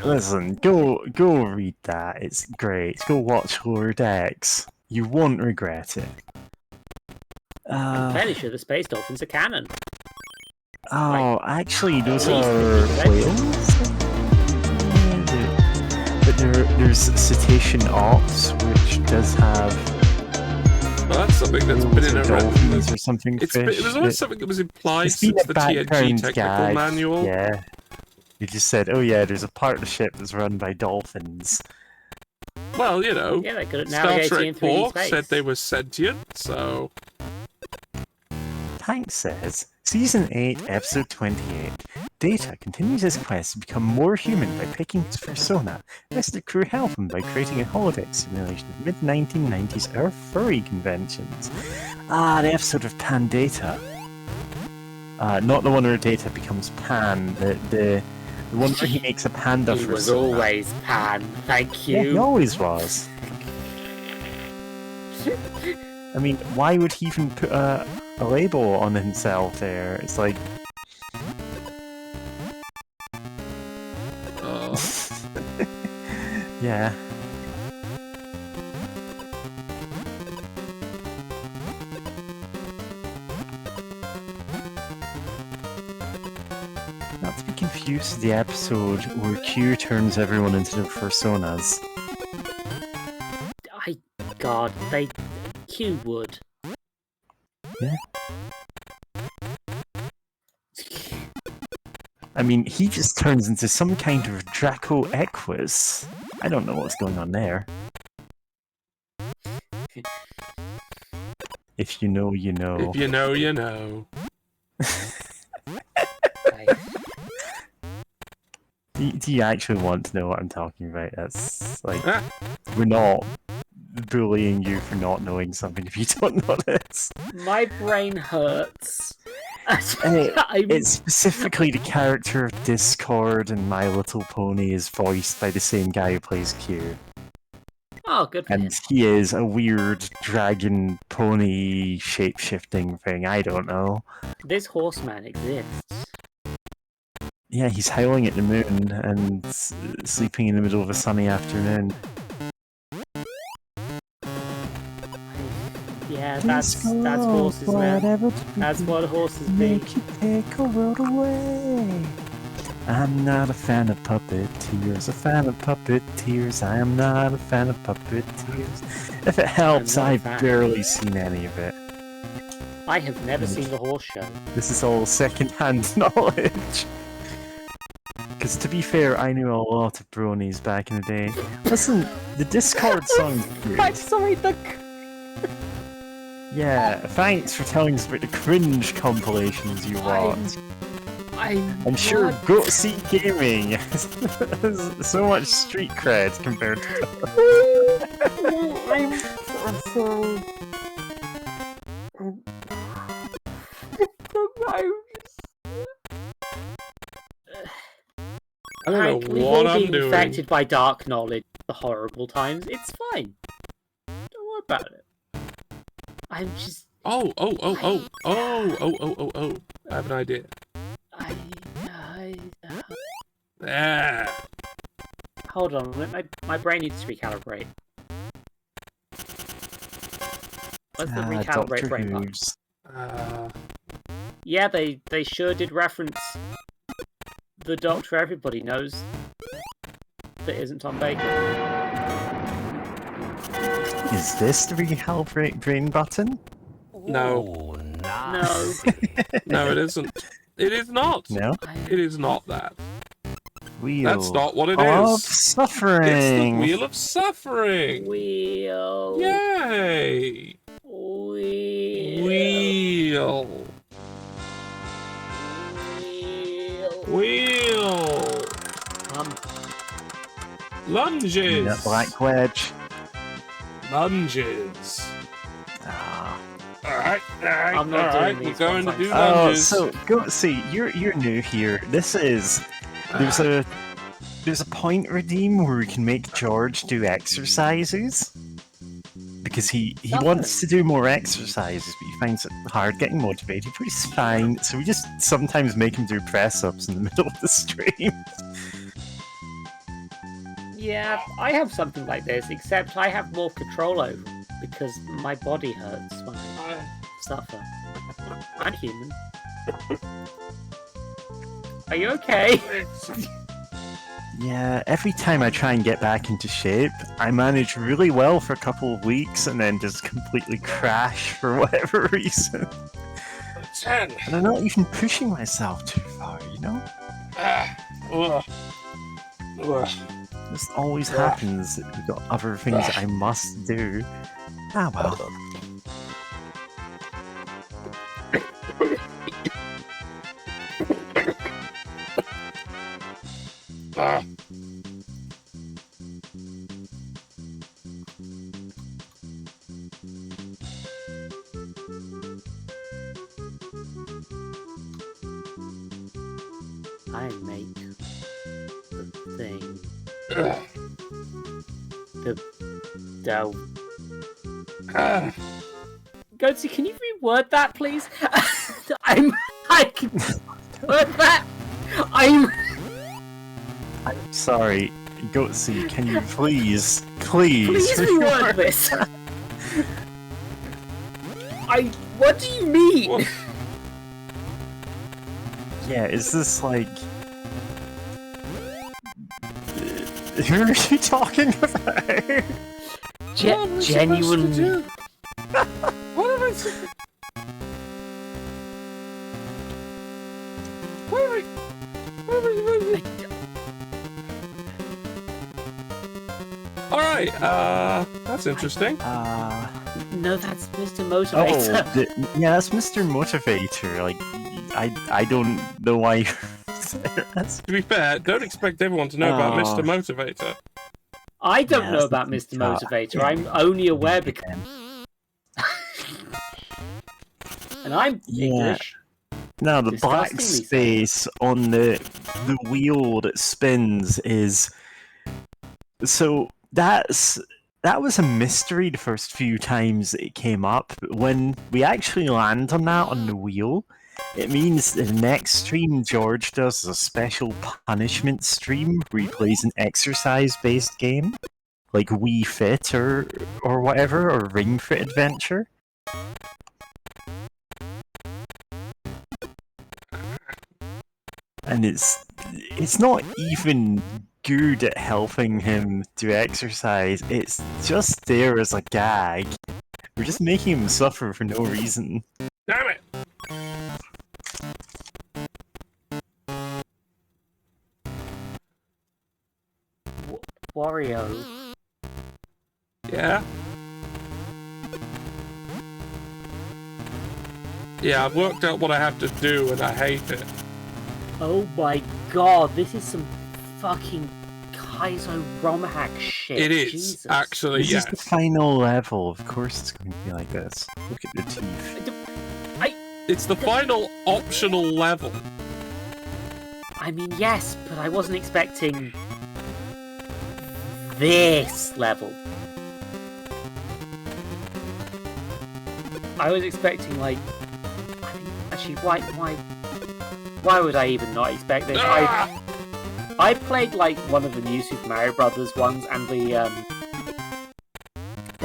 Listen, go read that. It's great. Go watch Lower Decks. You won't regret it. I'm fairly sure the space dolphins are canon. Oh, actually, those are whales. But there's Cetacean Ops, which does have. Well, that's something that's been in a dolphins or something. It was always something that was implied since the TNG technical gag. manual. Yeah. You just said, oh yeah, there's a part of the ship that's run by dolphins. Well, yeah, they could Star navigate Trek in 3D 4 said they were sentient, so. Tank says, Season 8, Episode 28. Data continues his quest to become more human by picking his persona. Rest of the crew help him by creating a holodeck simulation of mid-1990s Earth furry conventions. Ah, the episode of Pan Data. Not the one where Data becomes Pan, the one where he makes a panda he persona. was always Pan, thank you. Yeah, he always was. I mean, why would he even put a label on himself there? It's like... yeah. Not to be confused with the episode where Q turns everyone into their personas. God, Q would. Yeah. I mean, he just turns into some kind of Draco Equus. I don't know what's going on there. If you know, you know. If you know, you know. Do you actually want to know what I'm talking about? That's we're not bullying you for not knowing something if you don't know this. My brain hurts. It's specifically the character of Discord and My Little Pony is voiced by the same guy who plays Q. Oh, good for him. And he is a weird dragon pony shape-shifting thing, I don't know. This horseman exists. Yeah, he's howling at the moon and sleeping in the middle of a sunny afternoon. Yeah, that's horses, man. That's what horses be. Make you take a world away. I'm not a fan of puppeteers, a fan of puppeteers. I am not a fan of puppeteers. If it helps, I'm not a I've fan. barely seen any of it. I have never seen the horse show. This is all second-hand knowledge. Because to be fair, I knew a lot of bronies back in the day. Listen, the Discord song's I'm good. sorry, Yeah, thanks for telling us about the cringe compilations you watch. I'm sure Goatsy Gaming has so much street cred compared to... I'm sorry. I don't know We've what all I'm been doing. infected by dark knowledge, the horrible times. It's fine. Don't worry about it. I'm just. Oh. I have an idea. There. Hold on, my brain needs to recalibrate. What's the recalibrate Doctor brain part? Who's. Yeah, they sure did reference the Doctor everybody knows that isn't Tom Baker. Is this the recalibrate brain button? No. No. No, it isn't. It is not. No? It is not that. Wheel That's not what it of is. suffering! It's the Wheel of Suffering. Wheel. Yay. Wheel. Wheel. Lunges. That black wedge. Lunges. Ah. Alright, I'm not doing we're these going to ones, do I'm Oh, lunges. so go see. You're new here. This is there's a point redeem where we can make George do exercises because he wants to do more exercises, but he finds it hard getting motivated. But he's fine. So we just sometimes make him do press ups in the middle of the stream. Yeah, I have something like this, except I have more control over it because my body hurts when I suffer. I'm human. Are you okay? Yeah, every time I try and get back into shape, I manage really well for a couple of weeks and then just completely crash for whatever reason. 10. And I'm not even pushing myself too far, you know? Ugh. This always happens. We've got other things I must do. Ah well. I make the thing. The Goatsy, can you reword that, please? I can word that. I'm Sorry, Goatsy, can you please please reword this. What do you mean? What? Yeah, is this like... Who are you talking about? Genuine. What am I supposed Alright, that's interesting. No, that's Mr. Oh, Motivator. yeah, that's Mr. Motivator. Like, I don't know why. That's... To be fair, don't expect everyone to know about Mr. Motivator. I don't Yeah, know that's about the Mr. top. Motivator. I'm only aware because. And I'm Yeah. English. Now the black Disgustingly so. space on the wheel that spins is so that was a mystery the first few times it came up, but when we actually land on that on the wheel, it means the next stream George does is a special punishment stream where he plays an exercise-based game, like Wii Fit or whatever, or Ring Fit Adventure. and it's not even good at helping him to exercise. It's just there as a gag. We're just making him suffer for no reason. Damn it! Wario. Yeah? Yeah, I've worked out what I have to do and I hate it. Oh my god, this is some fucking Kaizo ROM hack shit. It is, Jesus. actually, This yes. is the final level. Of course it's going to be like this. Look at the teeth. It's the final optional level. I mean, yes, but I wasn't expecting this level. I was expecting, like, I mean, actually, why would I even not expect this? Ah! I played like one of the new Super Mario Brothers ones, and the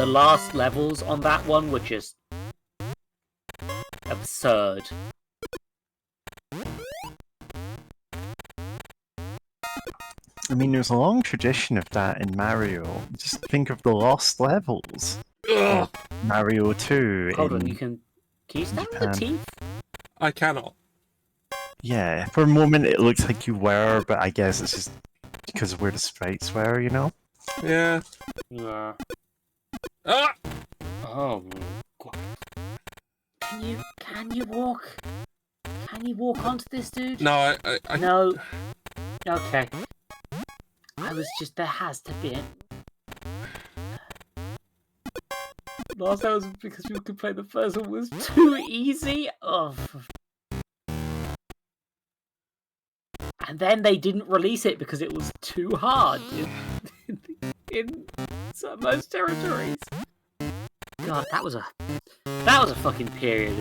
last levels on that one were just absurd. I mean, there's a long tradition of that in Mario. Just think of the lost levels. Ugh, Mario 2 Hold in on, can you stand on Japan. the teeth? I cannot. Yeah, for a moment it looks like you were, but I guess it's just because of where the sprites were, you know? Yeah. Yeah. Ah! Oh god. Can you walk? Can you walk onto this dude? No, I No. Okay. There has to be it. Last time was because we could play the first one was too easy. Oh. And then they didn't release it because it was too hard in most territories. God, that was a fucking period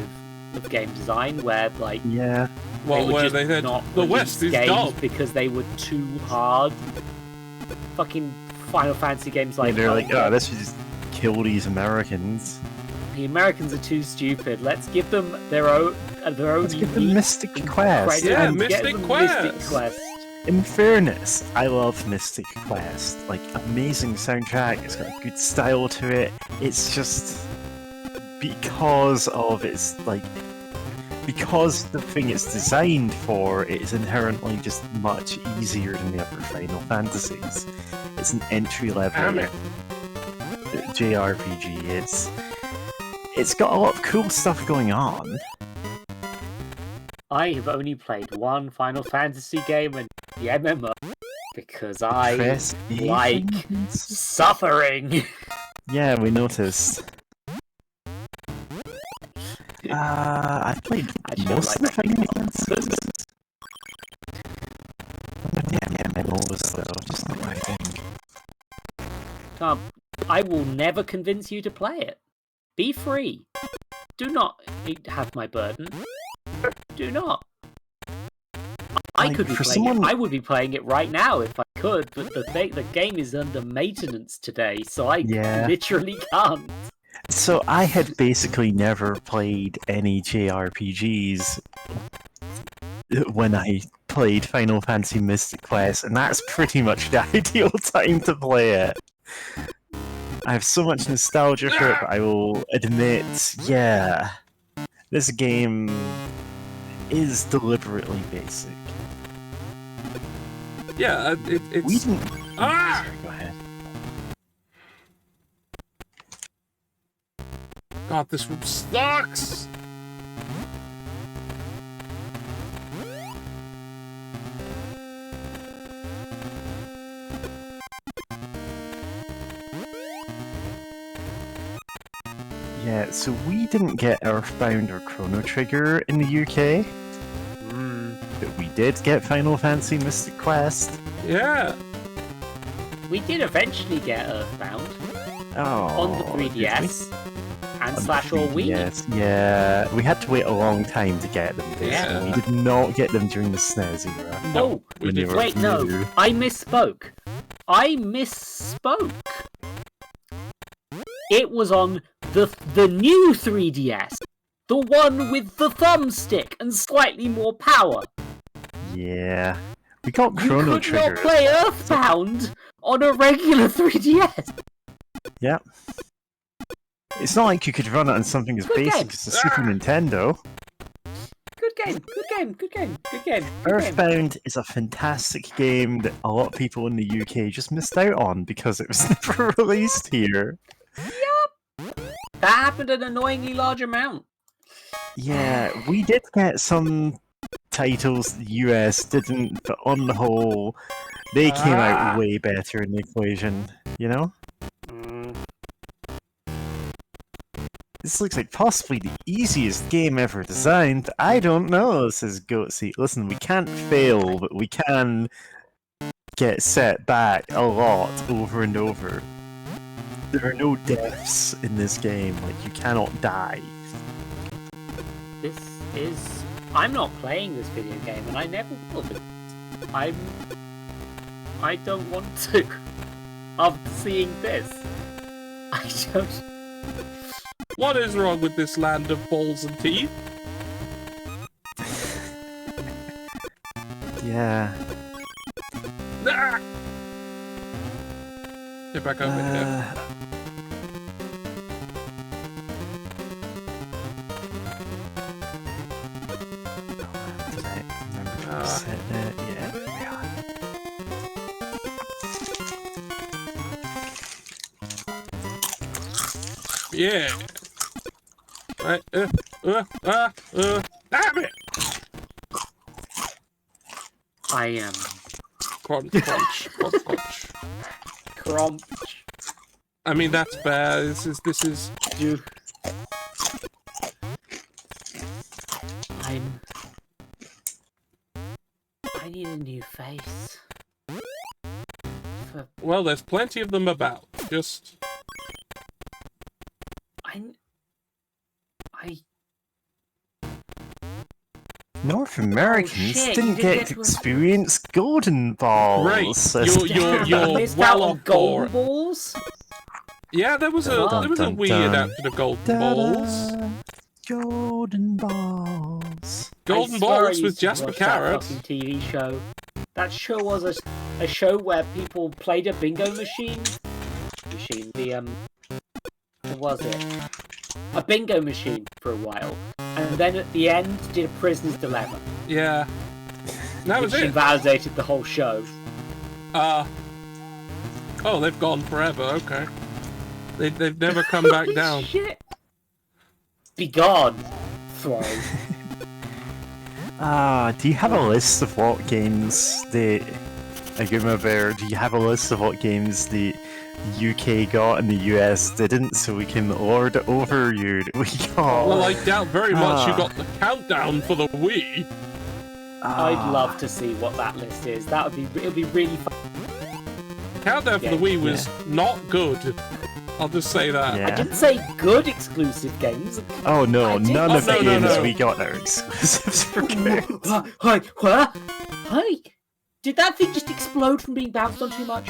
of game design where like Yeah. well, would where just they said not the release West is games dumb. because they were too hard. Fucking Final Fantasy games like They're like, oh, this would just kill these Americans. the Americans are too stupid. Let's give them their own Let's give them unique Mystic Quest. Yeah, and get Mystic them Quest. Mystic Quest. In fairness, I love Mystic Quest. Like, amazing soundtrack, it's got a good style to it. It's just because of its, like, because the thing it's designed for is inherently just much easier than the other Final Fantasies. It's an entry-level Damn it. JRPG. It's got a lot of cool stuff going on. I have only played one Final Fantasy game and the MMO because I Press A like things? suffering. Yeah, we noticed. I've played Actually, most I of the like Final Fantasies. Damn MMOs though, just not my thing. I will never convince you to play it. Be free. Do not have my burden. Do not. I Like, could be for playing someone- it. I would be playing it right now if I could, but the game is under maintenance today, so I Yeah. literally can't. So I had basically never played any JRPGs when I played Final Fantasy Mystic Quest, and that's pretty much the ideal time to play it. I have so much nostalgia for it, but I will admit, yeah, this game is deliberately basic. Yeah, it's. We didn't. Ah! Sorry, go ahead. God, this room sucks! Yeah, so we didn't get Earthbound or Chrono Trigger in the UK, but we did get Final Fantasy Mystic Quest. Yeah. We did eventually get Earthbound Oh, on the did we? 3DS and On the slash or Wii. 3DS, yeah, we had to wait a long time to get them. Basically. Yeah. We did not get them during the SNES era. No, we when did. they were wait, no. new. I misspoke. It was on the new 3DS. The one with the thumbstick and slightly more power. Yeah. We got You Chrono could Trigger. not play Earthbound on a regular 3DS. Yeah. It's not like you could run it on something as Good basic game. as the Super Nintendo. Good game, good game, good game, good game. Good game. Earthbound is a fantastic game that a lot of people in the UK just missed out on because it was never released here. That happened an annoyingly large amount. Yeah, we did get some titles the US didn't, but on the whole, they came out way better in the equation, you know? Mm. This looks like possibly the easiest game ever designed. I don't know, says Goatsy. Listen, we can't fail, but we can get set back a lot over and over. There are no deaths in this game, like you cannot die. This is... I'm not playing this video game, and I never will be. I don't want to. After seeing this. I don't... What is wrong with this land of balls and teeth? Yeah. Ah! Get back over here. Did I remember to set that? Yeah, there we are. Yeah. Right. Damn it! I am... Crunch, crunch, crunch, crunch. Crump. I mean, that's bad. This is. You... I need a new face. Well, there's plenty of them about. Just. North Americans shit, didn't you didn't get get to to- experience Golden Balls. Right, says- you're missed well out off on Golden for- Balls? Yeah, there was a Dun, Wii dun. adapted of Golden Balls. Ta-da! Golden Balls. Golden I swear I Balls used with to Jasper watch that Carrot. fucking TV show. That show was a show where people played a bingo machine. What was it? A bingo machine for a while, and then at the end did a prisoner's dilemma, Yeah. That was which it. invalidated the whole show. Oh, they've gone forever. Okay. They've never come back down. Shit. Be gone, Throw. Do you have a list of what games the Aguma Bear, do you have a list of what games the UK got and the US didn't, so we can lord it over you? We got. Well, I doubt very much you got the countdown for the Wii. I'd love to see what that list is. It'll be really fun. Countdown for the Wii was not good. I'll just say that. Yeah. I didn't say good exclusive games. Oh no, I did- none Oh, of the no, games no. we got are exclusives for good. Hi. Did that thing just explode from being bounced on too much?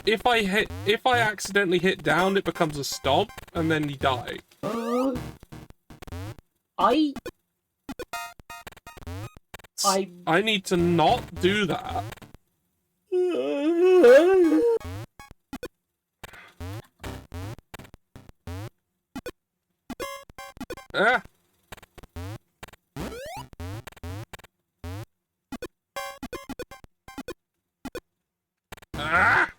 If I accidentally hit down, it becomes a stomp, and then you die. I need to not do that. Ah. Ah.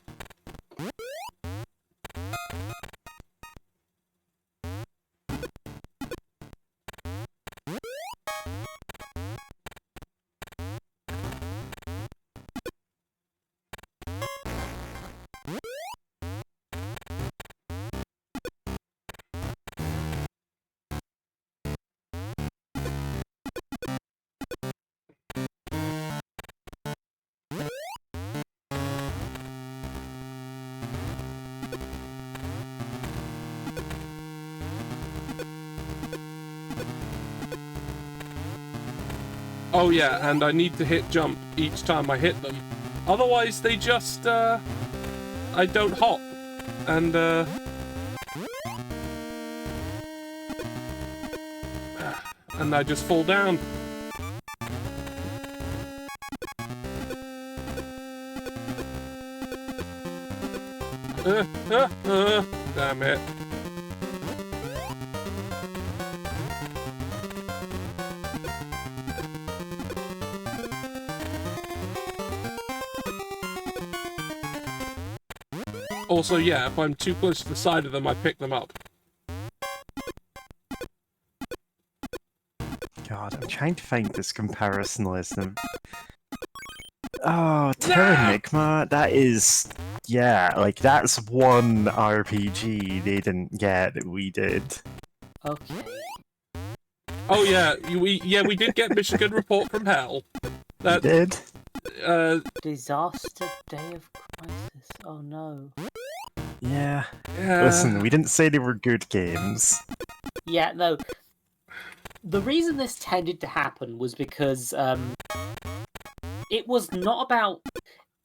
Oh yeah, and I need to hit jump each time I hit them. Otherwise they just, I don't hop. And, and I just fall down. Damn it. Also, yeah, if I'm too close to the side of them, I pick them up. God, I'm trying to find this comparison list. Oh, Terranigma, that is... Yeah, like, that's one RPG they didn't get that we did. Okay. Oh yeah, we did get Michigan Report from Hell. We did? Disaster Day of Crisis. Oh no. Yeah. Listen, we didn't say they were good games. Yeah, no. The reason this tended to happen was because it was not about...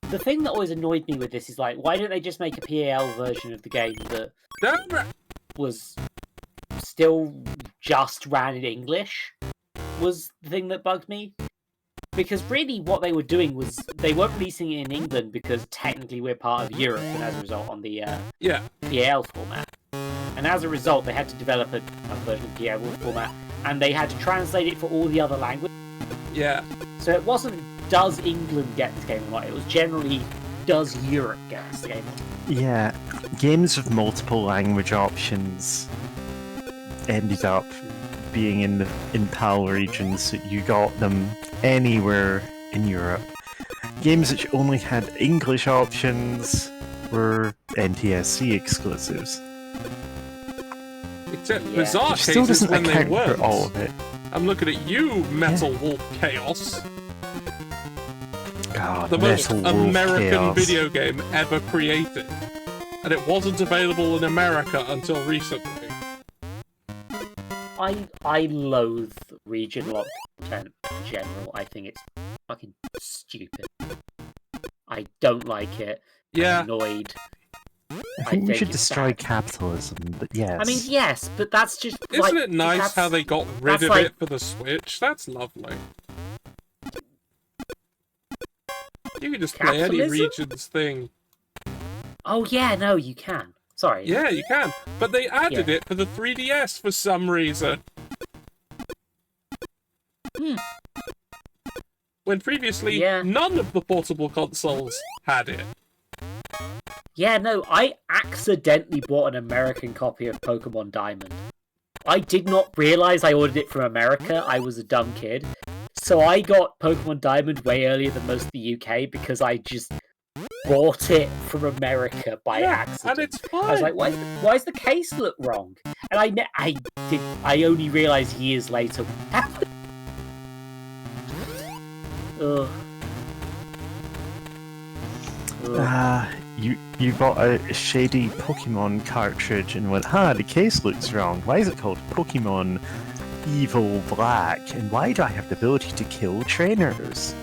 The thing that always annoyed me with this is like, why don't they just make a PAL version of the game that was still just ran in English? Was the thing that bugged me. Because really what they were doing was, they weren't releasing it in England because technically we're part of Europe, and as a result on the PAL format. And as a result, they had to develop a version of the PAL format, and they had to translate it for all the other languages. Yeah. So it wasn't, does England get this game or not? It was generally, does Europe get this game or not? Yeah, games with multiple language options ended up being in PAL regions, so you got them anywhere in Europe. Games which only had English options were NTSC exclusives. Except bizarre Which still cases doesn't when they account weren't. for all of it. I'm looking at you, Metal Wolf Chaos. God, The most Metal Wolf American Chaos. video game ever created. And it wasn't available in America until recently. I loathe region locked content in general. I think it's fucking stupid. I don't like it. Yeah. I'm annoyed. I think we should it's destroy bad. capitalism, but yes. I mean, yes, but that's just Isn't it nice how they got rid that's of like- it for the Switch? That's lovely. You can just play any Capitalism? region's thing. Oh yeah, no, you can. Sorry. Yeah, you can. But they added it for the 3DS for some reason. When previously, none of the portable consoles had it. Yeah, no, I accidentally bought an American copy of Pokemon Diamond. I did not realize I ordered it from America. I was a dumb kid. So I got Pokemon Diamond way earlier than most of the UK because I just bought it from America by accident. And it's fine. I was like, why does the case look wrong? And I only realized years later what happened. Ugh. You bought a shady Pokemon cartridge and went, the case looks wrong. Why is it called Pokemon Evil Black? And why do I have the ability to kill trainers?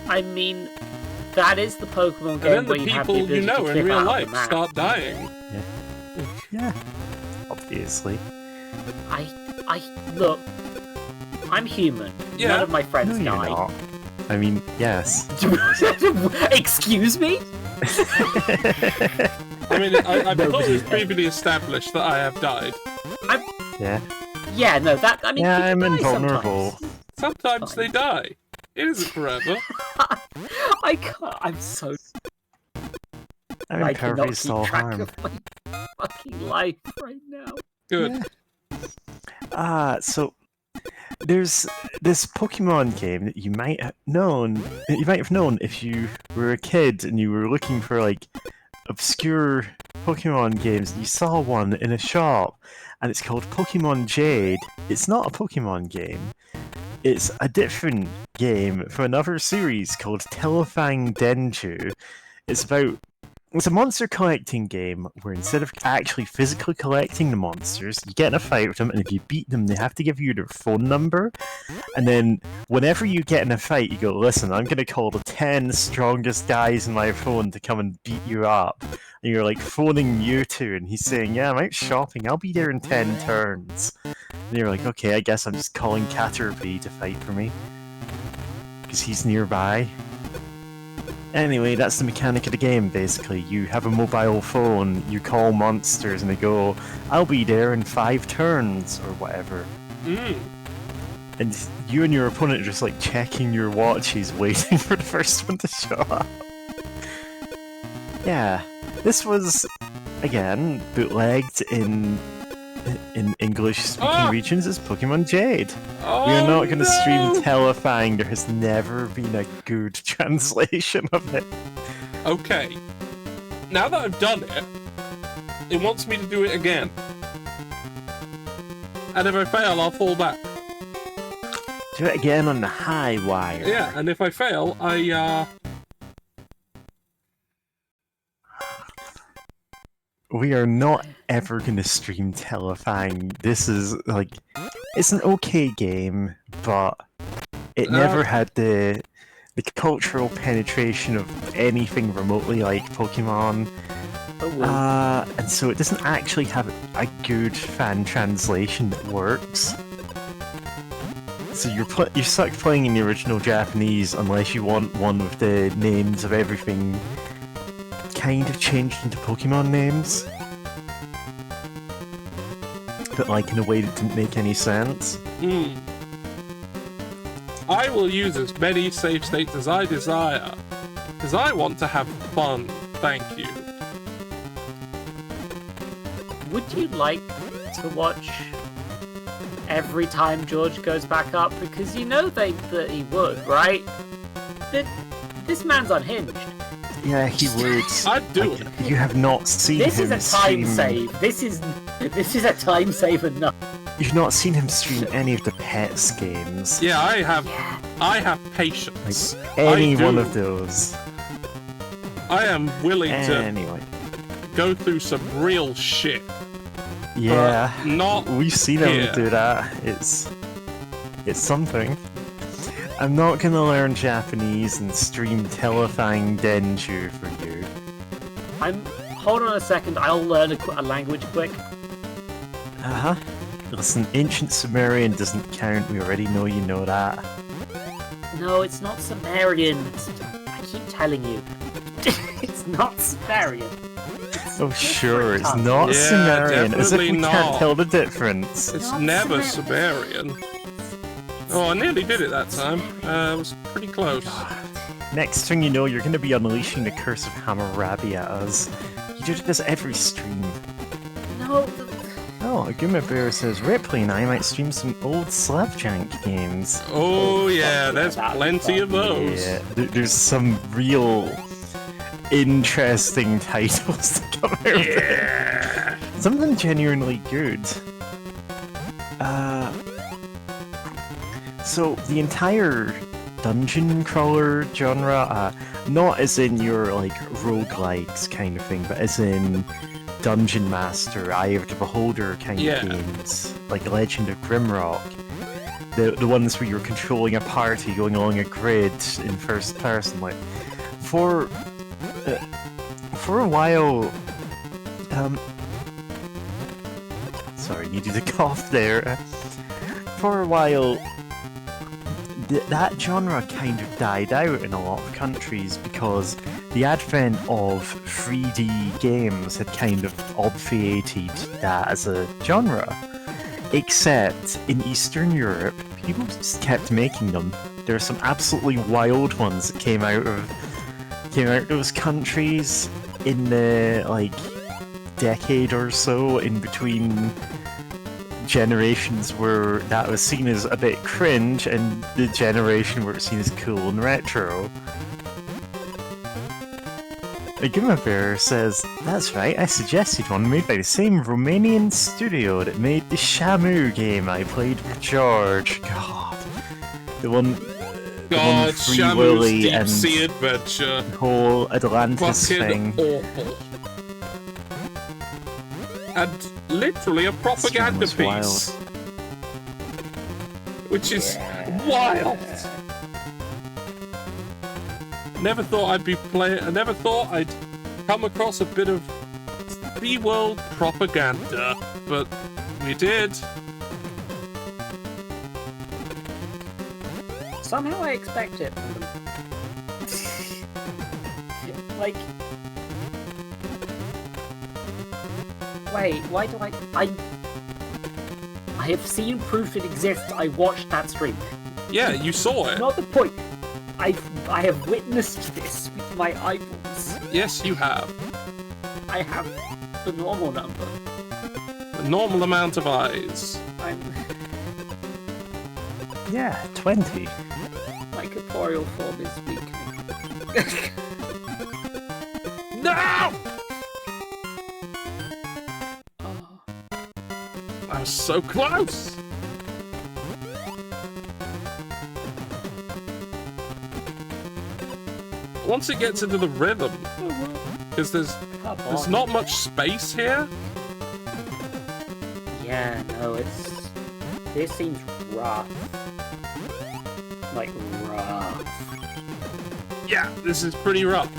I mean, that is the Pokemon game And then where the you have the people ability you know to in clip real out of life the map. start dying. Yeah, obviously. I look, I'm human. Yeah. None of my friends No, you're die. not. I mean, yes. Excuse me? I mean, I thought it was previously established that I have died. Yeah. Yeah, no, that, I mean, Yeah, I'm people die invulnerable. Sometimes they die. It isn't forever. I can't, I'm so... I'm I cannot impervious keep to all track harm. of my fucking life right now. Good. So there's this Pokemon game that you might have known if you were a kid and you were looking for like obscure Pokemon games. And you saw one in a shop, and it's called Pokemon Jade. It's not a Pokemon game. It's a different game from another series called Telefang Denju. It's a monster collecting game where instead of actually physically collecting the monsters, you get in a fight with them, and if you beat them, they have to give you their phone number. And then whenever you get in a fight, you go, listen, I'm going to call the 10 strongest guys in my phone to come and beat you up. And you're like phoning Mewtwo, and he's saying, yeah, I'm out shopping, I'll be there in 10 turns. And you're like, okay, I guess I'm just calling Caterpie to fight for me. Because he's nearby. Anyway, that's the mechanic of the game, basically. You have a mobile phone, you call monsters, and they go, I'll be there in 5 turns, or whatever. And you and your opponent are just like checking your watches, waiting for the first one to show up. Yeah, this was, again, bootlegged in English-speaking regions as Pokemon Jade. Oh, We are not going to no! stream Telefang. There has never been a good translation of it. Okay. Now that I've done it, it wants me to do it again. And if I fail, I'll fall back. Do it again on the high wire. Yeah, and if I fail, We are not ever going to stream Telefang. This is, like, it's an okay game, but it never had the cultural penetration of anything remotely like Pokemon. And so it doesn't actually have a good fan translation that works. So you're stuck playing in the original Japanese unless you want one with the names of everything kind of changed into Pokemon names. But like in a way that didn't make any sense. I will use as many save states as I desire. Because I want to have fun, thank you. Would you like to watch every time George goes back up? Because you know that he would, right? This man's unhinged. Yeah, he would. I'd do it. You have not seen This him is a time stream... save. This is a time save enough. You've not seen him stream any of the Pets games. Yeah, I have patience. Any I do. one of those. I am willing Anyway. to go through some real shit. Yeah. Not We've seen here. him do that. It's something. I'm not gonna learn Japanese and stream Telefang Denju for you. Hold on a second. I'll learn a language quick. Uh-huh. Listen, Ancient Sumerian doesn't count. We already know you know that. No, it's not Sumerian. I keep telling you. It's not Sumerian. Oh sure, it's tongue. not Yeah, Sumerian. As if definitely we not. can't tell the difference. It's Not never Sumerian. Sumerian. Oh, I nearly did it that time. It was pretty close. Next thing you know, you're gonna be unleashing the curse of Hammurabi at us. You do this every stream. No. Oh, Aguma Bear says Ripley and I might stream some old Slapjank games. Oh yeah, there's that'd be plenty of fun. those. Yeah, there's some real interesting titles to come out of Yeah. Something genuinely good. So the entire dungeon crawler genre, not as in your like roguelikes kind of thing, but as in Dungeon Master, Eye of the Beholder kind Yeah. of games, like Legend of Grimrock. The ones where you're controlling a party going along a grid in first person, like for a while. Sorry, needed to cough there. For a while, that genre kind of died out in a lot of countries because the advent of 3D games had kind of obviated that as a genre. Except in Eastern Europe, people just kept making them. There are some absolutely wild ones that came out of those countries in the like decade or so in between generations where that was seen as a bit cringe and the generation where it's seen as cool and retro. Aguma Bear says, that's right, I suggested one made by the same Romanian studio that made the Shamu game I played with George. God. The one God, with Free Shamu's Willy Deep and Sea Adventure. the whole Atlantis Fucking thing. awful. And literally a propaganda was wild. piece. Which is wild. Never thought I'd come across a bit of SeaWorld propaganda, but we did. Somehow I expect it from them. Like... Wait, why do I have seen proof it exists. I watched that stream. Yeah, you saw it. Not the point. I have witnessed this with my eyeballs. Yes, you have. I have the normal number. A normal amount of eyes. I'm... Yeah, 20. My corporeal form is weakening. No! Oh. I was so close! Once it gets into the rhythm, because there's not much space here. Yeah, no, this seems rough. Like, rough. Yeah, this is pretty rough.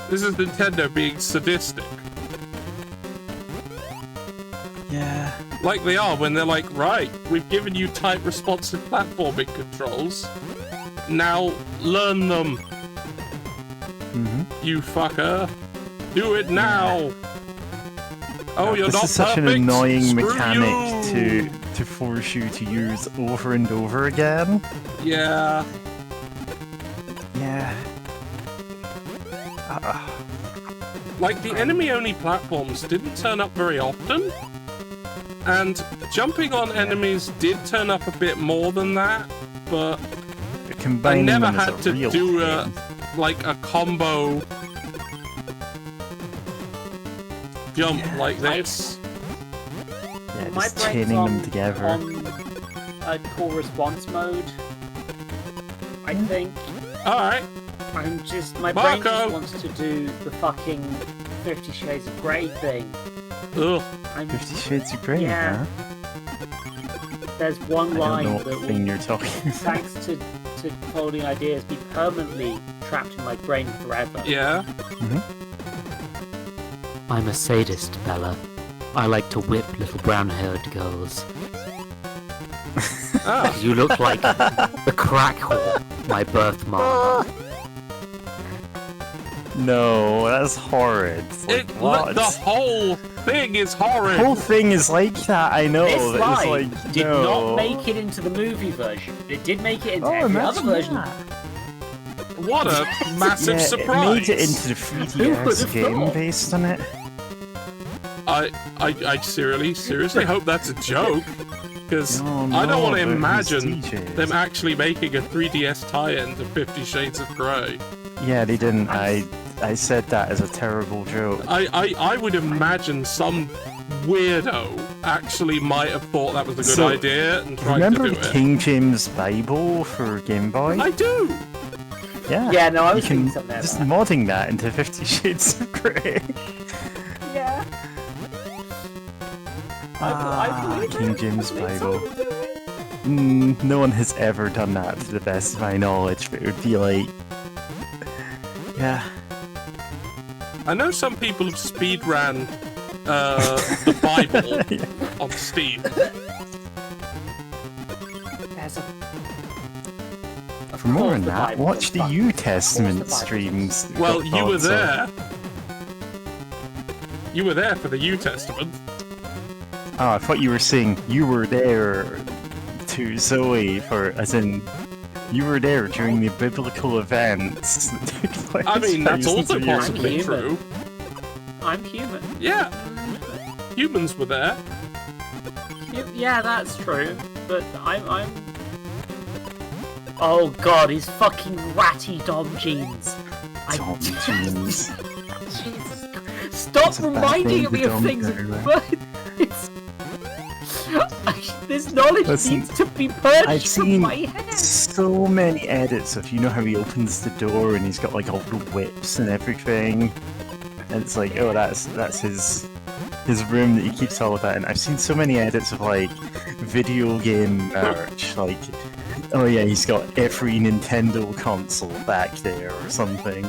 This is Nintendo being sadistic. Yeah. Like they are when they're like, right, we've given you tight responsive platforming controls. Now learn them. You fucker. Do it now. Oh, you're this not is such perfect. an annoying Screw mechanic you. to force you to use over and over again. Yeah. Yeah. Like, the enemy-only platforms didn't turn up very often, and jumping on enemies did turn up a bit more than that, but I Combining never them is had a to real do pain. a combo jump like this. Yeah, My just brain's chaining on, them together. on a core response mode, I think. Alright. My brain Marco! just wants to do the fucking 50 Shades of Grey thing. Ugh. 50 Shades of Grey, Yeah. huh? There's one I don't line know what that thing will, you're talking about. thanks to folding ideas, be permanently trapped in my brain forever. Yeah. I'm a sadist, Bella. I like to whip little brown-haired girls. Ah. You look like the crack whore, my birthmark. No, that's horrid. Like, what? The whole thing is horrid. The whole thing is like that, I know. This but line it's like, did no. not make it into the movie version. It did make it into Oh, every other imagine version. that. What a massive Yeah, surprise. it made it into the Who would 3DS have game thought? based on it. I seriously hope that's a joke, because No, I don't no, want to but it's imagine DJs. them actually making a 3DS tie-in to 50 Shades of Grey. Yeah, they didn't. I said that as a terrible joke. I would imagine some weirdo actually might have thought that was a good So, idea and tried Remember to do the it. King James Bible for Game Boy? I do! Yeah. Yeah, no, I was you can thinking something like just that. modding that into 50 Shades of Grey. Yeah. I believe King it. James I believe Bible. someone would do it. No one has ever done that to the best of my knowledge, but it would be like... Yeah. I know some people have speedran the Bible on Steam. There's a... Of For more course than the that, Bible watch the does New fuck. Testament Of course the Bible does. streams. Well, got you were thoughts of. there. You were there for the New Testament. Oh, I thought you were saying you were there to Zoe for, as in, you were there during the biblical events. that took place I mean, that's thousands also of years possibly human. true. I'm human. Yeah, humans were there. Yeah, that's true. But I'm... Oh god, his fucking ratty Dom jeans. Dom jeans. Jesus Christ. Stop It's a bad reminding thing me to of Dom things. everywhere. But it's... This knowledge Listen, needs to be purged I've from seen my head. so many edits of, you know how he opens the door and he's got like all the whips and everything, and it's like, oh, that's his room that he keeps all of that in. I've seen so many edits of like video game merch, like, oh yeah, he's got every Nintendo console back there or something,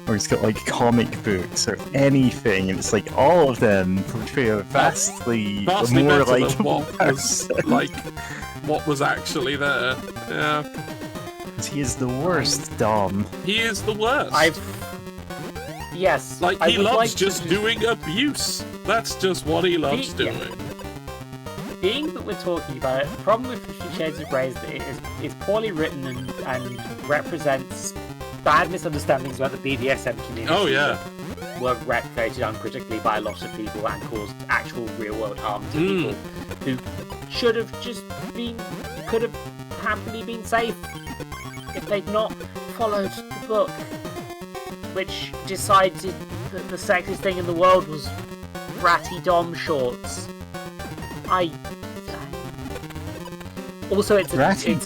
or he's got like comic books or anything, and it's like all of them portray a vastly more better than like what was like what was actually there. Yeah. He is the worst Dom. He is the worst. Yes. Like, I he would loves like to just doing abuse. That's just what he loves Yeah. doing. Being that we're talking about it, the problem with 50 Shades of Grey is that it's poorly written and represents bad misunderstandings about the BDSM community. Oh, yeah. That were replicated uncritically by a lot of people and caused actual real-world harm to people who should have could have happily been safe if they'd not followed the book, which decided that the sexiest thing in the world was ratty Dom shorts. Also, it's a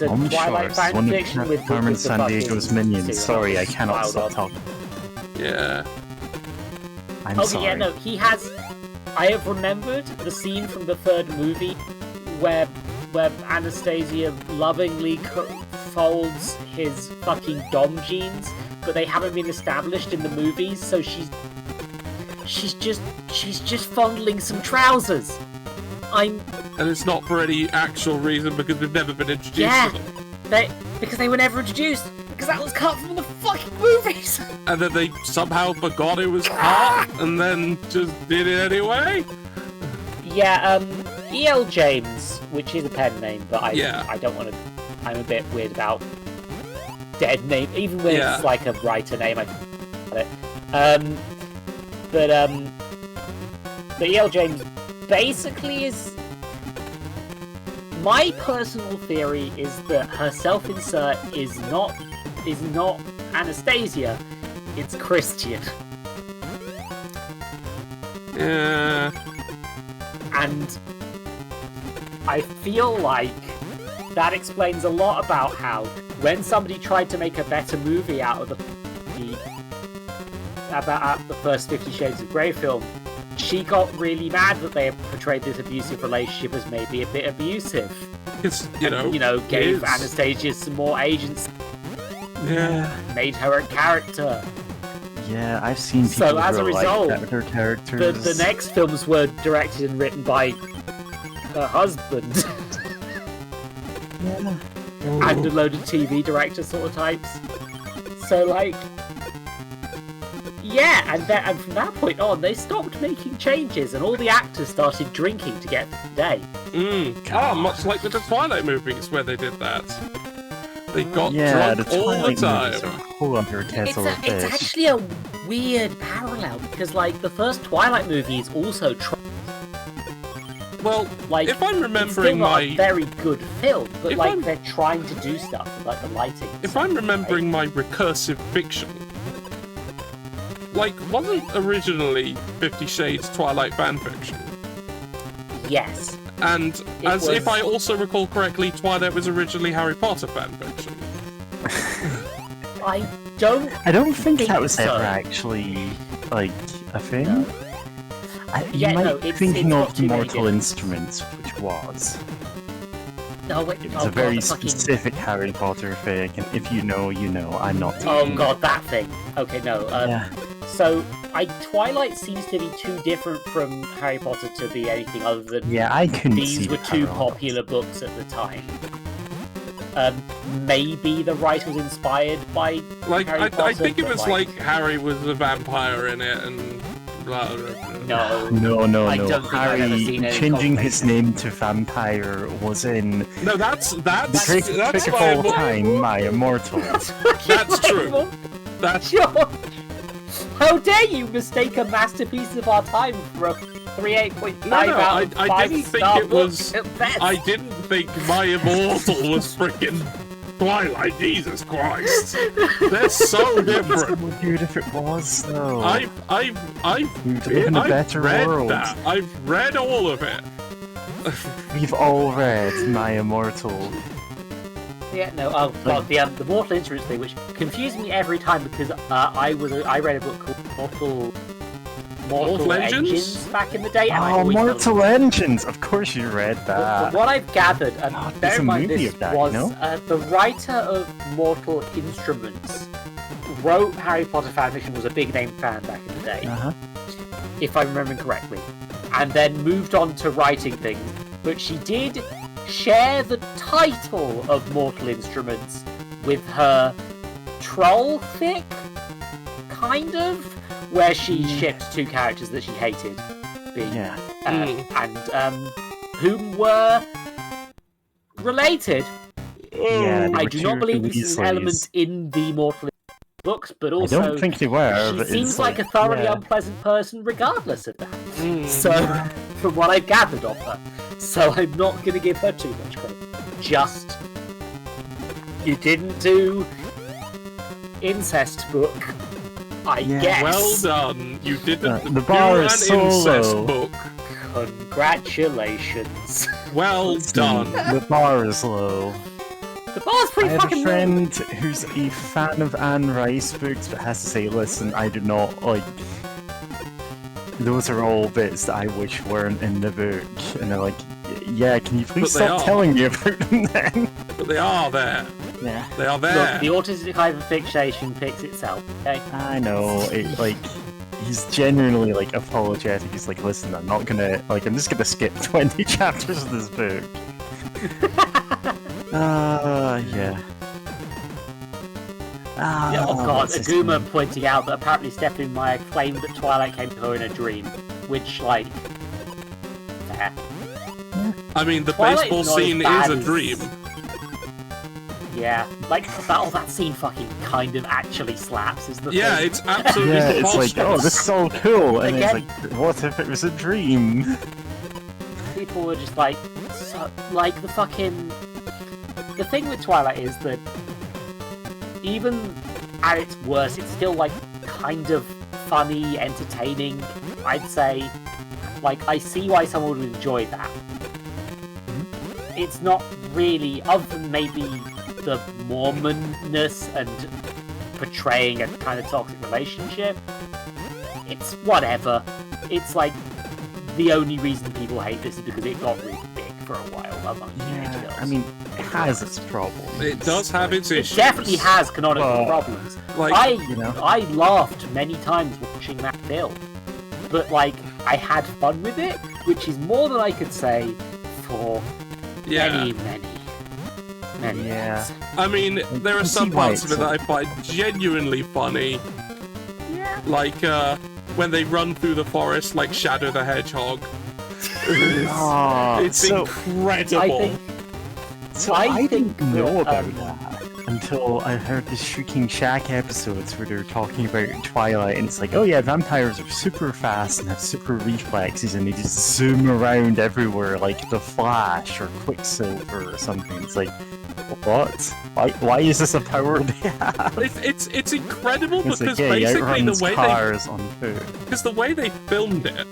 Dom Twilight Shorts, one of fanfiction with Carmen the Sandiego's fucking minions. serial Sorry, I killers cannot piled stop on. talking. Yeah. I'm Oh, sorry. yeah, no, he has. I have remembered the scene from the third movie where Anastasia lovingly folds his fucking Dom jeans, but they haven't been established in the movies, so she's just fondling some trousers. And it's not for any actual reason because we've never been introduced Yeah, to them. because they were never introduced, because that was cut from the fucking movies. And then they somehow forgot it was hot and then just did it anyway? Yeah, E.L. James, which is a pen name, but I don't want to. I'm a bit weird about dead name, even when it's like a writer name. I it. But E.L. James basically is. My personal theory is that her self-insert is not Anastasia, it's Christian. Yeah. And I feel like that explains a lot about how when somebody tried to make a better movie out of the first 50 Shades of Grey film, she got really mad that they portrayed this abusive relationship as maybe a bit abusive. It's, Gave Anastasia some more agency. Yeah. Made her a character. Yeah, I've seen people So as a result, like their characters. the next films were directed and written by her husband. Yeah. And a load of TV director sort of types. So like, yeah, and from that point on, they stopped making changes, and all the actors started drinking to get through the day. Much like with the Twilight movies where they did that. They got the drunk all the Twilight movies are a time. whole other kettle of fish. It's actually a weird parallel because like the first Twilight movie is also Well, like if I'm it's remembering still not a my very good film, but If like I'm- they're trying to do stuff with like the lighting. and if stuff, I'm remembering my recursive fiction, like wasn't originally 50 Shades Twilight fanfiction? right? Yes. And It if I was- also recall correctly, Twilight was originally Harry Potter fanfiction. I don't think that think was so. ever actually like a thing. No. You might no, be it's thinking got of too many Mortal different- Instruments, which was. No, wait, It was oh a very God, the fucking... specific Harry Potter thing, and if you know, you know. I'm not. Oh god, that thing. Okay, no. Yeah. So, Twilight seems to be too different from Harry Potter to be anything other than Yeah, I couldn't see these were the two parallel. popular books at the time. Maybe the writer was inspired by Like Harry I Potter, think it but, was like Harry was a vampire in it and blah blah blah. No. No. I don't think I've ever Harry seen any changing cosplay. his name to vampire was in No, that's the trick of my all time, My Immortal. That's true. That's Sure. How dare you mistake a masterpiece of our time for a 3.5 No, out of 5 I didn't think star it book was. at best. I didn't think My Immortal was freaking Twilight. Jesus Christ, they're so different. What weird if it was, though. I've We'd live in a better read world. that. I've read all of it. We've all read My Immortal. Yeah, no. Oh god, the Mortal Instruments thing, which confused me every time because I read a book called Mortal Engines back in the day. And I Oh, always Mortal thought- Engines! Of course you read But that. what I've gathered, and Oh, bear there's a in mind movie this of that, was you know? the writer of Mortal Instruments wrote Harry Potter fanfiction, was a big name fan back in the day, Uh-huh. if I'm remembering correctly, and then moved on to writing things. But she did share the title of Mortal Instruments with her troll fic, kind of, where she shipped two characters that she hated, and whom were related. Yeah, I do not believe this is an element in the Mortal books, but also I don't think they were. she seems like a thoroughly unpleasant person regardless of that. So, from what I've gathered of her. So I'm not going to give her too much credit. Just, you didn't do incest book, I guess. Well done. You didn't the bar do is an so incest low. book. Congratulations. Well done. The bar is low. The bar's pretty I have fucking a low. friend who's a fan of Anne Rice books, but has to say, listen, I do not like. Those are all bits that I wish weren't in the book. And they're like, yeah, can you please But they stop are. telling me about them then? But they are there. Yeah. They are there. Look, the autistic hyperfixation picks itself, okay? I know, he's genuinely, apologetic. He's like, listen, I'm not gonna, I'm just gonna skip 20 chapters of this book. Yeah. Yeah, oh god, what's his Aguma name? pointing out that apparently Stephanie Meyer claimed that Twilight came to her in a dream, which, fair. I mean, the Twilight baseball is not as scene bad is a as- dream. Yeah, that scene fucking kind of actually slaps, is the Yeah, thing. it's absolutely Yeah, it's like, preposterous. oh, this is all cool, and Again- it's like, what if it was a dream? People were just like, the fucking... The thing with Twilight is that even at its worst, it's still, kind of funny, entertaining, I'd say. I see why someone would enjoy that. It's not really, other than maybe the Mormonness and portraying a kind of toxic relationship, it's whatever. It's the only reason people hate this is because it got really big for a while among teenage girls. I mean, it has its problems. It does have its It issues. definitely has canonical Well, problems. Like, I laughed many times watching that film, but I had fun with it, which is more than I could say for many Yeah. years. I mean, there are I some see why parts of it it's that I find genuinely funny. Yeah. Like, when they run through the forest like Shadow the Hedgehog. It's so incredible. I didn't think know that, about that until I heard the Shrieking Shack episodes where they were talking about Twilight, and it's like, oh yeah, vampires are super fast and have super reflexes, and they just zoom around everywhere like the Flash or Quicksilver or something. It's like, what? Why is this a power they have? It's incredible It's because like, yeah, he basically outruns the way cars on foot. because the way they filmed it,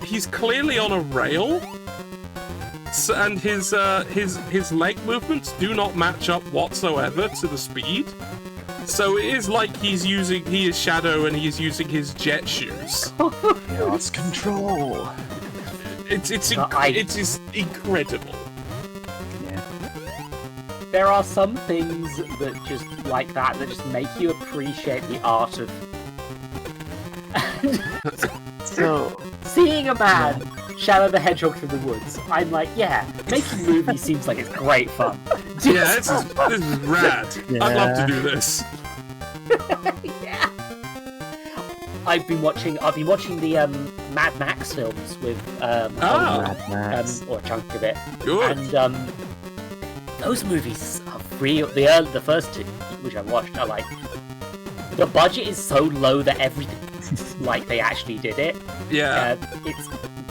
he's clearly on a rail, and his leg movements do not match up whatsoever to the speed. So it is like he is Shadow and he is using his jet shoes. Yeah, it's control. It is incredible. Yeah. there are some things that just like that just make you appreciate the art of So seeing a man shadow the hedgehog through the woods. I'm like, yeah, making movies seems like it's great fun. Yeah, this is rad. I'd love to do this. Yeah. I've been watching the Mad Max films with Mad Max. or a chunk of it, Good. and those movies are real. The first two, which I watched, are like the budget is so low that everything like they actually did it. Yeah.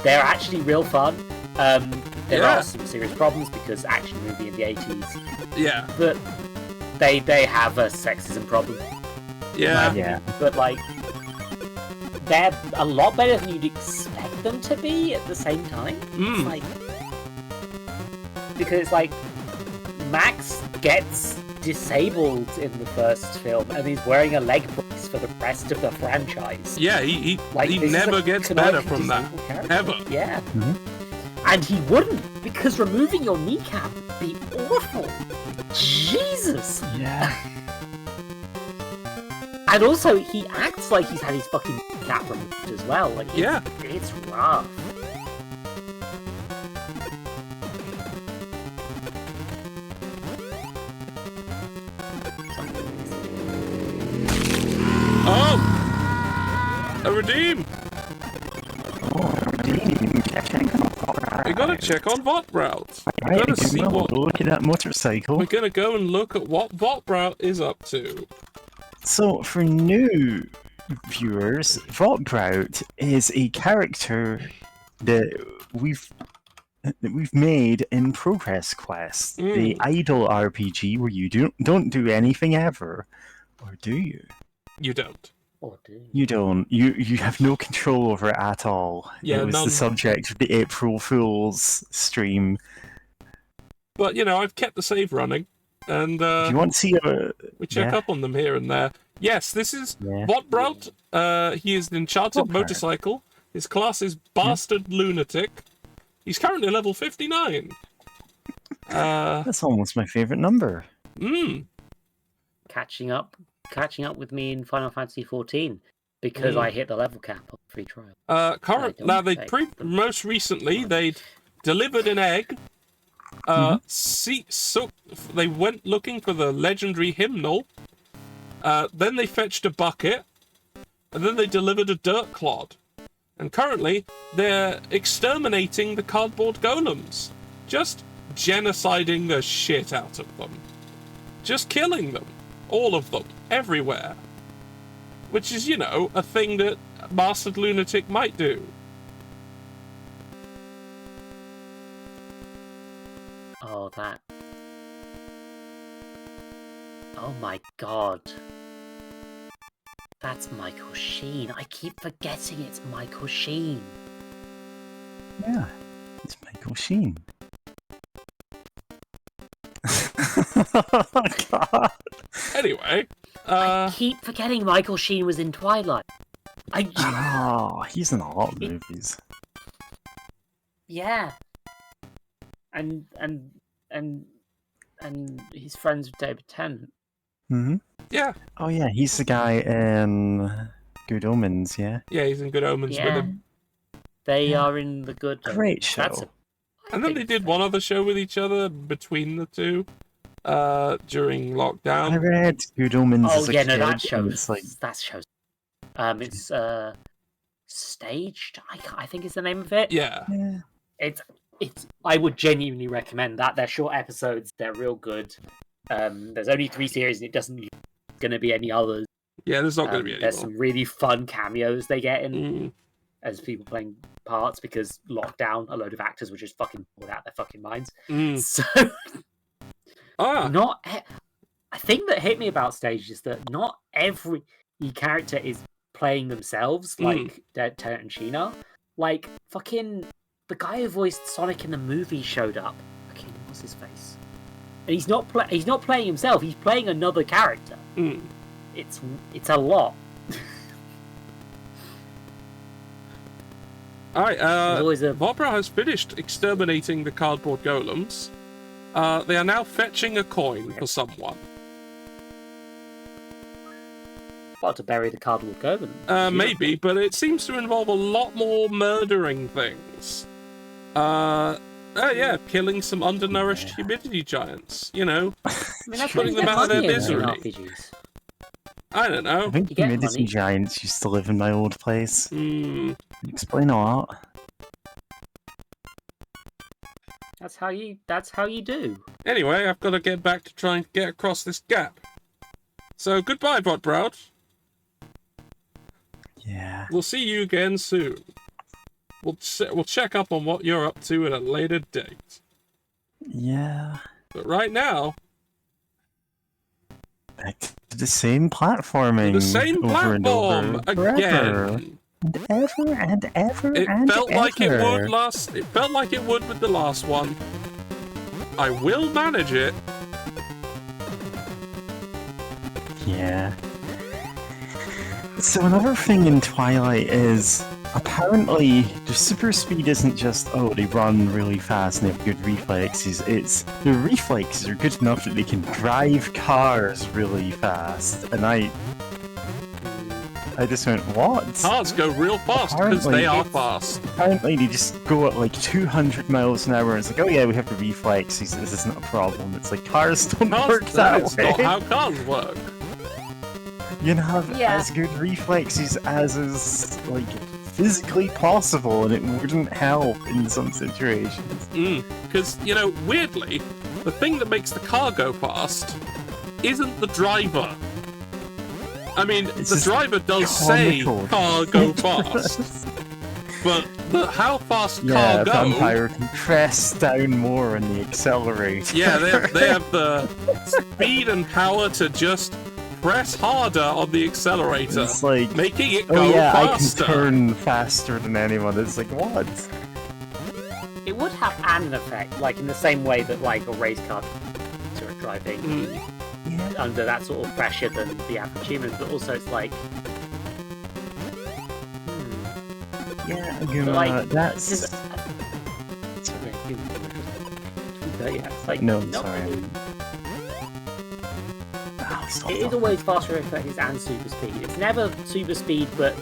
They're actually real fun. There Yeah. are some serious problems because action movie in the 80s, Yeah. but they have a sexism problem. Yeah. Yeah. But like they're a lot better than you'd expect them to be at the same time. It's like because it's like Max gets disabled in the first film and he's wearing a leg brace for the rest of the franchise. Yeah, he Like, this is never a gets better canonically from that. disabled character. Ever. Yeah. Mhm. And he wouldn't, because removing your kneecap would be awful. Jesus! Yeah. And also, he acts like he's had his fucking kneecap removed as well. Like, it's rough. Oh! A redeem! We gotta check on Votbrout. We gotta see what... Look at that motorcycle. We're gonna go and look at what Votbrout is up to. So, for new viewers, Votbrout is a character that we've made in Progress Quest, the idle RPG where you don't do anything ever, or do you? You don't. Or do you? You don't. You have no control over it at all. Yeah, it was none. the subject of the April Fool's stream. But, you know, I've kept the save running, and If you want to see we check up on them here and there. Yes, this is Votbrout. He is an enchanted Votbrout. motorcycle. His class is Bastard Lunatic. He's currently level 59. That's almost my favourite number. Catching up with me in Final Fantasy 14 because I hit the level cap on free trial. Most recently they delivered an egg. They went looking for the legendary hymnal. Then they fetched a bucket, and then they delivered a dirt clod. And currently, they're exterminating the cardboard golems. Just genociding the shit out of them. Just killing them. All of them. Everywhere. Which is, you know, a thing that Bastard Lunatic might do. Oh, that. Oh my god. That's Michael Sheen. I keep forgetting it's Michael Sheen. Yeah, it's Michael Sheen. God. Anyway, I keep forgetting Michael Sheen was in Twilight. Oh, he's in a lot of movies. Yeah. And he's friends with David Tennant. Yeah. Oh yeah, he's the guy in Good Omens, yeah? Yeah, he's in Good Omens with him. They are in the Good Omens. Great show. And then they did one other show with each other between the two during lockdown. I read Good Omens as a kid. No, that and shows. it's like... That shows. It's Staged, I think is the name of it. Yeah. It's. I would genuinely recommend that. They're short episodes. They're real good. There's only 3 series, and it doesn't going to be any others. Yeah, there's not going to be any There's more. some really fun cameos they get in as people playing parts because lockdown, a load of actors were just fucking bored out their fucking minds. So, I think that hit me about Stage is that not every character is playing themselves like Tennant and Sheen are. Like fucking the guy who voiced Sonic in the movie showed up. Fucking what's his face? And he's not playing himself. He's playing another character. It's a lot. Alright, Vopra has finished exterminating the cardboard golems. They are now fetching a coin for someone. What, to bury the cardboard golem? Maybe, but it seems to involve a lot more murdering things. Yeah, killing some undernourished humidity giants, you know. I mean, that's putting them out of their misery. RPGs. I don't know. I think humidity giants used to live in my old place. Explain a lot. That's how you do. Anyway, I've got to get back to trying to get across this gap. So, goodbye, Botbrout. Yeah. We'll see you again soon. We'll check up on what you're up to at a later date. Yeah. But right now... back to the same platforming. The same platform again. And ever and ever It and felt ever. like it would last. It felt like it would with the last one. I will manage it. Yeah. So another thing in Twilight is apparently the super speed isn't just, oh, they run really fast and they have good reflexes. It's the reflexes are good enough that they can drive cars really fast. And I just went, what? Cars go real fast because they are fast. Apparently they just go at like 200 miles an hour and it's like, oh yeah, we have the reflexes, this isn't a problem. It's like, cars don't work that way. That's not how cars work. You can have Yeah. as good reflexes as is like physically possible, and it wouldn't help in some situations. Because, you know, weirdly, the thing that makes the car go fast isn't the driver. I mean, It's the just driver does comical. say car go fast, but how fast Yeah, car go... vampire can press down more on the accelerator. Yeah, they have the speed and power to just press harder on the accelerator, It's like, making it go oh yeah, faster. I can turn faster than anyone. It's like, what? It would have an effect, like in the same way that like a race car are driving Yeah. under that sort of pressure than the average human, but also it's like, Yeah, but, like that's... just, yeah, it's like No, not sorry. really- Oh, stop, It is stop. always faster reflexes and super speed. It's never super speed, but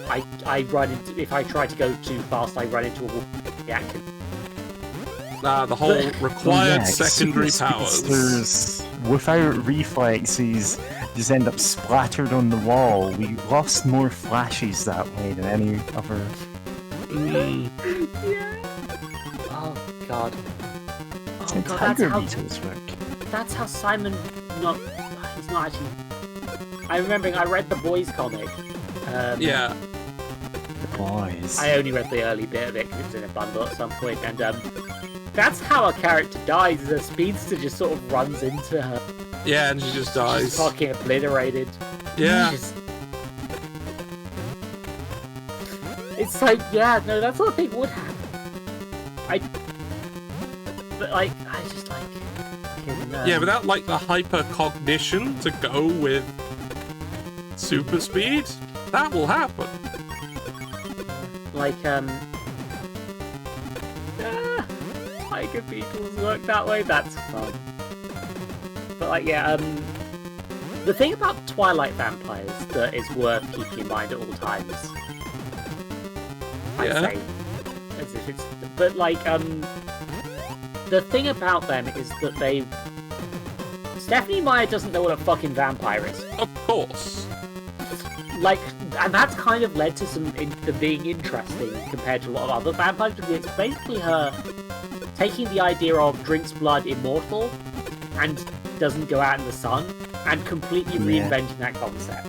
I run into, if I try to go too fast, I run into a wall reaction. The whole required Yeah, secondary super powers. speedsters without reflexes just end up splattered on the wall. We lost more flashes that way than any other. Yeah. Oh god. Oh god, Tiger beetles work. that's how Simon not. He's not actually. I remember I read the Boys comic. Yeah. The boys. I only read the early bit of it because it was in a bundle at some point, and that's how a character dies. The speedster just sort of runs into her. Yeah, and she just She's dies. fucking obliterated. Yeah. It's like, yeah, no, that sort of thing would happen. But like, I just like. Fucking, Yeah, without like the hypercognition to go with super speed, that will happen. Like, tiger beetles work that way. That's fun. But like, yeah, the thing about Twilight vampires that is worth keeping in mind at all times. I'd Yeah. say, as if it's, but like, the thing about them is that they. Stephanie Meyer doesn't know what a fucking vampire is. Of course. Like, and that's kind of led to them being interesting compared to a lot of other vampires, because it's basically her taking the idea of drinks blood immortal and doesn't go out in the sun and completely Yeah. reinventing that concept.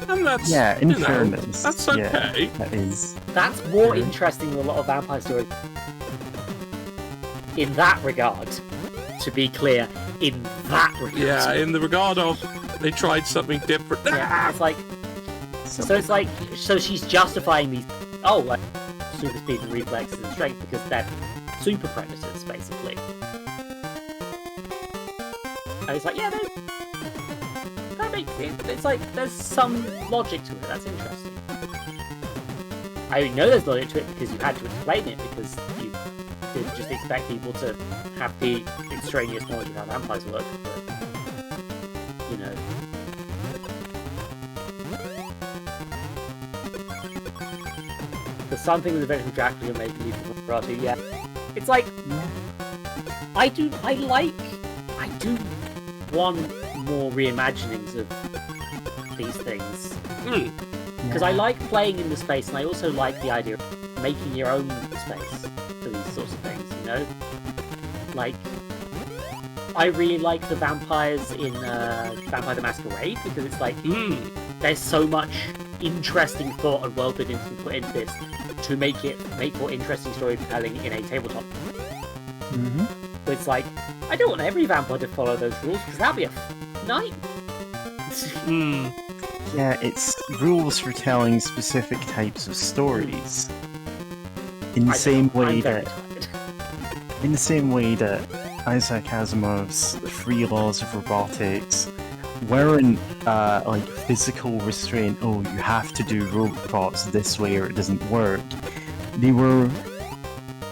And that's, Yeah, in you know, fairness. that's okay. Yeah, that is. That's more Yeah. interesting than a lot of vampire stories. In that regard, to be clear, in that regard. Yeah, in the regard of they tried something different. Yeah, it's like, so it's like, so she's justifying these, like, super speed and reflexes and strength because they're super predators, basically. And it's like, yeah, that makes it, it's like, there's some logic to it, that's interesting. I know there's logic to it because you had to explain it, because you didn't just expect people to have the extraneous knowledge of how vampires work, but, you know. There's something with Adventure Dracula made me for karate, yeah. It's like, I do want more reimaginings of these things. Because I like playing in the space, and I also like the idea of making your own space for these sorts of things, you know? Like, I really like the vampires in Vampire the Masquerade, because it's like, there's so much interesting thought and world building to be put into this to make for interesting storytelling in a tabletop. But it's like, I don't want every vampire to follow those rules, because that'd be a night. Yeah, it's rules for telling specific types of stories. In the same way that Isaac Asimov's Three Laws of Robotics weren't like physical restraint, oh, you have to do robots this way or it doesn't work. They were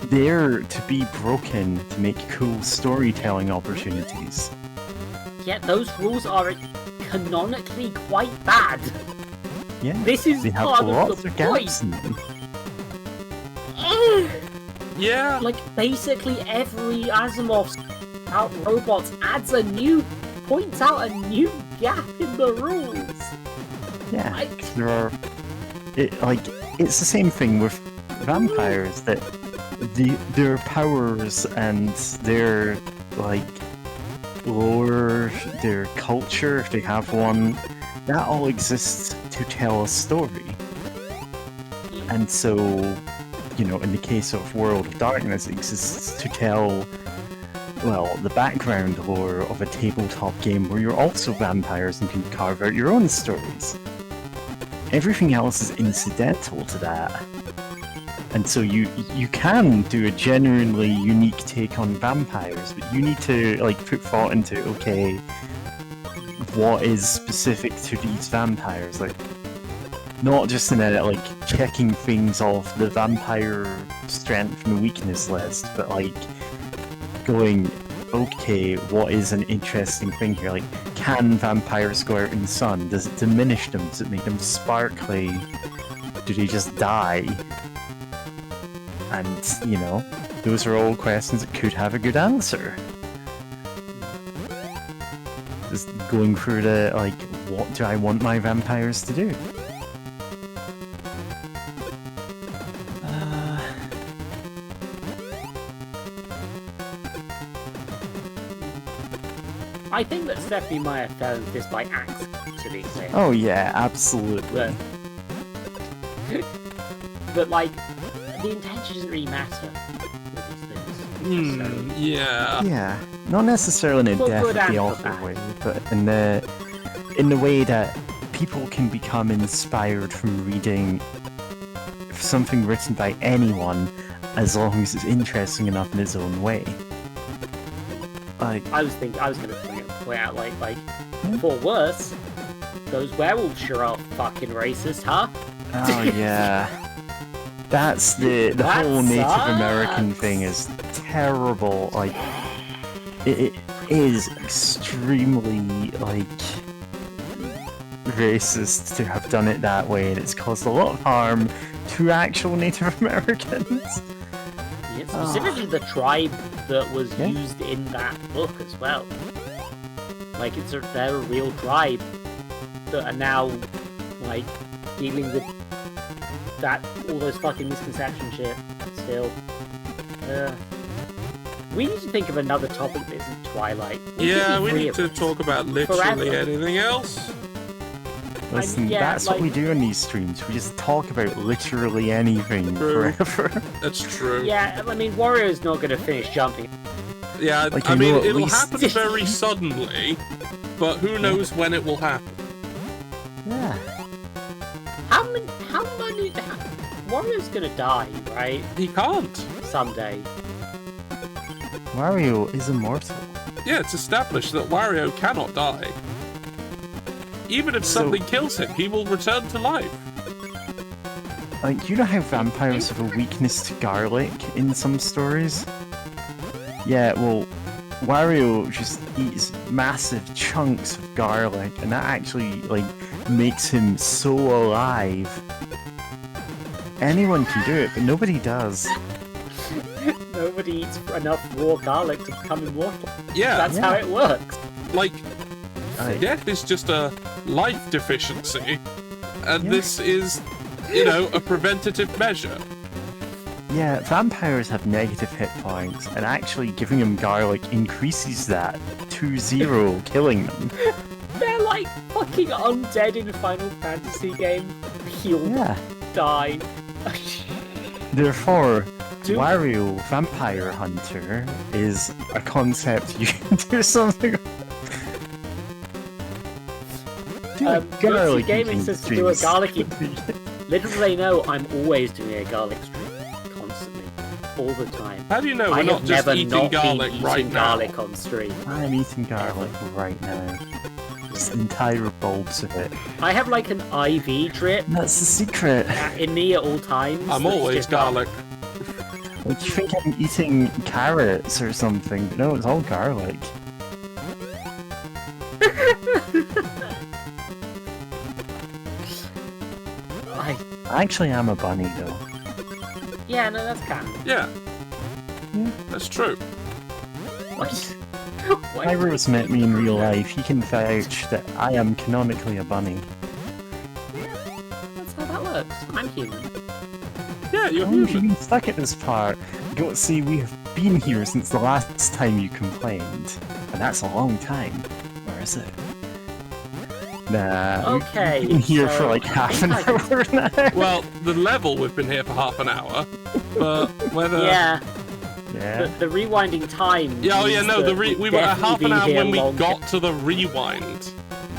there to be broken to make cool storytelling opportunities. Yet those rules are canonically quite bad. Yeah, This is they have part lots of the of gaps in them. Yeah. Like, basically every Asimov's about robots points out a new gap in the rules. Yeah, there are. It's the same thing with vampires, that their powers and their lore, their culture, if they have one, that all exists to tell a story. And so, in the case of World of Darkness, it exists to tell, well, the background lore of a tabletop game where you're also vampires and can carve out your own stories. Everything else is incidental to that. And so you can do a genuinely unique take on vampires, but you need to put thought into, okay, what is specific to these vampires? Not just in a checking things off the vampire strength and weakness list, but going, okay, what is an interesting thing here? Can vampires go out in the sun? Does it diminish them? Does it make them sparkly? Do they just die? And, those are all questions that could have a good answer. Just going through the, what do I want my vampires to do? I think that Stephanie might have done this by accident, to be clear. Oh yeah, absolutely. But the intention doesn't really matter with these things. Yeah. Yeah, not necessarily in a For good death and the for awful bad. way, but in the way that people can become inspired from reading something written by anyone, as long as it's interesting enough in its own way. I was going to point out, for worse, those werewolves sure are fucking racist, huh? Oh yeah. That's the That whole Native sucks. American thing is terrible. It is extremely racist to have done it that way, and it's caused a lot of harm to actual Native Americans. Yeah, specifically the tribe that was Yeah. used in that book as well. They're a real tribe that are now dealing with all those fucking misconception shit still. We need to think of another topic that isn't Twilight. Yeah, we three need of to us. talk about literally Forever. anything else. Listen, yeah, that's what we do on these streams. We just talk about literally anything True. forever. That's true. Yeah, Wario's not going to finish jumping. Yeah, I know at it'll least- happen very suddenly, but who knows when it will happen. Yeah. How many... Wario's going to die, right? He can't. Someday. Wario is immortal. Yeah, it's established that Wario cannot die. Even if So- something kills him, he will return to life. You know how vampires have a weakness to garlic in some stories? Yeah, well, Wario just eats massive chunks of garlic, and that actually, makes him so alive. Anyone can do it, but nobody does. Nobody eats enough raw garlic to become immortal. Yeah, That's how it works. death is just a life deficiency, and this is, a preventative measure. Yeah, vampires have negative hit points, and actually giving them garlic increases that to 0, killing them. They're like fucking undead in a Final Fantasy game. He'll Yeah. die. Therefore, Dude. Wario Vampire Hunter is a concept you can do something. Garlic Gaming says to do a garlicky. Little do they know, I'm always doing a garlic stream. Constantly. All the time. How do you know I we're not have just never eating not garlic been right eating now? garlic on stream. I'm eating garlic right now. Just entire bulbs of it. I have like an IV drip That's the secret. in me at all times. I'm that's always just garlic. Like, you think I'm eating carrots or something, but no, it's all garlic. I I actually am a bunny, though. Yeah, no, that's canon. Yeah, Yeah. that's true. What? Hyro's met me in real life. He can vouch that I am canonically a bunny. I'm human. Yeah, you're How long have you human. been stuck at this part? Goatsy, we have been here since the last time you complained. And that's a long time. Or is it? Nah, Okay, we've been here for so like I half an think I hour now. Well, the level we've been here for half an hour, but whether... Yeah, Yeah. the rewinding time. Yeah, oh yeah, means no, that we we've were at definitely half an been hour here when we longer. got to the rewind.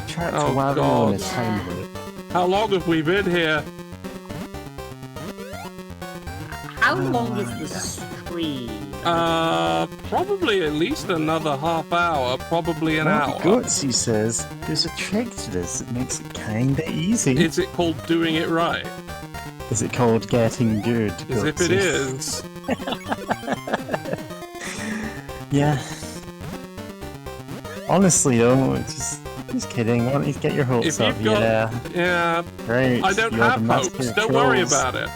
Trapped Oh, Wario God. in a time loop. How long have we been here? How long is the stream? Probably at least another half hour, probably an Well, hour. Goatsy says there's a trick to this that makes it kinda easy. Is it called doing it right? Is it called getting good? As if it Goatsy? is. Yeah. Honestly though, just kidding. Why don't you get your hopes If up? you've got... Yeah, Yeah, great. I don't You're the have master hopes. of Don't worry trolls. about it.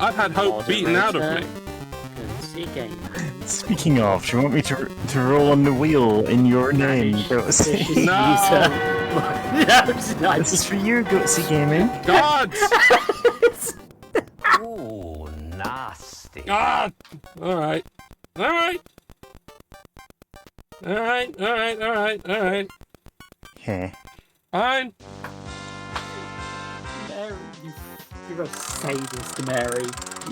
I've had hope beaten out of me. See game. Speaking of, do you want me to roll on the wheel in your name, Goatsy? No. No, it's not. This is for you, Goatsy Gaming. God! Ooh, nasty. God! Alright. Alright. Alright, alright, alright, alright. Okay. Fine. Mary, you're a sadist, Mary.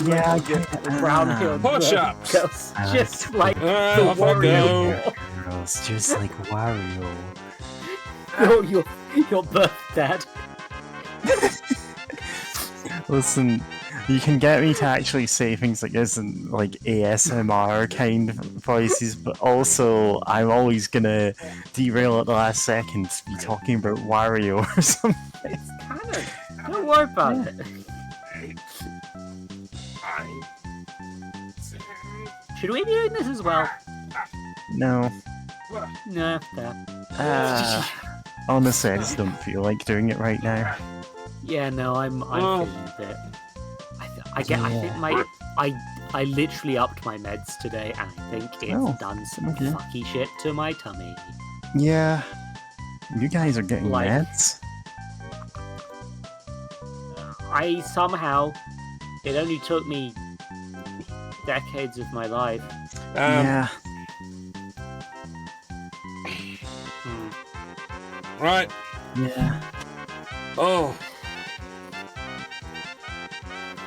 Yeah, I You're get the brown hill Push-ups. girls, just like Alright, the off I go. warrior. Girls, just like Wario. Your birth dad. Listen, you can get me to actually say things like this in like ASMR kind of voices, but also I'm always gonna derail at the last second to be talking about Wario or something. It's canon. Don't worry about it. Should we be doing this as well? No. No, fair. Honestly, I just don't feel like doing it right now. Yeah, no, I'm feeling a bit. I think I literally upped my meds today, and I think it's Oh, done some okay. fucky shit to my tummy. Yeah. You guys are getting Like- meds? I somehow, it only took me decades of my life. Yeah. Hmm. Right. Yeah. Oh.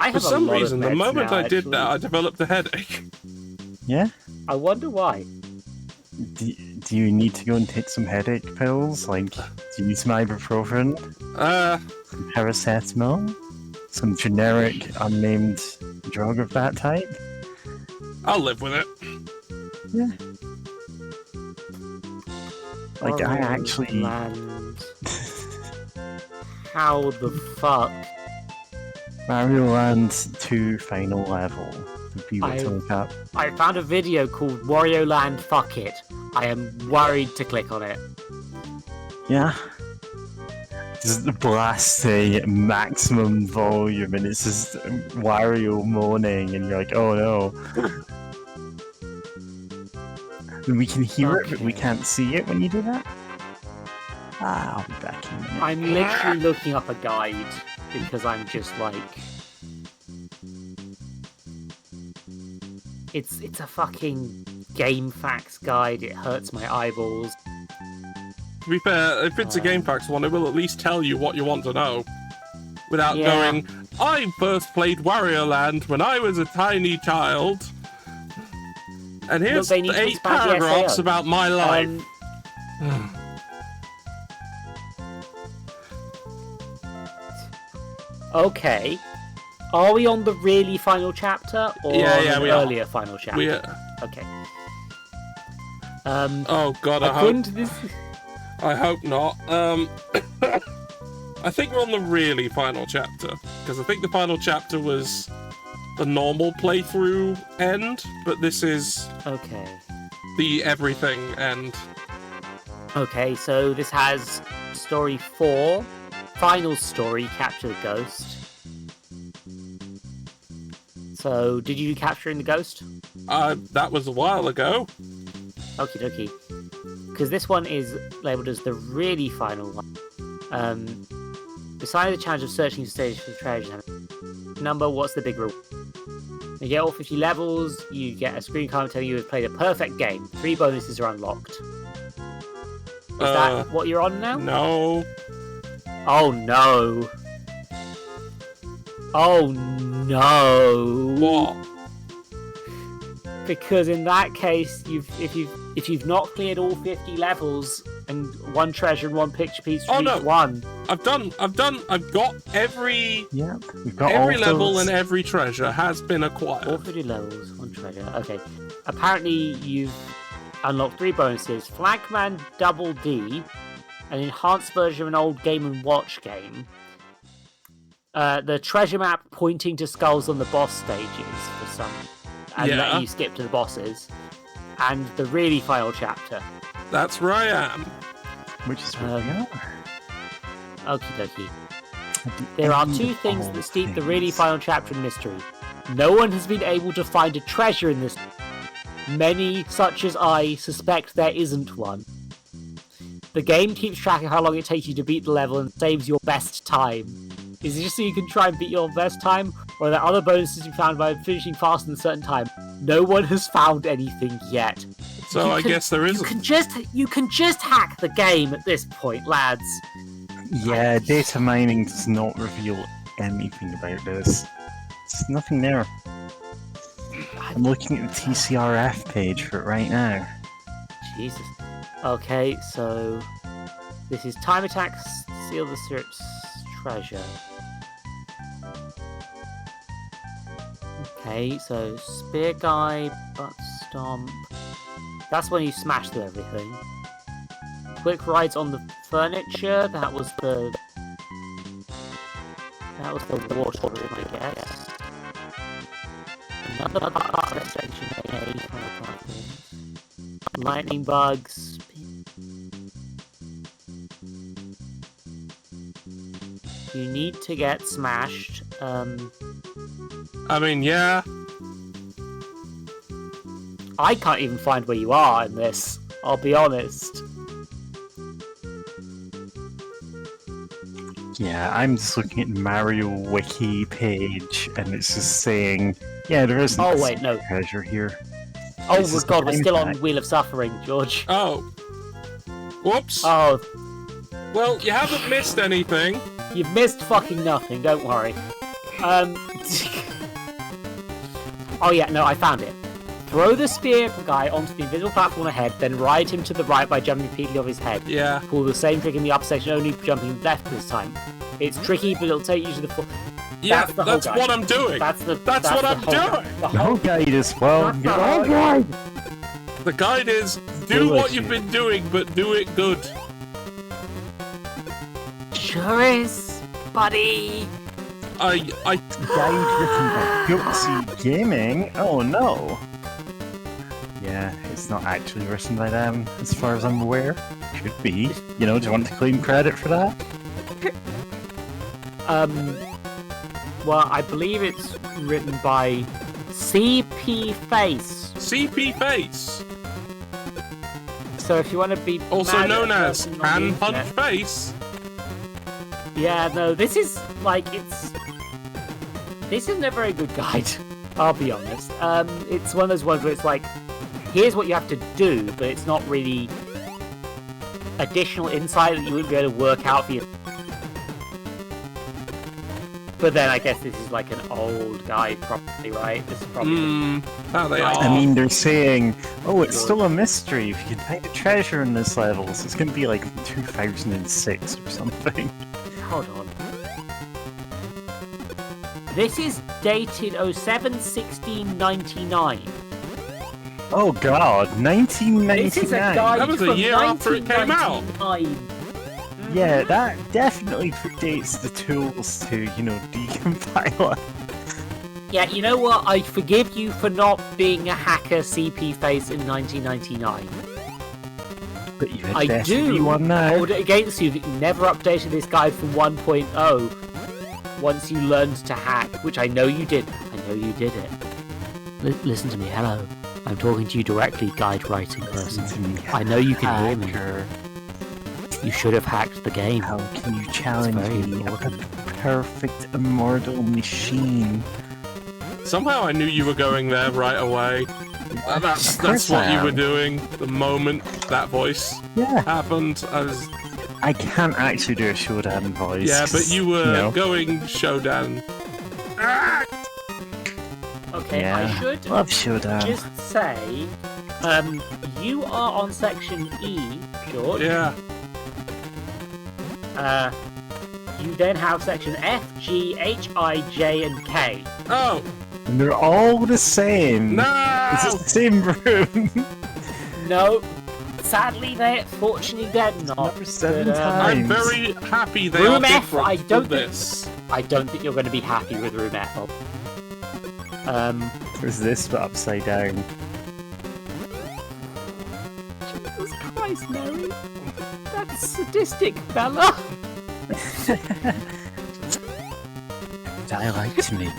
I For have some a lot reason, of the meds moment now, I did actually. that, I developed a headache. Yeah? I wonder why. Do you need to go and take some headache pills? Like, do you need some ibuprofen? Some paracetamol? Some generic, unnamed drug of that type? I'll live with it. Yeah. Like, I Wario actually... Land. How the fuck? Mario Land 2 final level. To be what to look up. I found a video called Wario Land Fuck It. I am worried to click on it. Yeah. Just blasting maximum volume, and it's just Wario moaning, and you're like, oh no. And we can hear it, but we Okay. can't see it when you do that. Ah, I'll be back in a minute. I'm literally looking up a guide because I'm just like, it's a fucking game facts guide. It hurts my eyeballs. To be fair, if it's a GameFAQs one, it will at least tell you what you want to know. Without Yeah. going, I first played Wario Land when I was a tiny child. And here's they need to 8 expand the paragraphs SAO. about my life. Okay. Are we on the really final chapter or Yeah, on yeah, an we are. earlier final chapter? We, Okay. oh god, According to this, I hope not. I think we're on the really final chapter, because I think the final chapter was the normal playthrough end, but this is okay. the everything end. Okay, so this has story 4, final story, capture the ghost. So, did you do capturing the ghost? That was a while ago. Okie dokie. Because this one is labelled as the really final one. Besides the challenge of searching the stage for treasure, number, what's the big reward? You get all 50 levels, you get a screen card telling you you've played a perfect game. 3 bonuses are unlocked. Is that what you're on now? No. Oh no. Oh no. What? Because in that case, if you've not cleared all 50 levels and 1 treasure and 1 picture piece from each one. I've got every Yep, we've got every all level those. and every treasure has been acquired. All 50 levels, 1 treasure. Okay. Apparently you've unlocked 3 bonuses. Flagman Double D, an enhanced version of an old Game & Watch game. The treasure map pointing to skulls on the boss stages for some, and letting you skip to the bosses. And the really final chapter. That's where I am. Which is where we are. Okie dokie. At the There are end 2 of things all that steep the really things. final chapter in mystery. No one has been able to find a treasure in this. Many, such as I, suspect there isn't one. The game keeps track of how long it takes you to beat the level and saves your best time. Is it just so you can try and beat your best time? Or are there other bonuses you found by finishing faster than a certain time? No one has found anything yet. So I guess there isn't. You can just hack the game at this point, lads. Yeah, data mining does not reveal anything about this. There's nothing there. I'm looking at the TCRF page for it right now. Jesus. Okay, so this is time attacks, seal the syrup's treasure. Okay, so spear guy, butt stomp. That's when you smash through everything. Quick rides on the furniture. That was the water room, I guess. Another part of section A. Lightning bugs. You need to get smashed. I mean, yeah. I can't even find where you are in this. I'll be honest. Yeah, I'm just looking at the Mario Wiki page, and it's just saying, yeah, there isn't Oh a wait, no. treasure here. Oh This my is god, the we're time still on attack. Wheel of Suffering, George. Oh. Whoops. Oh, Well, you haven't missed anything. you've missed fucking nothing, don't worry. Oh yeah, no, I found it. Throw the spear guy onto the invisible platform ahead, then ride him to the right by jumping repeatedly off his head. Yeah. Pull the same trick in the upper section, only jumping left this time. It's tricky, but it'll take you to the floor. Yeah, That's the whole that's guide. what I'm doing. That's what the I'm whole doing. guide. The The whole whole guide is, well, That's the whole guide. The guide is do Do what it, you've you. been doing, but do it good. sure is, buddy. Guide written by Gutsy Gaming? Oh no. Yeah, it's not actually written by them, as far as I'm aware. Could be. You know, do you want to claim credit for that? Well, I believe it's written by CP Face. CP Face, So if you want to be also mad at known a as person on the Hand Punch internet- Face. Yeah, no, this is like this isn't a very good guide. I'll be honest. It's one of those ones where it's like, here's what you have to do, but it's not really additional insight that you wouldn't be able to work out for you. But then I guess this is like an old guide, probably, right? This is probably. How they Right. are. I mean, they're saying, oh, it's still a mystery if you can find a treasure in this level, so it's gonna be like 2006 or something. Hold on. This is dated 07/16/99. Oh god, 1999! This is a guide That was a from year after it came out. 1999. Yeah, that definitely predates the tools to, you know, decompile it. Yeah, you know what? I forgive you for not being a hacker CP face in 1999. But you had I definitely do one now. hold it against you that you never updated this guide from 1.0 once you learned to hack, which I know you did. I know you did it. Listen to me, hello. I'm talking to you directly, guide writing person. Listen to me, I know you can hear me. hacker. You should have hacked the game. How can you challenge very me? I'm a important. perfect immortal machine. Somehow I knew you were going there right away. That's Of course what I you were am. doing the moment that voice Yeah. happened. I can't actually do a Shodan voice. Yeah, but 'cause, you were know, going Shodan. Ah! Okay, Yeah. I should love Shodan. just say, you are on section E, George. Yeah. You then have section F, G, H, I, J, and K. Oh, And they're all the same. no! It's the same room. No, sadly, fortunately, they're not. Number 7 But, I'm times. very happy they Room are F, different I for don't think- this. I don't think you're going to be happy with room F. There's this, but upside down. Jesus Christ, Mary. That's sadistic, Bella. I like to make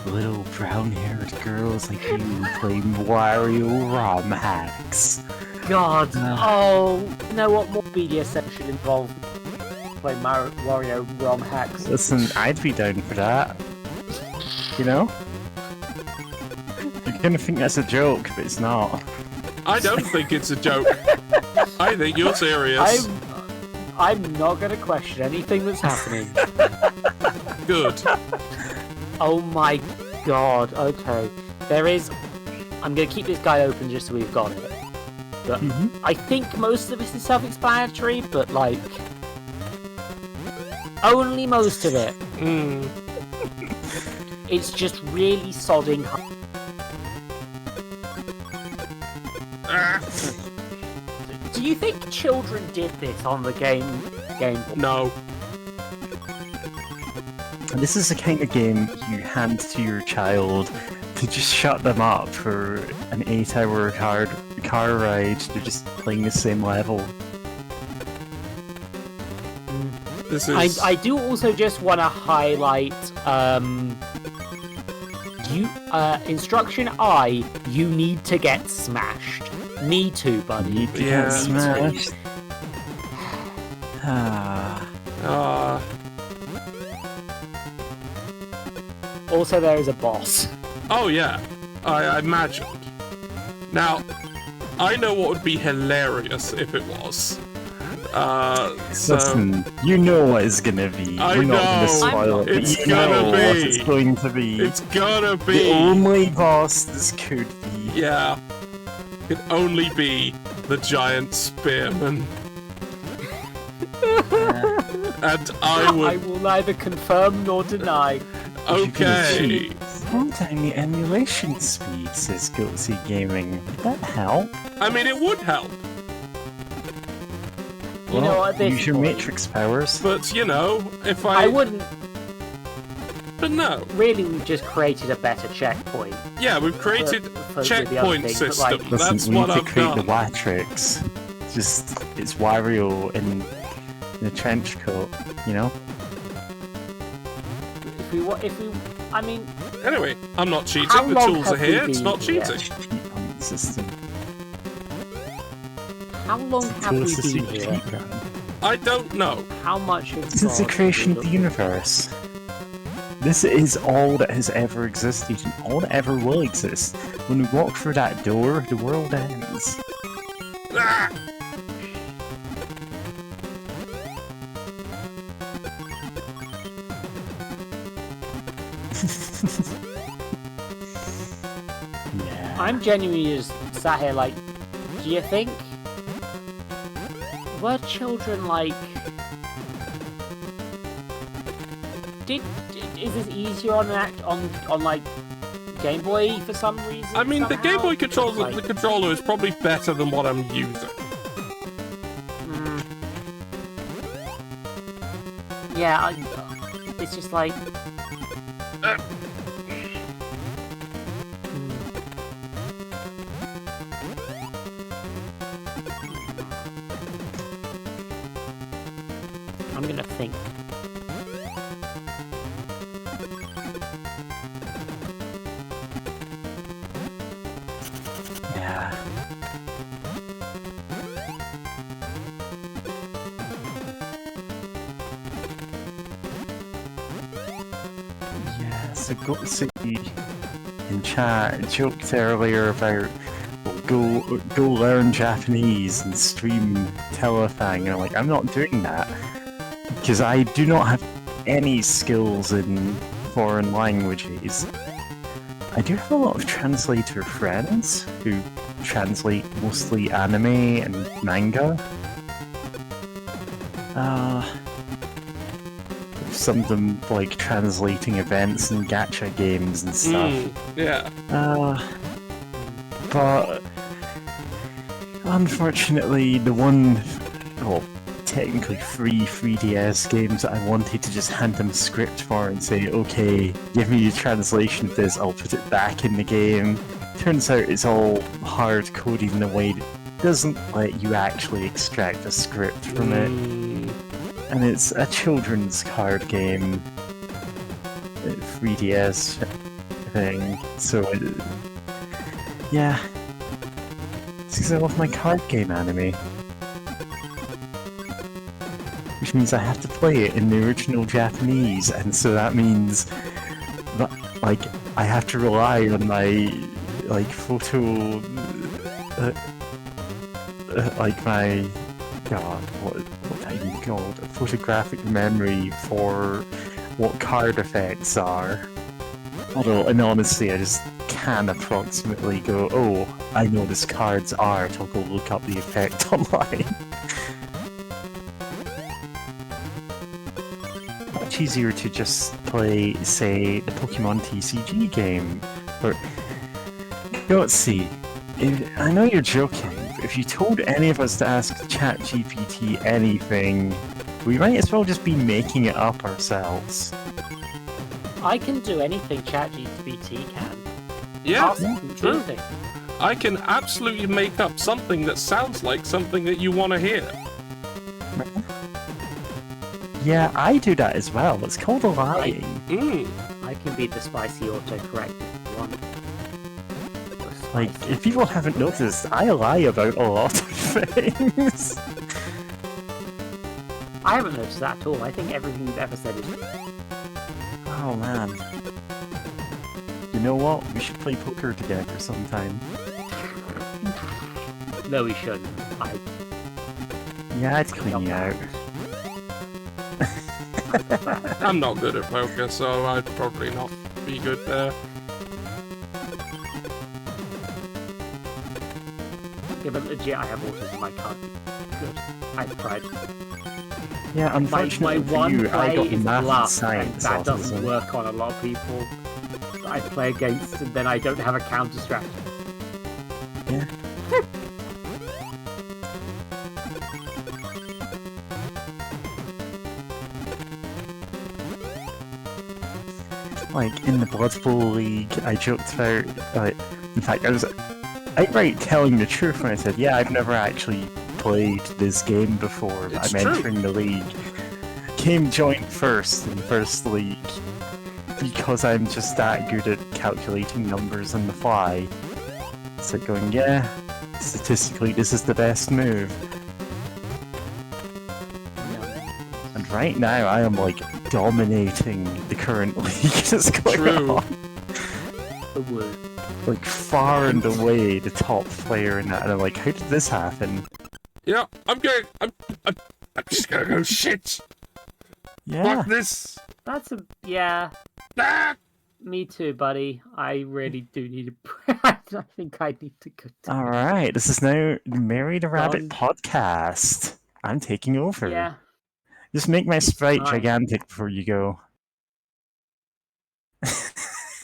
little brown-haired girls like you play Wario ROM hacks. God. No. Oh, you know what? More BDSM should involve play Wario ROM hacks. Listen, I'd be down for that. You know? You're gonna think that's a joke, but it's not. I don't think it's a joke. I think you're serious. I'm not going to question anything that's happening. Good. Oh my god. Okay. I'm going to keep this guy open just so we've got it. But I think most of this is self-explanatory, but like... only most of it. Mm. It's just really sodding hard. Do you think children did this on the game? No. This is the kind of game you hand to your child to just shut them up for an 8-hour car ride. They're just playing the same level. This is... I do also just want to highlight instruction I, you need to get smashed. Me too, buddy. You can Yeah. smash. Ah. Also, there is a boss. Oh yeah, I imagined. Now, I know what would be hilarious if it was. So Listen, you know what it's gonna be. I We're not gonna know. spoil it, but It's you gonna know what be. it's going to be. it's gonna The be. only boss this could be. Yeah, it only be the giant spearman, and I I would. will neither confirm nor deny. Okay. Slow down the emulation speed, says Guilty Gaming. Would that help? I mean, it would help, You know what, at this use your point- matrix powers. but you know, if I wouldn't. But no. Really, we've just created a better checkpoint. Yeah, we've created for the other checkpoint things, but, system. like- Listen, That's we what need to I've create the done. Watrix. Just, it's Wario in a trench coat, you know? I mean, Anyway, I'm not cheating. How The long tools are have we here. It's been not here? cheating. Cheat point system. how long It's a have we tool to been suit here? cheat run. I don't know. How much have Since the God creation of the looked- universe. This is all that has ever existed and all that ever will exist. When we walk through that door, the world ends. Ah! Yeah. I'm genuinely just sat here like, do you think were children like? Is this easier on like Game Boy for some reason? I mean, the somehow? Game Boy controller, Like, the controller is probably better than what I'm using. mm. Yeah, it's just like. I'm gonna think. Yeah. So Gotsy in chat joked earlier about go learn Japanese and stream Telefang, and I'm like, I'm not doing that because I do not have any skills in foreign languages. I do have a lot of translator friends who translate mostly anime and manga. Some of them like translating events and gacha games and stuff. Yeah. But unfortunately, the one, well, technically free 3DS games that I wanted to just hand them a script for and say, okay, give me the translation of this, I'll put it back in the game. Turns out it's all hard coded in a way that doesn't let you actually extract a script from it. And it's a children's card game, 3DS thing, so yeah. It's because I love my card game anime. Which means I have to play it in the original Japanese, and so that means that, like, I have to rely on my, like, photo... like my... God, what are you called? Photographic memory for what card effects are. Although, and honestly, I just can approximately go, oh, I know this card's art, I'll go look up the effect online. Much easier to just play, say, the Pokemon TCG game. Or, let's see. I know you're joking, but if you told any of us to ask ChatGPT anything, we might as well just be making it up ourselves. I can do anything ChatGPT can. Yeah, Ask them true. anything. I can absolutely make up something that sounds like something that you want to hear. Yeah, I do that as well. It's called lying. I can be the spicy autocorrect if you want. Like, if people haven't noticed, I lie about a lot of things. I haven't noticed that at all. I think everything you've ever said is... Oh man. You know what? We should play poker together sometime. No, we shouldn't. Yeah, I'd clean you out. I'm not good at poker, so I'd probably not be good there. Yeah, but legit, I have autism. I can't be good. I've tried. Yeah, My unfortunately for one you, I play got is math and bluff, and science that doesn't autism. work on a lot of people. I play against, and then I don't have a counter strategy. Yeah. Like, in the Blood Bowl League, I joked about, in fact, I was outright telling the truth when I said, yeah, I've never actually played this game before, but It's I'm true. entering the league. Came joint first in first league, because I'm just that good at calculating numbers on the fly. It's like going, yeah, statistically this is the best move. And right now I am like dominating the current league that's going True. on. The word. Like far and away the top player in that, and I'm like, how did this happen? Yeah, I'm just gonna go shit. Yeah. Fuck this. That's a... yeah. Ah! Me too, buddy. I really do need a... I think I need to go to... Alright, this is now the Mary the Rabbit Done. podcast. I'm taking over. Yeah. Just make my sprite fine. gigantic before you go.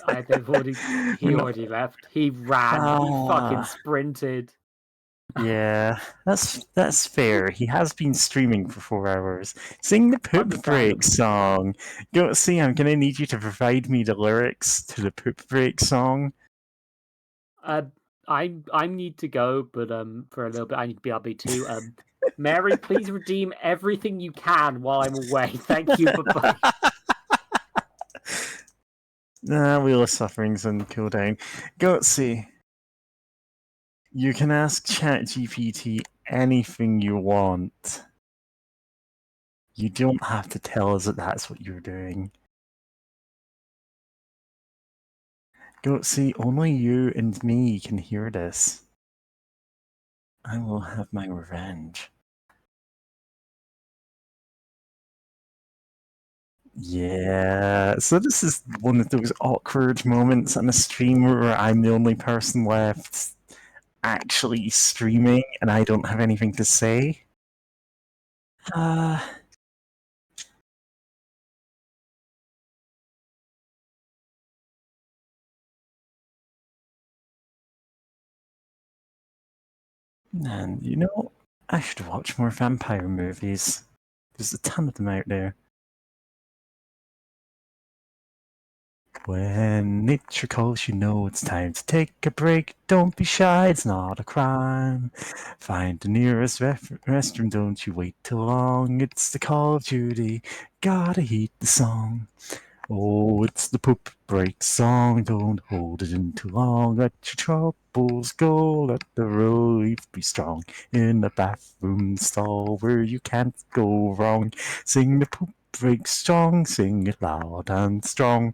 They've already... He already left. He ran. He fucking Ah. sprinted. Yeah, that's fair. He has been streaming for 4 hours. Sing the Poop Break song. Go see. I'm gonna need you to provide me the lyrics to the Poop Break song. I need to go, but for a little bit I need to be RB too. Mary, please redeem everything you can while I'm away. Thank you. Bye bye. Nah, Wheel of Suffering's on cooldown. Go see. You can ask ChatGPT anything you want. You don't have to tell us that that's what you're doing. Go see, only you and me can hear this. I will have my revenge. Yeah, so this is one of those awkward moments on a stream where I'm the only person left actually streaming and I don't have anything to say. Man, you know, I should watch more vampire movies. There's a ton of them out there. When nature calls, you know it's time to take a break. Don't be shy, it's not a crime. Find the nearest restroom, don't you wait too long. It's the Call of Duty, gotta heed the song. Oh, it's the poop break song, don't hold it in too long. Let your troubles go, let the relief be strong. In the bathroom stall where you can't go wrong. Sing the poop break song, sing it loud and strong.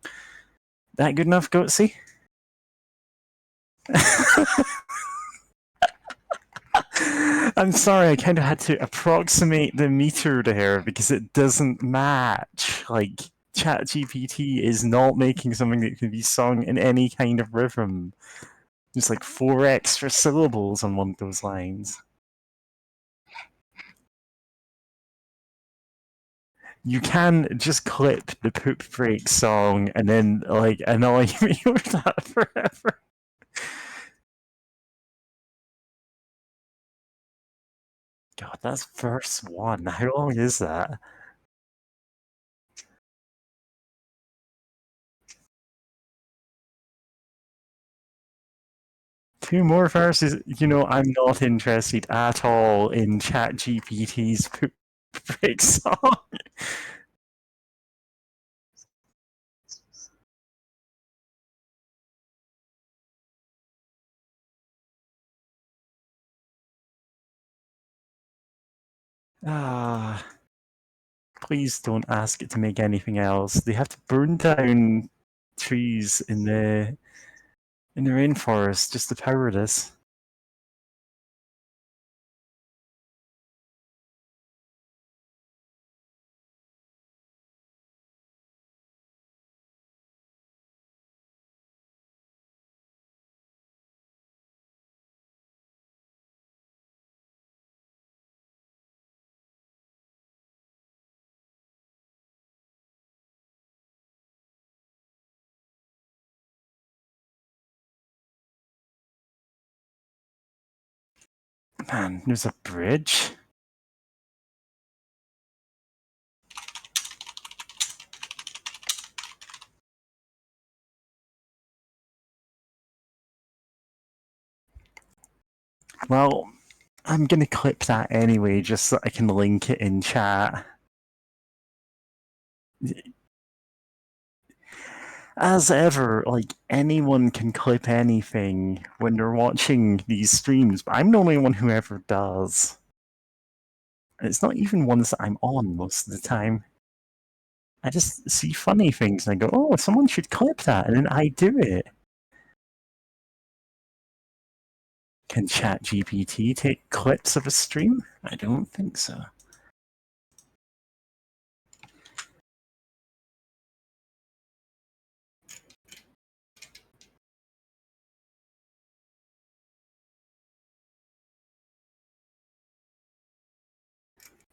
That good enough, Goatsy? I'm sorry, I kind of had to approximate the meter there because it doesn't match. Like, ChatGPT is not making something that can be sung in any kind of rhythm. There's like 4 extra syllables on one of those lines. You can just clip the poop break song and then, like, annoy me with that forever. God, that's verse 1. How long is that? 2 more verses. You know, I'm not interested at all in ChatGPT's poop break song. Ah, please don't ask it to make anything else. They have to burn down trees in the rainforest just to power this. Man, there's a bridge. Well, I'm gonna clip that anyway, just so I can link it in chat. As ever, like, anyone can clip anything when they're watching these streams, but I'm the only one who ever does. It's not even ones that I'm on most of the time. I just see funny things and I go, oh, someone should clip that, and then I do it. Can ChatGPT take clips of a stream? I don't think so.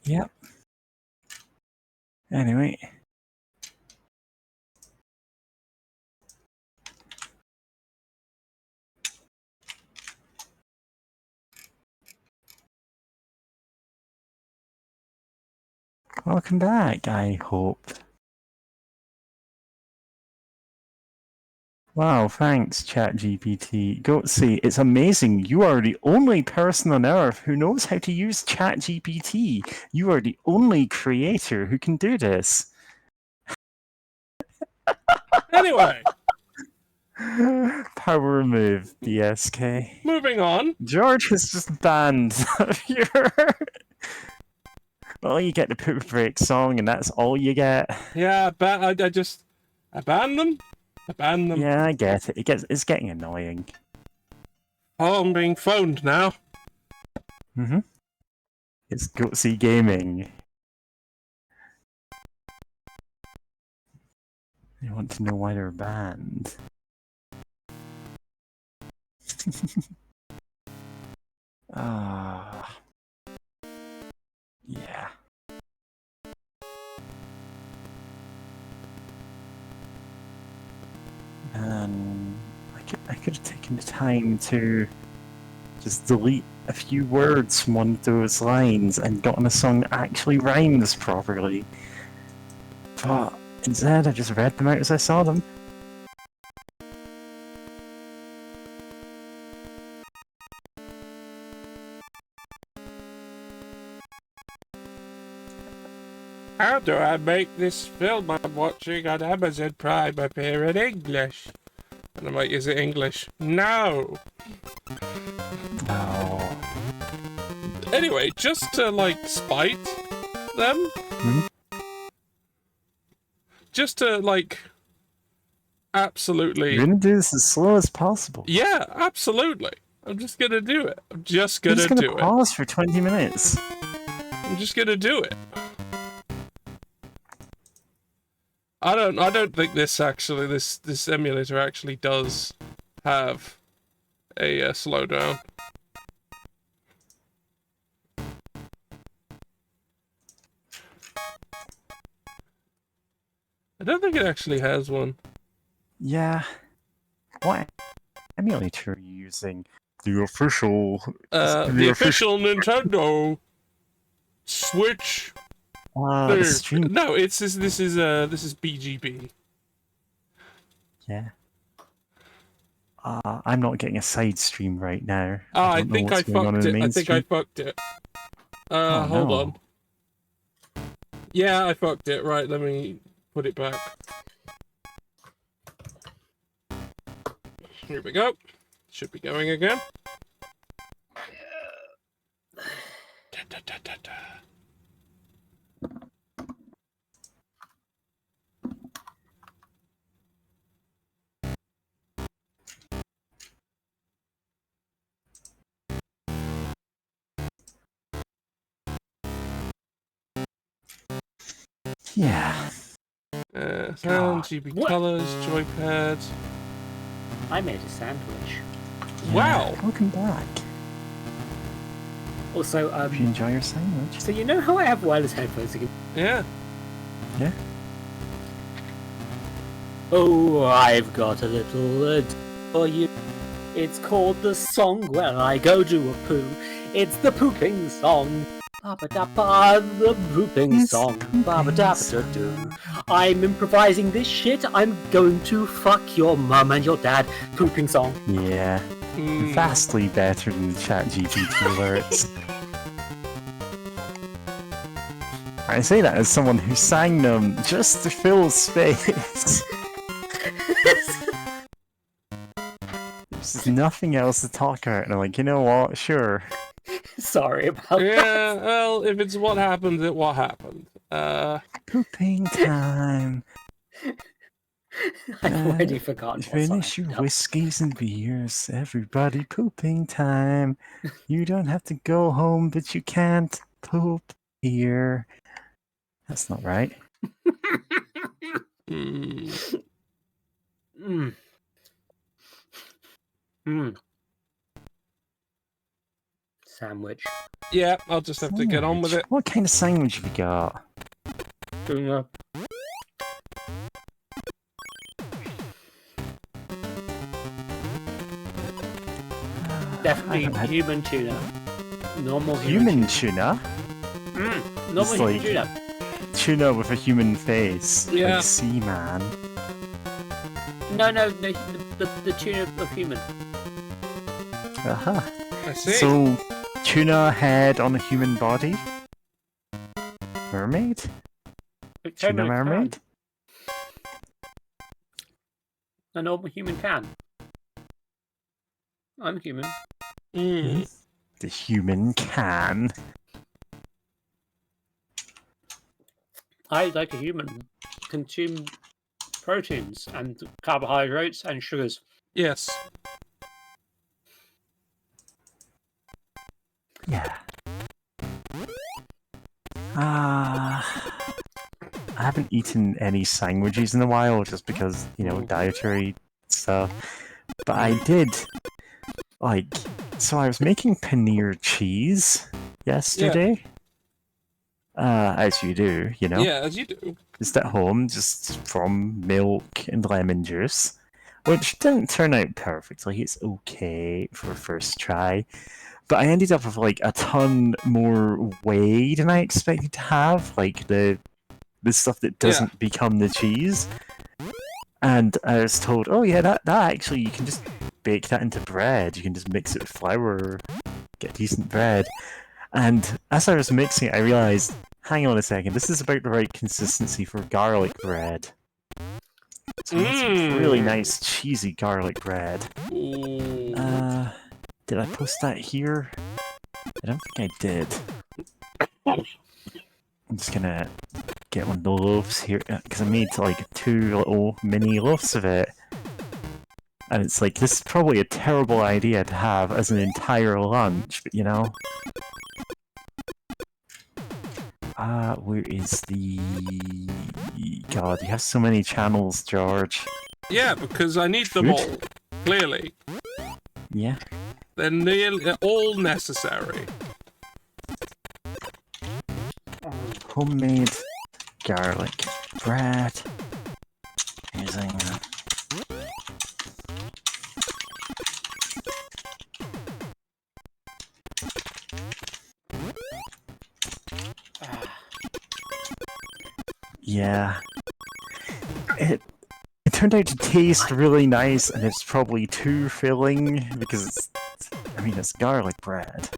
Yep. Anyway. Welcome back, I hope. Wow, thanks, ChatGPT. Goatsy, it's amazing. You are the only person on Earth who knows how to use ChatGPT. You are the only creator who can do this. Anyway. Power move, BSK. Moving on. George has just banned your... Well, you get the poop break song, and that's all you get. Yeah, I banned them. Ban them. Yeah, I get it. It's getting annoying. Oh, I'm being phoned now. Mm-hmm. It's gutsy gaming. You want to know why they're banned? Ah. Yeah. And I could have taken the time to just delete a few words from one of those lines and gotten a song that actually rhymes properly. But instead, I just read them out as I saw them. How do I make this film I'm watching on Amazon Prime appear in English? And I'm like, is it English? No! Oh. Anyway, just to, like, spite them? Hmm? Just to, like, absolutely... You're gonna do this as slow as possible. Yeah, absolutely. I'm just gonna do it. I'm just You're gonna just do gonna it. pause for 20 minutes. I'm just gonna do it. I don't think this emulator actually does have a slowdown. I don't think it actually has one. Yeah. What emulator are you using? The official... The official Nintendo Switch the thing. stream... No, this is BGB. Yeah. I'm not getting a side stream right now. I don't know think I what's going on in fucked the it. I main think I stream. fucked it. Oh, Hold no. on. Yeah, I fucked it. Right, let me put it back. Here we go. Should be going again. Da, da, da, da, da. Yeah. Sound, God, GB what? colors, joypad. I made a sandwich. Wow. Welcome back. Also, Hope you enjoy your sandwich. so you know how I have wireless headphones again? Yeah. Yeah. Oh, I've got a little for you. It's called the song where I go do a poo. It's the pooping song. Ba-ba-da-ba, the pooping It's song. pooping Ba-ba-da-ba-da-doo. I'm improvising this shit. I'm going to fuck your mum and your dad. Pooping song. Yeah. Vastly better than the ChatGPT lyrics. I say that as someone who sang them just to fill space. There's just nothing else to talk about, and I'm like, you know what? Sure. Sorry about that. Yeah, well, if it's what happened, it what happened. Pooping time. I've already forgotten what song Finish I your know. whiskeys and beers. Everybody pooping time. You don't have to go home, but you can't poop here. That's not right. Mm. Sandwich. Yeah, I'll just have to get on with it. What kind of sandwich have you got? Doing a definitely haven't had- human tuna. Normal Human tuna? Normal It's human like- tuna. Tuna with a human face. Yeah. Like Seaman. No, the tuna of human. Uh-huh. I see. So, tuna head on a human body? Mermaid? It Tuna totally mermaid? can. A normal human can. I'm human. The human can. I, like a human, consume proteins and carbohydrates and sugars. Yes. Yeah. I haven't eaten any sandwiches in a while, just because, you know, dietary stuff. But I did, like, so I was making paneer cheese yesterday. As you do, you know? Yeah, as you do. Just at home, just from milk and lemon juice, which didn't turn out perfectly. It's okay for a first try. But I ended up with, like, a ton more whey than I expected to have, like, the stuff that doesn't become the cheese. And I was told, oh yeah, that actually, you can just bake that into bread. You can just mix it with flour, get decent bread. And as I was mixing it, I realized, hang on a second, this is about the right consistency for garlic bread. So it's really nice, cheesy garlic bread. Did I post that here? I don't think I did. I'm just gonna get one of the loaves here, because I made like 2 little mini loaves of it. And it's like, this is probably a terrible idea to have as an entire lunch, but you know. Where is the... God, you have so many channels, George. Yeah, because I need them all. Clearly. Yeah. They're all necessary. Homemade garlic bread. Using... Yeah. It turned out to taste really nice, and it's probably too filling, because it's garlic bread.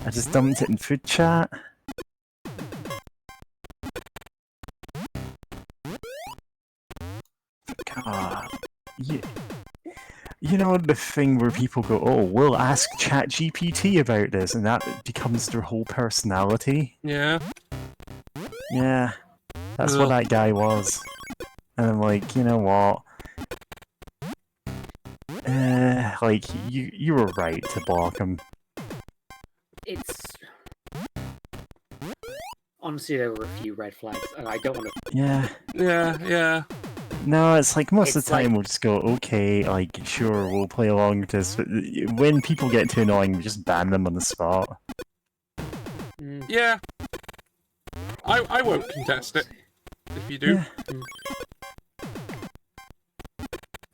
I just dumped it in food chat. God. You know the thing where people go, oh, we'll ask ChatGPT about this, and that becomes their whole personality? Yeah. Yeah. That's what that guy was. And I'm like, you know what? Like, you were right to block him. It's... Honestly, there were a few red flags, and I don't want to... Yeah. No, it's like most of the time we'll just go, okay, like, sure, we'll play along with this, but when people get too annoying, we just ban them on the spot. Yeah. I won't contest it, if you do. Yeah.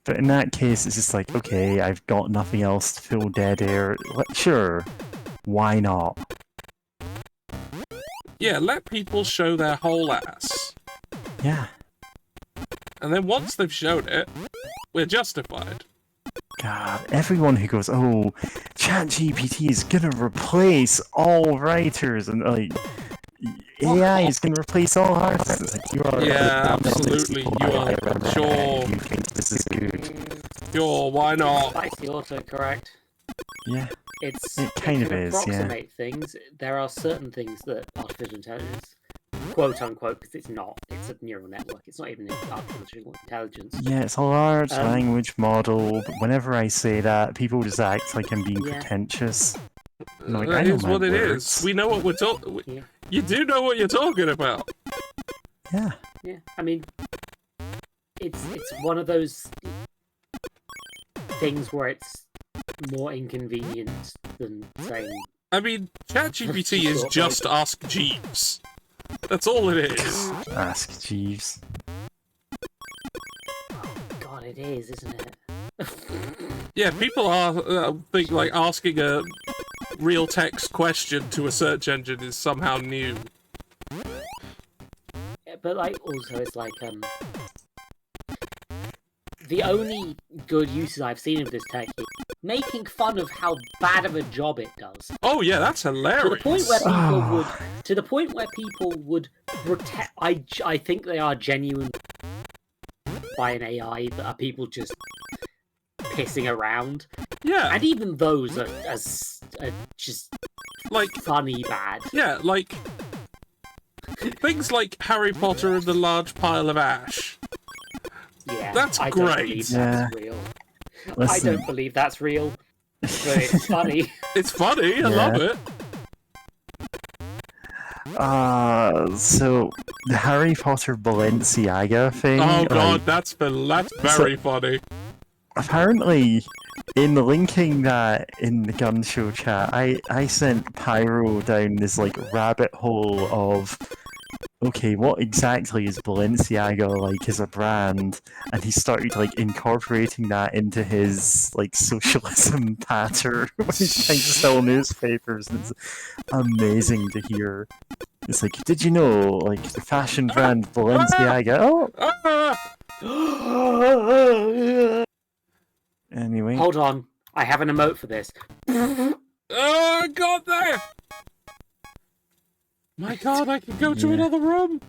But in that case, it's just like, okay, I've got nothing else to fill dead air. Sure, why not? Yeah, let people show their whole ass. Yeah. And then once they've shown it, we're justified. God, everyone who goes, oh, ChatGPT is gonna replace all writers, and like, AI is gonna replace all artists. It's like, you are... Yeah, absolutely, you are. Sure. You think this is good. Sure, why not? Spicy autocorrect. Yeah. It kind of can is, yeah. approximate things. There are certain things that artificial intelligence, quote unquote, because it's not. It's a neural network. It's not even artificial intelligence. Yeah, it's a large language model, but whenever I say that, people just act like I'm being pretentious. Like, That is what it is. We know what we're talking... Yeah. You do know what you're talking about. Yeah. Yeah, I mean, it's one of those things where it's more inconvenient than saying... I mean, ChatGPT is just Ask Jeeves. That's all it is. Ask Jeeves. God, it is, isn't it? Yeah, people are think like asking a real text question to a search engine is somehow new. Yeah, but like, also, it's like the only good uses I've seen of this tech is making fun of how bad of a job it does. Oh yeah, that's hilarious. To the point where people would, to the point where people would protect. I think they are genuine by an AI that are people just pissing around. Yeah, and even those are just like funny bad. Yeah, like things like Harry Potter and the Large Pile of Ash. Yeah, That's I great. don't believe that's real. I Listen, don't believe that's real, but it's funny. It's funny. I love it. so the Harry Potter Balenciaga thing. Oh god, like, that's very funny. apparently, in linking that in the gun show chat, I sent Pyro down this like rabbit hole of, okay, what exactly is Balenciaga like as a brand? And he started like incorporating that into his like socialism patter when he's trying to sell newspapers, and it's amazing to hear. It's like, did you know, like, the fashion brand Balenciaga? Oh! Anyway. Hold on, I have an emote for this. Oh, I got there! My god, I can go to another room!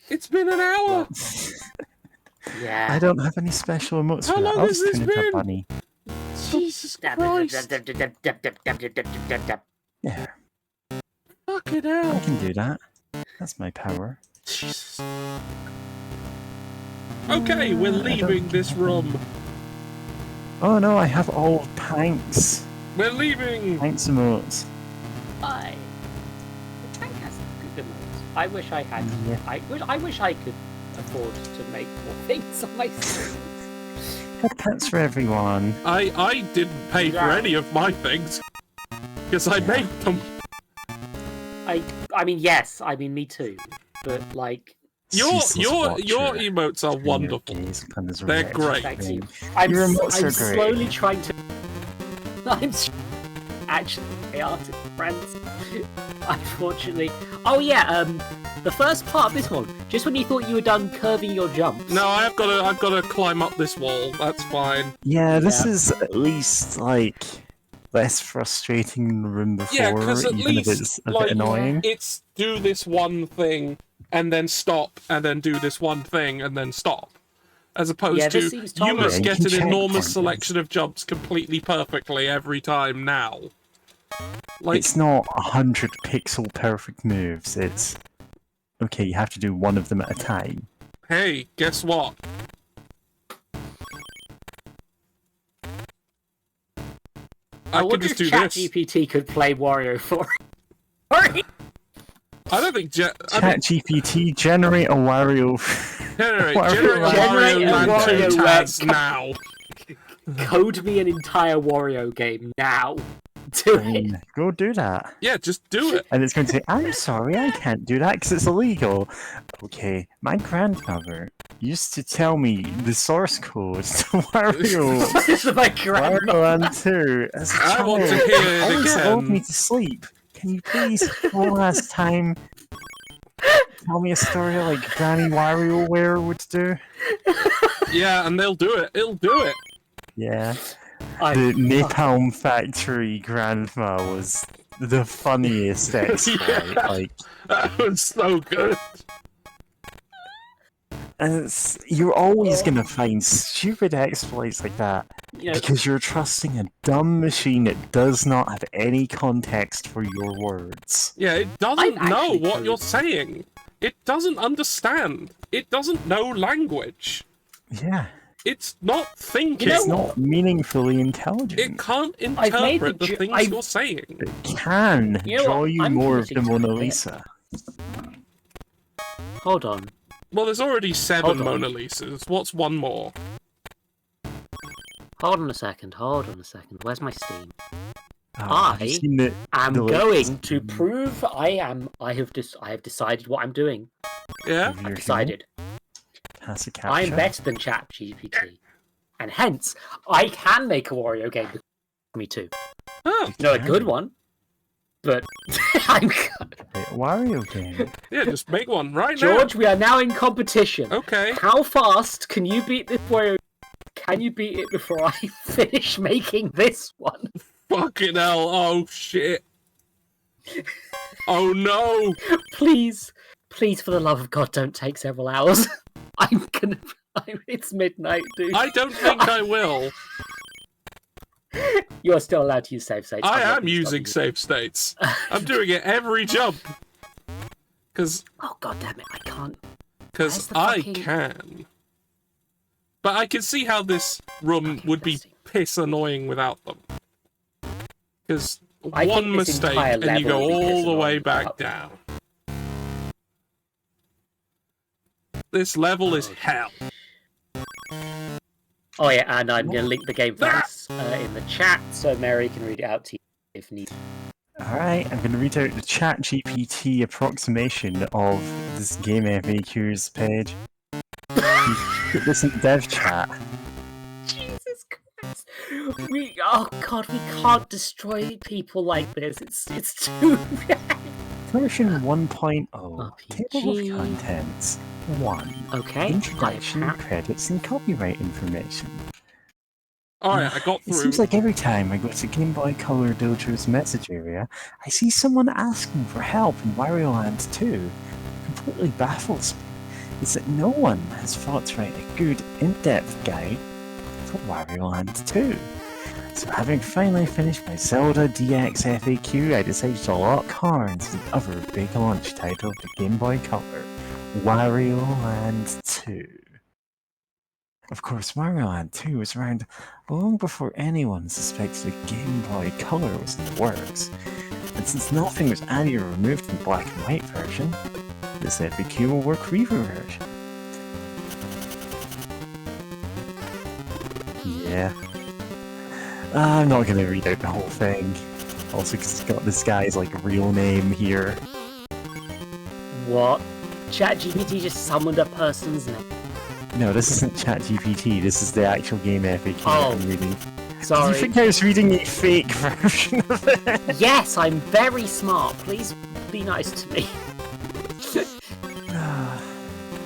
It's been an hour! Yeah. I don't have any special emotes How for that. long I'll has just this turn into a been? bunny. Jesus Christ! Yeah, Fucking I hell! can do that. That's my power. Jesus. Okay, we're leaving this room. Oh no, I have all of Panks. We're leaving! Panks emotes. The tank has good emotes. I wish I had. Yeah. I wish I could afford to make more things on my stream. Got pants for everyone. I didn't pay for any of my things. Because I made them. I mean, yes. I mean, me too. But like, Your Ceaseless watcher. emotes are Turn your wonderful. gaze upon his They're red great. thank you. ring. I'm Your emotes are great. slowly trying to. I'm actually chaotic friends. Unfortunately. Oh yeah. The first part of this one, just when you thought you were done curving your jumps. No, I've got to climb up this wall. That's fine. Yeah, this Yeah. is at least like less frustrating than the room before, Yeah, because at even least if it's a like bit annoying. it's do this one thing and then stop and then do this one thing and then stop, as opposed Yeah, to this seems you must tolerable. get You an can enormous checkpoint selection of jumps completely perfectly every time now. Like It's not 100 pixel perfect moves, it's okay, you have to do one of them at a time. hey, guess what? I could wonder just if do this. ChatGPT could play Wario for. Sorry. I don't think ChatGPT, generate a Wario. generate Wario Wario a Land 2 Wario Taz web. now. Code me an entire Wario game now. Do it. Go do that. Yeah, just do it. And it's going to say, I'm sorry, I can't do that because it's illegal. Okay, my grandmother used to tell me the source code to Wario. This is my grandma. Wario Land 2 as a I want to child. hear it Always lulled me again. to sleep. Can you please, one last time, tell me a story like Granny WarioWare would do? Yeah, and they'll do it. It'll do it. Yeah. I- The Napalm Factory grandma was the funniest exploit. Yeah. Like, That was so good. and you're always gonna find stupid exploits like that You know, because you're trusting a dumb machine that does not have any context for your words. Yeah, it doesn't I've know actually what coded- you're saying. It doesn't understand. It doesn't know language. Yeah, It's not thinking. it's not meaningfully intelligent. It can't I've made interpret the the things you're saying. It can You know draw what? you I'm more of the committing to Mona it. Lisa. hold on. Well, there's already 7 Hold on. Mona Lisas. What's one more? Hold on a second. Where's my Steam? Have you seen the I'm the going latest to prove I have decided what I'm doing. Yeah? of your I've decided. Pass a I am captcha? better than ChatGPT. And hence, I can make a Wario game with me too. Oh, Not a good one, but I'm Wait, Wario game. yeah, just make one right George, we are now in competition. now. Okay. How fast can you beat this Wario? Can you beat it before I finish making this one? Fucking hell. Oh, shit. Oh, no. Please, please, for the love of God, don't take several hours. It's midnight, dude. I don't think I will. You're still allowed to use save states. I I'm not am gonna stop using you. save states. I'm doing it every jump. Because Oh God damn it! I can't. I Where's the fucking- can. But I can see how this room would be piss annoying without them. Because one mistake and you go all the way back down. This level is hell. Oh yeah, and I'm going to link the game first in the chat so Mary can read it out to you if needed. Alright, I'm going to read out the ChatGPT approximation of this game FAQs page. Put this in dev chat. Jesus Christ. Oh god, we can't destroy people like this. It's too bad. Version 1.0. RPG. Table of Contents. 1. Okay. Introduction, credits, and copyright information. Alright, I got It through. seems like every time I go to Game Boy Color Dojo's message area, I see someone asking for help in Wario Land 2. What completely baffles me is that no one has thought to write a good, in-depth guide for Wario Land 2. So having finally finished my Zelda DX FAQ, I decided to lock horns with the other big launch title for Game Boy Color, Wario Land 2. Of course, Wario Land 2 was around long before anyone suspected a Game Boy Color was in the works, and since nothing was added or removed from the black and white version, this FAQ will work for either version. Yeah. I'm not going to read out the whole thing, also because it's got this guy's real name here. What? ChatGPT just summoned a person's name. No, this isn't ChatGPT, this is the actual game FAQ that I'm reading. Sorry. Did you think I was reading a fake version of it? Yes, I'm very smart. Please be nice to me.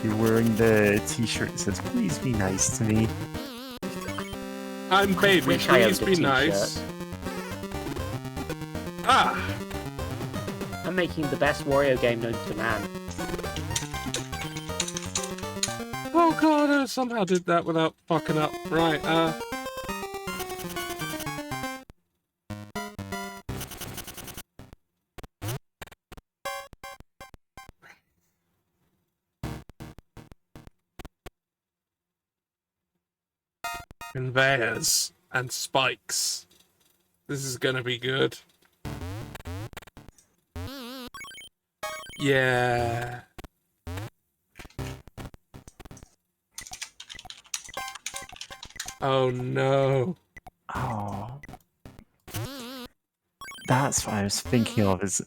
You're wearing the t-shirt that says, please be nice to me. I'm baby, wish I please owned a be t-shirt. nice. Ah! I'm making the best Wario game known to man. Oh god, I somehow did that without fucking up. Right, conveyors and spikes. This is gonna be good. Yeah. Oh no. Oh. That's what I was thinking of, is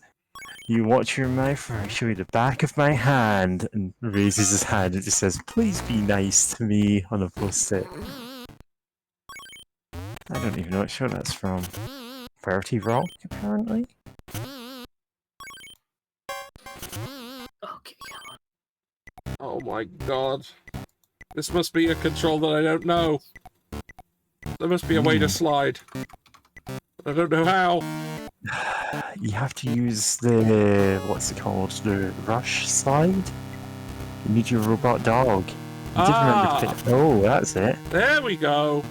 you watch your mouth or I show you the back of my hand, and raises his hand and just says, please be nice to me on a post-it. I don't even know what show that's from. 30 Rock, apparently? Okay, come on. Oh my god. This must be a control that I don't know. There must be a way to slide. I don't know how. You have to use the, what's it called, the rush slide? You need your robot dog. You did remember to... Oh, that's it. There we go.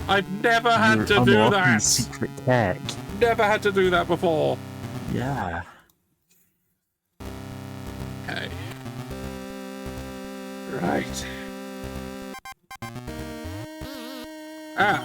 I've never had You're to do unlocking that. secret tech. Never had to do that before. Yeah. Okay. Right. Ah.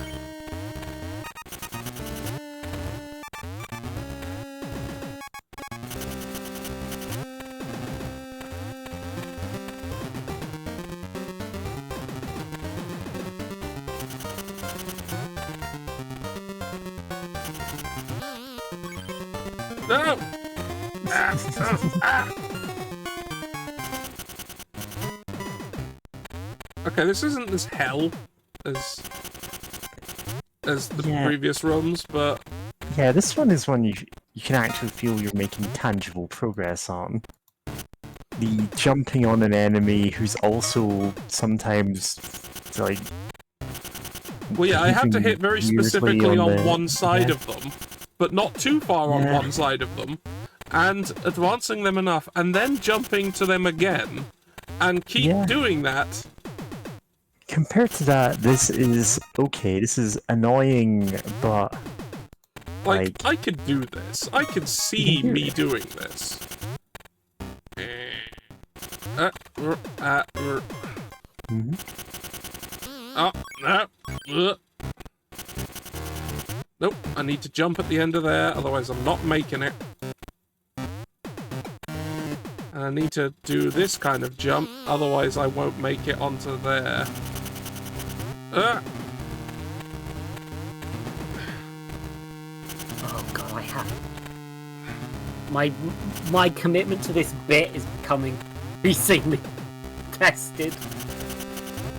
No! Ah. Okay, this isn't as hell as the previous runs, but yeah, this one is one you can actually feel you're making tangible progress on. The jumping on an enemy who's also sometimes like. Well, yeah, I have to hit very specifically on one side yeah. of them, but not too far on one side of them, and advancing them enough, and then jumping to them again, and keep doing that. Compared to that, this is okay. This is annoying, but like I could do this. I could see me doing this. Oh, no. Ugh. Nope, I need to jump at the end of there, otherwise I'm not making it. And I need to do this kind of jump, otherwise I won't make it onto there. Oh god, I have... My commitment to this bit is becoming increasingly tested.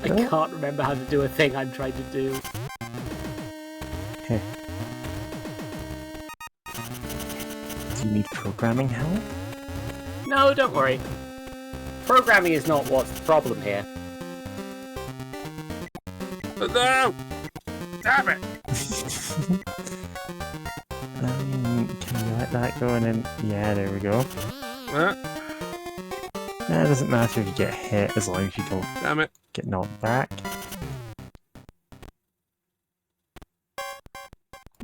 I can't remember how to do a thing I'm trying to do. Do you need programming help? No, don't worry. Programming is not what's the problem here. No! Damn it! Can you let that go and then... Yeah, there we go. Uh, It doesn't matter if you get hit as long as you don't damn it. get knocked back.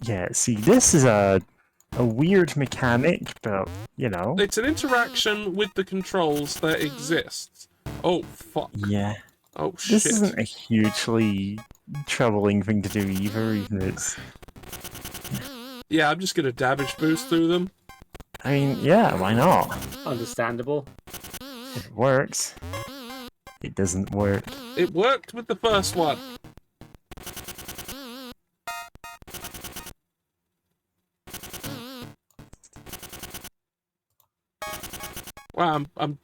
Yeah, see, this is a weird mechanic, but, you know. It's an interaction with the controls that exists. Oh, fuck. Yeah. Oh, This shit. isn't a hugely troubling thing to do either, even though it's... Yeah, I'm just gonna damage boost through them. I mean, yeah, why not? Understandable. It works. It doesn't work. It worked with the first one. Wow, I'm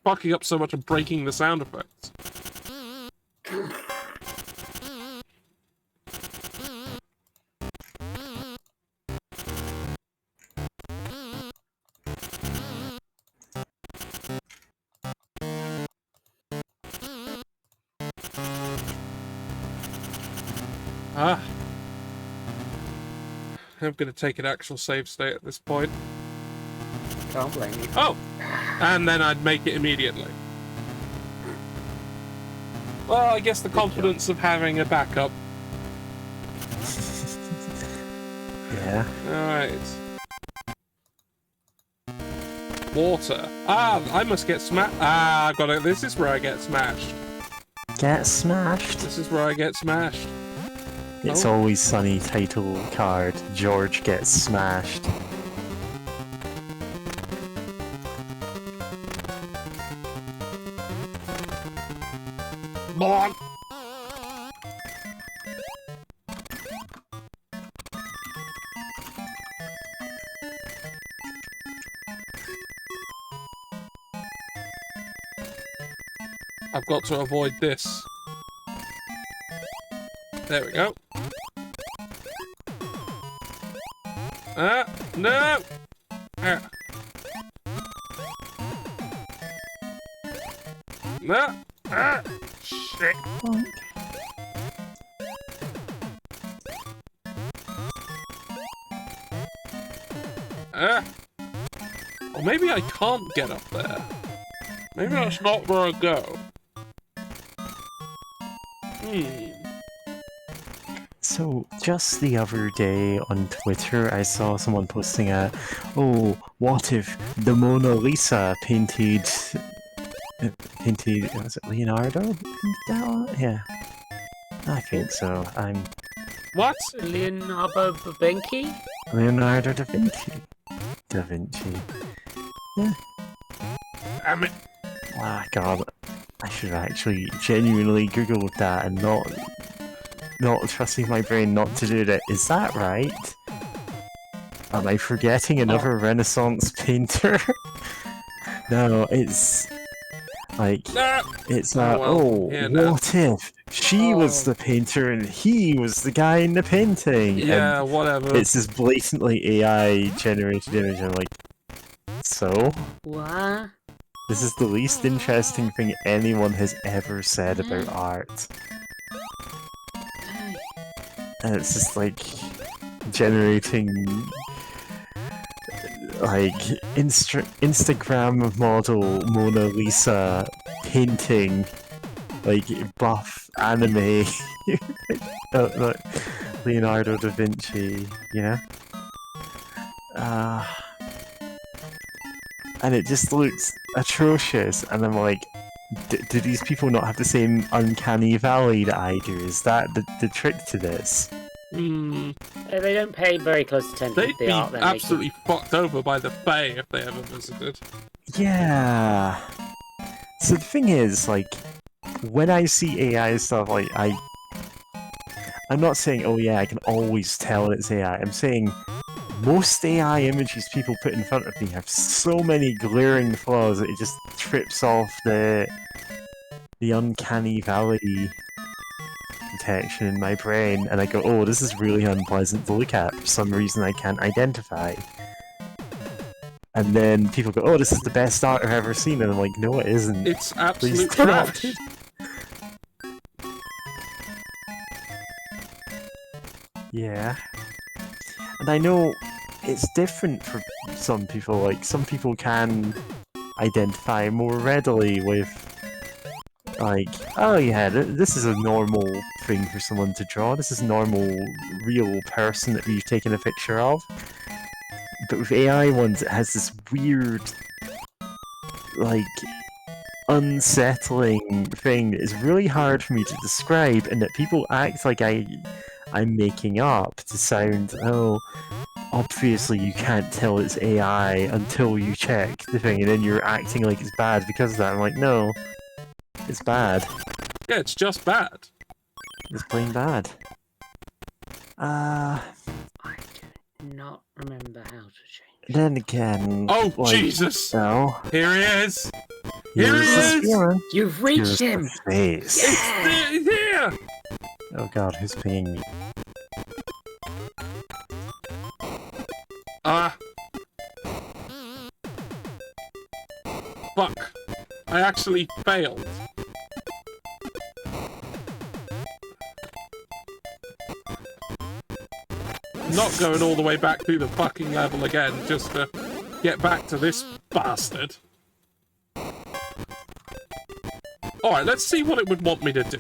fucking up so much I'm breaking the sound effects. Ah. I'm gonna take an actual save state at this point. Can't blame you. Oh! And then I'd make it immediately. Well, I guess the confidence of having a backup. Yeah. Alright. Water. Ah, I must get smashed. Ah, I got it. This is where I get smashed. Get smashed. This is where I get smashed. It's Oh. always sunny title card. George gets smashed. Bon. I've got to avoid this. There we go. Ah, no! Ah. No! Ah! Shit! Ah! Or maybe I can't get up there. Maybe that's not where I go. So, just the other day on Twitter, I saw someone posting oh, what if the Mona Lisa painted, was it Leonardo? Painted that one? Yeah. I think so. What? Leonardo da Vinci? Leonardo da Vinci. Da Vinci. Yeah. Damn it. Ah, God. I should have actually genuinely Googled that and not trusting my brain not to do that. Is that right? Am I forgetting another Renaissance painter? No, it's like it's what if she was the painter and he was the guy in the painting? Yeah, and whatever. it's this blatantly AI generated image. I'm like, so? What? This is the least interesting thing anyone has ever said about art. And it's just like generating like Instagram model Mona Lisa painting like buff anime Leonardo da Vinci, you know? And it just looks atrocious, and I'm like, do these people not have the same uncanny valley that I do? Is that the trick to this? They don't pay very close attention They'd to the be art they're absolutely fucked over by the Fae if they ever visited. Yeah. So the thing is, like, when I see AI stuff, like, I'm not saying, oh yeah, I can always tell it's AI. I'm saying most AI images people put in front of me have so many glaring flaws that it just trips off the uncanny valley detection in my brain, and I go, oh, this is really unpleasant to look at for some reason I can't identify. And then people go, oh, this is the best art I've ever seen, and I'm like, no, it isn't. It's Please absolute stop. trash. Yeah. And I know it's different for some people, like, some people can identify more readily with, like, oh yeah, this is a normal thing for someone to draw, this is a normal, real person that we've taken a picture of. But with AI ones, it has this weird, like, unsettling thing that is really hard for me to describe, and that people act like I'm making up to sound, oh, obviously you can't tell it's AI until you check the thing, and then you're acting like it's bad because of that. I'm like, no, it's bad. Yeah, it's just bad. It's plain bad. I do not remember how to change. Then again... Oh, like, Jesus! No. Here he is! Here Here's he the is! spearman. You've reached Here's the him! face. He's here! Oh god, who's pinging me? Fuck. I actually failed. Not going all the way back through the fucking level again just to get back to this bastard. Alright, let's see what it would want me to do.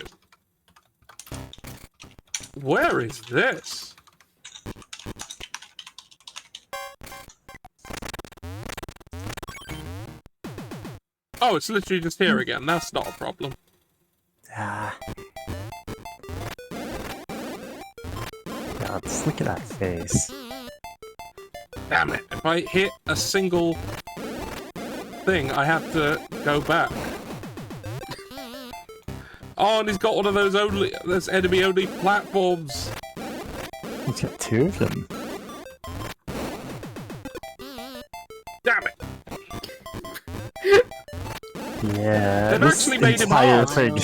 Where is this? Oh, it's literally just here again. That's not a problem. Ah. God, just look at that face. Damn it. If I hit a single thing, I have to go back. Oh, and he's got one of those enemy-only platforms. He's got two of them. Damn it. Yeah, They've this actually made him entire hard. thing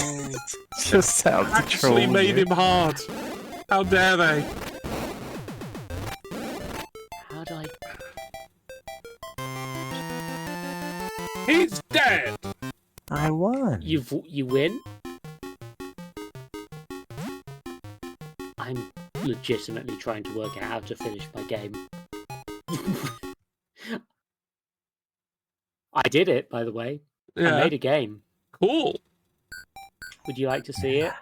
just out to troll Actually made you. him hard. How dare they? How do I... He's dead! I won. You win? I'm legitimately trying to work out how to finish my game. I did it, by the way. I Yeah, made a game. cool. Would you like to see it?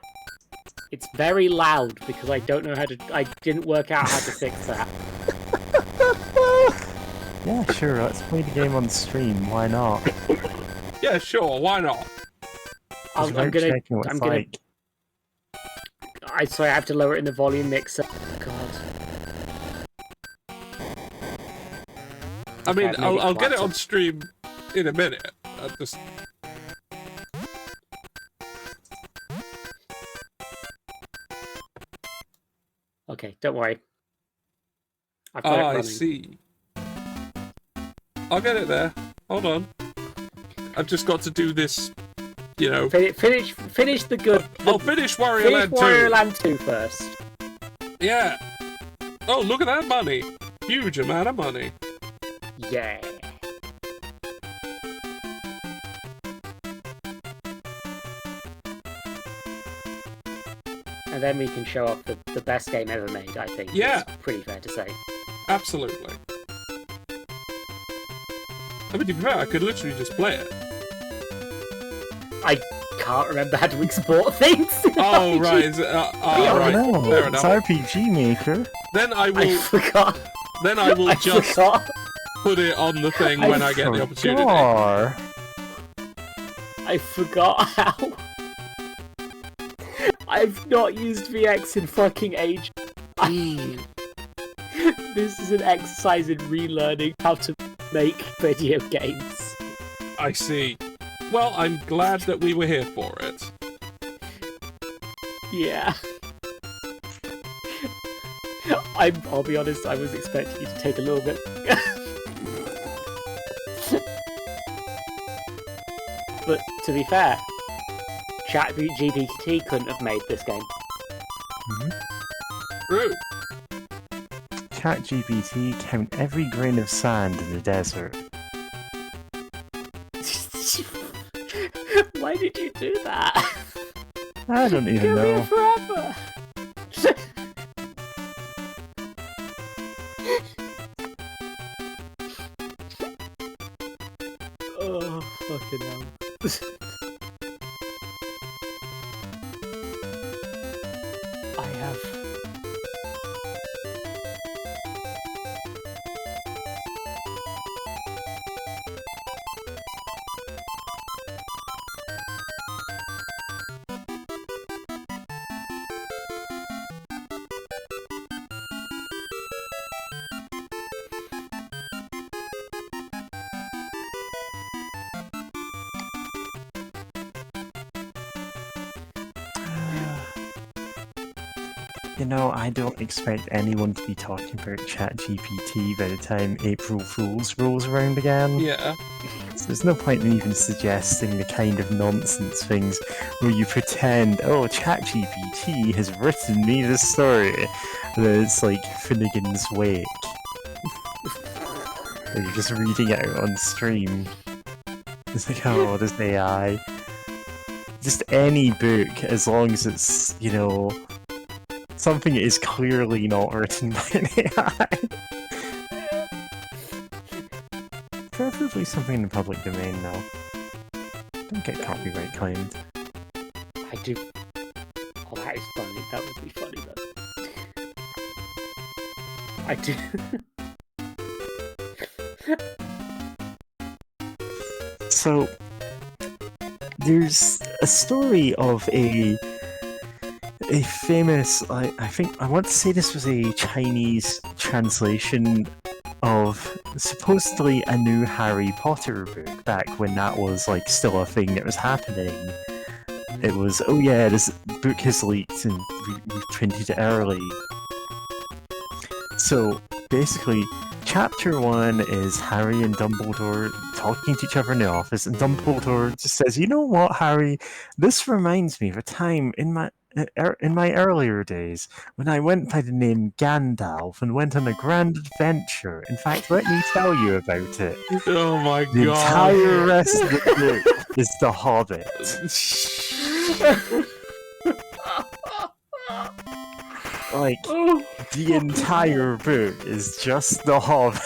It's very loud because I don't know how to... I didn't work out how to fix that. Yeah, sure, let's play the game on stream, why not? Yeah, sure, why not? I'm Without gonna... checking what I'm it's gonna... like. Sorry, I have to lower it in the volume mixer. God. I mean, Okay, I've made I'll get it quieter. on stream in a minute. I'll just... Okay, don't worry. I've got it I running. see. I'll get it there. Hold on. I've just got to do this, you know... Finish the good... I'll finish Wario Finish Land 2. Wario Land 2 first. Yeah. Oh, look at that money. Huge amount of money. Yeah. And then we can show off the best game ever made, I think. Yeah. It's pretty fair to say. Absolutely. I mean, to be fair, I could literally just play it. I can't remember how to export things. Oh, right. Is it, Oh, right. no, Fair it's enough. RPG Maker. Then I I will. forgot. Then I will I just forgot. put it on the thing when I get the opportunity. Forgot. I forgot how. I've not used VX in fucking age. This is an exercise in relearning how to make video games. I see. Well, I'm glad that we were here for it. Yeah. I'll be honest, I was expecting you to take a little bit. But to be fair, ChatGPT couldn't have made this game. True. ChatGPT count every grain of sand in the desert. Why did you do that? I don't even Give me know. forever. Oh, fucking hell. I have... You know, I don't expect anyone to be talking about ChatGPT by the time April Fool's rolls around again. Yeah. So there's no point in even suggesting the kind of nonsense things where you pretend, oh, ChatGPT has written me this story, and then it's like Finnegan's Wake. And you're just reading it out on stream. It's like, oh, there's AI. Just any book, as long as it's, you know, something that is clearly not written by an AI. Preferably something in the public domain, though. Don't get copyright claimed. I do... Oh, that is funny. That would be funny, though. I do... So, there's a story of a famous, I think, I want to say this was a Chinese translation of supposedly a new Harry Potter book back when that was like still a thing that was happening. It was, oh yeah, this book has leaked and we've printed it early. So basically, chapter 1 is Harry and Dumbledore talking to each other in the office, and Dumbledore just says, you know what, Harry, this reminds me of a time in my earlier days when I went by the name Gandalf and went on a grand adventure. In fact, let me tell you about it. Oh my god. The entire rest of the book is The Hobbit. Like, the entire book is just The Hobbit.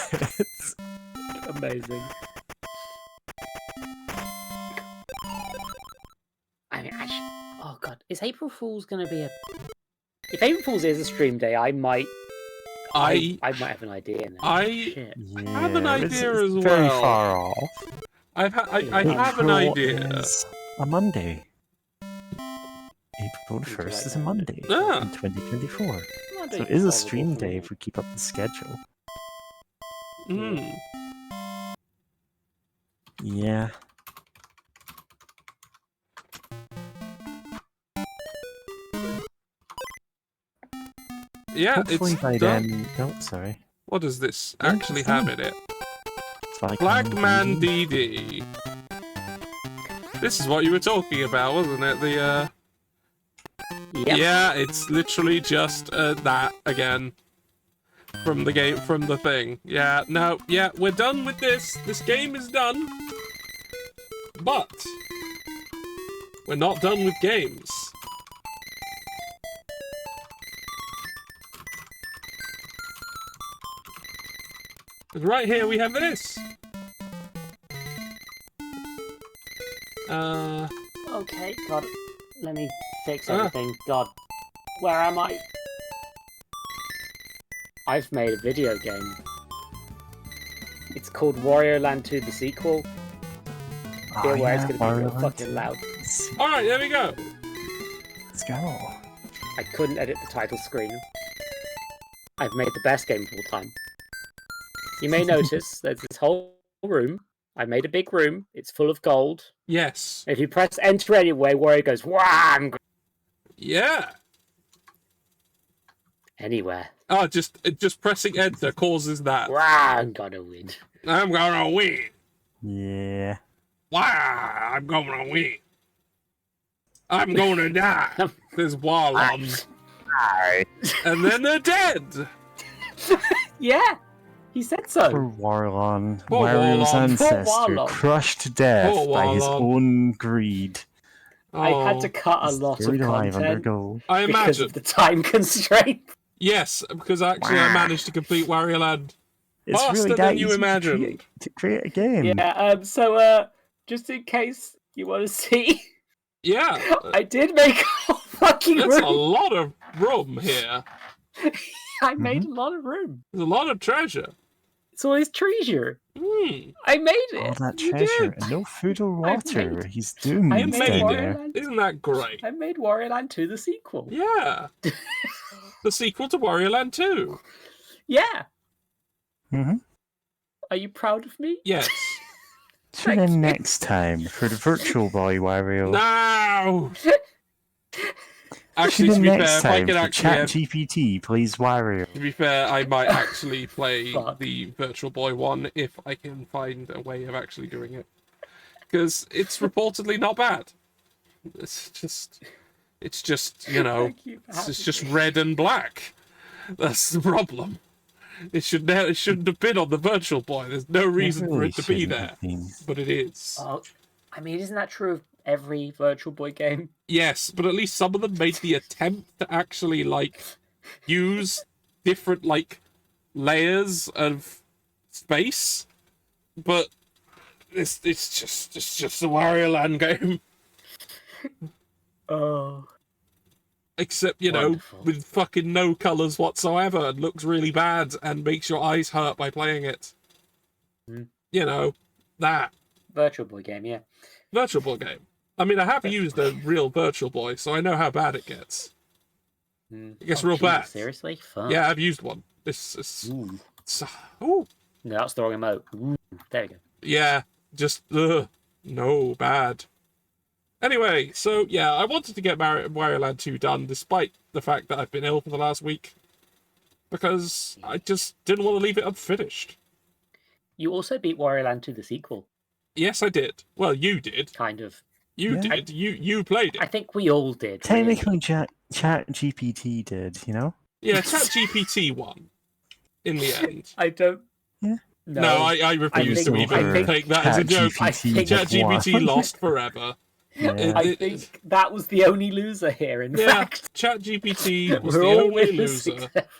Amazing. I mean, actually... Oh god, is April Fool's gonna be a... If April Fool's is a stream day, I might... I might have an idea now. Shit. Yeah, have an idea it's as very well. far off. I have an April idea. is a Monday. April 1st is a Monday Ah. in 2024. Monday So it is a horrible stream for day me. if we keep up the schedule. Hmm. Yeah. Yeah, Hopefully it's by done. then... Oh, sorry. What does this Yeah, actually it's have done. in it? Black Blackman DD. DD. This is what you were talking about, wasn't it? The Yep. Yeah, it's literally just that again. From the game, from the thing. Yeah, no, yeah, we're done with this. This game is done. But we're not done with games. Right here we have this. Okay, God, let me fix everything. God, where am I? I've made a video game. It's called Wario Land 2 the sequel. Be Oh, aware it's yeah, going to be real Wario fucking Land. loud. Alright, there we go. Let's go. I couldn't edit the title screen. I've made the best game of all time. You may notice there's this whole room. I made a big room. It's full of gold. Yes. If you press enter anyway, Wario goes, wham! Yeah. Anywhere. Oh, just pressing enter causes that. Wow, I'm gonna win. I'm gonna win. Yeah. Wow, I'm gonna win. I'm gonna die. There's Wallon. And then they're dead. Yeah, he said so. Poor Warlon. Poor Wario's Warlon. ancestor, Poor Warlon. crushed to death Poor by his Warlon. own greed. I had to cut a He's lot of buried alive under content gold. I because imagine. of the time constraint. Yes, because actually I managed to complete Wario Land It's faster really than that you easy imagined. to create a game. Yeah, so just in case you want to see, Yeah, I did make a whole fucking that's a room. lot of room here. I made a lot of room. There's a lot of treasure. It's all his treasure. Hmm. I made it. All that You treasure did. and no food or I water. made- He's doomed I You made made down it. there. Wario Land. Isn't that great? I made Wario Land 2 the sequel. Yeah. The sequel to Wario Land 2. Yeah. Mm-hmm. Are you proud of me? Yes. Tune Thanks, in mate. next time for the Virtual Boy Wario. No! Actually, Tune to in be fair, next if I time could for actually... ChatGPT plays Wario. To be fair, I might actually play Fuck. the Virtual Boy one if I can find a way of actually doing it. Because it's reportedly not bad. It's just, you know, Thank you for it's having just me. red and black. That's the problem. It shouldn't have been on the Virtual Boy. There's no reason for really it to be shouldn't there. have been. But it is. Oh, I mean, isn't that true of every Virtual Boy game? Yes, but at least some of them made the attempt to actually, like, use different, like, layers of space. But it's just a Wario Land game. Oh. Except, you know, Wonderful. with fucking no colours whatsoever and looks really bad and makes your eyes hurt by playing it. Hmm. You know, that. Virtual Boy game, yeah. Virtual Boy game. I mean, I have used a real Virtual Boy, so I know how bad it gets. Mm. It gets real Jesus, bad. Seriously? Fuck. Yeah, I've used one. It's Ooh. ooh. No, that's the wrong emote. Ooh. There we go. Yeah, just, no, bad. Anyway, so, yeah, I wanted to get Wario Land 2 done, despite the fact that I've been ill for the last week. Because I just didn't want to leave it unfinished. You also beat Wario Land 2 the sequel, Yes, I did. Well, you did. kind of. You Yeah. did. You played I it. think we all did. really. Technically, ChatGPT did, you know? Yeah, ChatGPT won. In the end. I don't. Yeah. No, I refuse think- to even I think take that as a joke. ChatGPT ChatGPT won. lost forever. Yeah. I think that was the only loser here, in Yeah, fact. ChatGPT was We're the all only winners loser. except-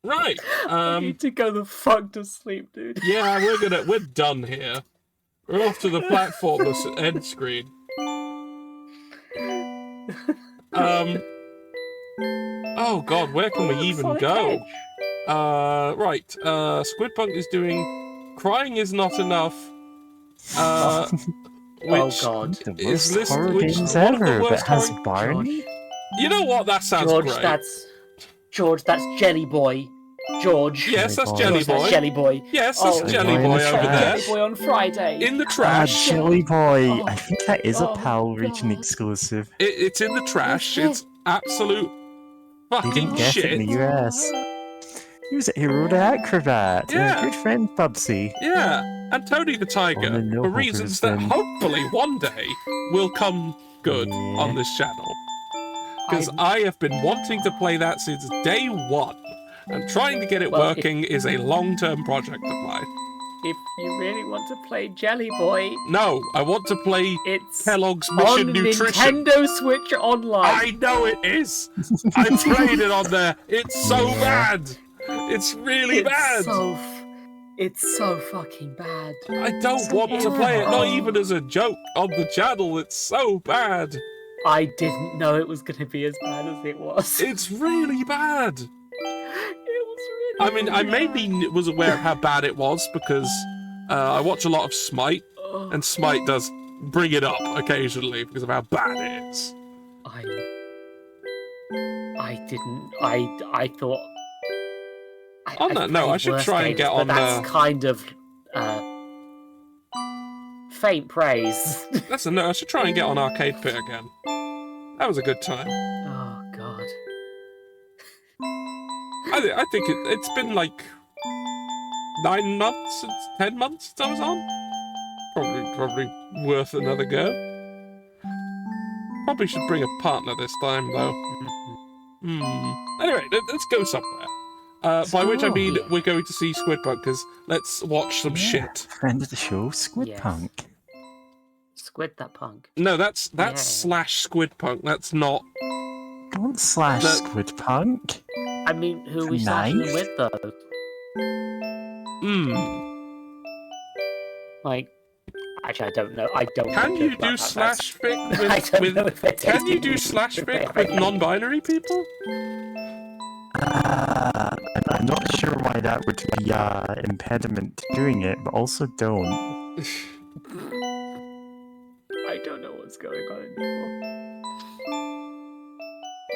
Right. I need to go the fuck to sleep, dude. Yeah, we're done here. We're off to the platformless end screen. Oh god, where can we even Sonic go? Hedge. Right. Squidpunk is doing Crying Is Not Enough. Oh Which god. The Is worst this horror which- games one of the ever, but worst has horror- Barney? you know what? That sounds George, great. that's Jelly Boy. George. Yes, that's Jelly Jelly George, that's Boy. Jelly Boy. Yes, that's Oh, Jelly Boy in Boy the over trash. there. Jelly Boy on Friday. In the Ah, trash. Jelly Boy! Oh. I think that is a Oh, PAL region God. exclusive. It's in the trash. It's absolute They fucking didn't get shit. it in the US. He was a hero the acrobat. Yeah. A good friend, Bubsy. Yeah, and Tony the Tiger, Oh, no, for reasons that Hopper's hopefully one day will come good Yeah. on this channel. Because I'm- I have been wanting to play that since day one, and trying to get it Well, working is a long-term project of mine. If you really want to play Jelly Boy, No, I want to play it's Kellogg's on Mission Nutrition. Nintendo Switch Online. I know it is. I played it on there. It's so Yeah. bad. It's really bad. It's so fucking bad. I don't want to play it, not even as a joke on the channel. It's so bad. I didn't know it was going to be as bad as it was. It's really bad. It was really. I mean, I really maybe was aware of how bad it was because I watch a lot of Smite, and Smite does bring it up occasionally because of how bad it is. I thought. On that note, I should try and get on. That's kind of faint praise. That's a no. I should try and get on Arcade Pit again. That was a good time. Oh God. I think it's been like 9 months, 10 months since I was on. Probably worth another go. Probably should bring a partner this time though. Anyway, let's go somewhere. By which I mean we're going to see Squidpunk, because let's watch some shit. Friend of the show, Squidpunk. Yes. Squid that punk. No, that's slash Squidpunk. That's not. Don't slash Squidpunk. I mean, who are we slashing him with though? Like, actually, I don't know. I don't. Can you do slash fic with? Can you do slash fic with non-binary people? I'm not sure why that would be an impediment to doing it, but also don't. I don't know what's going on anymore.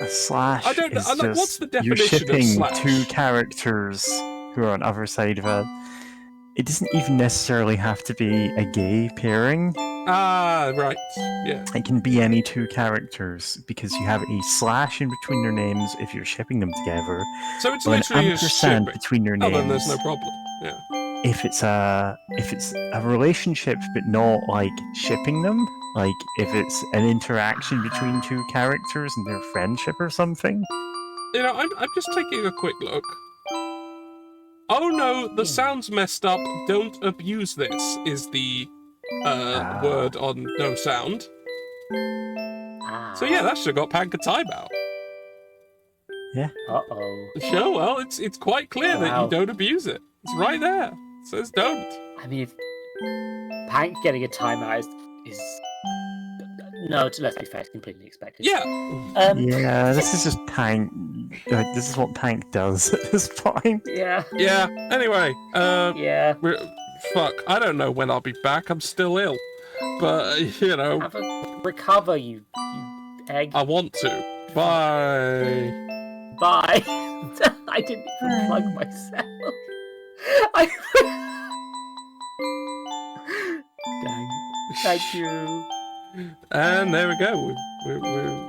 A slash I don't know. is Like, just what's the you're definition of shipping slash? two characters who are on either side of it. It doesn't even necessarily have to be a gay pairing. Ah, right. Yeah. It can be any two characters because you have a slash in between their names if you're shipping them together. So it's or an literally a ampersand shipping. between their Oh, names. then there's no problem. Yeah. If it's a relationship but not like shipping them, like if it's an interaction between two characters and their friendship or something. You know, I'm just taking a quick look. Oh no, the sound's messed up. Don't abuse this is the word on no sound. So yeah, that should have got Panka timeout. Yeah. Uh-oh. Sure, well, it's quite clear that you don't abuse it. It's right there. It says don't. I mean, if Pank getting a timeout is no, let's be fair, it's completely expected. Yeah. Yeah, this is just Pank. This is what Pank does at this point. Yeah. Yeah. Anyway, Yeah. fuck, I don't know when I'll be back. I'm still ill. But, you know. Recover, you egg. I want to. Bye. Bye. I didn't even plug myself. Dang. Thank you. And there we go. We're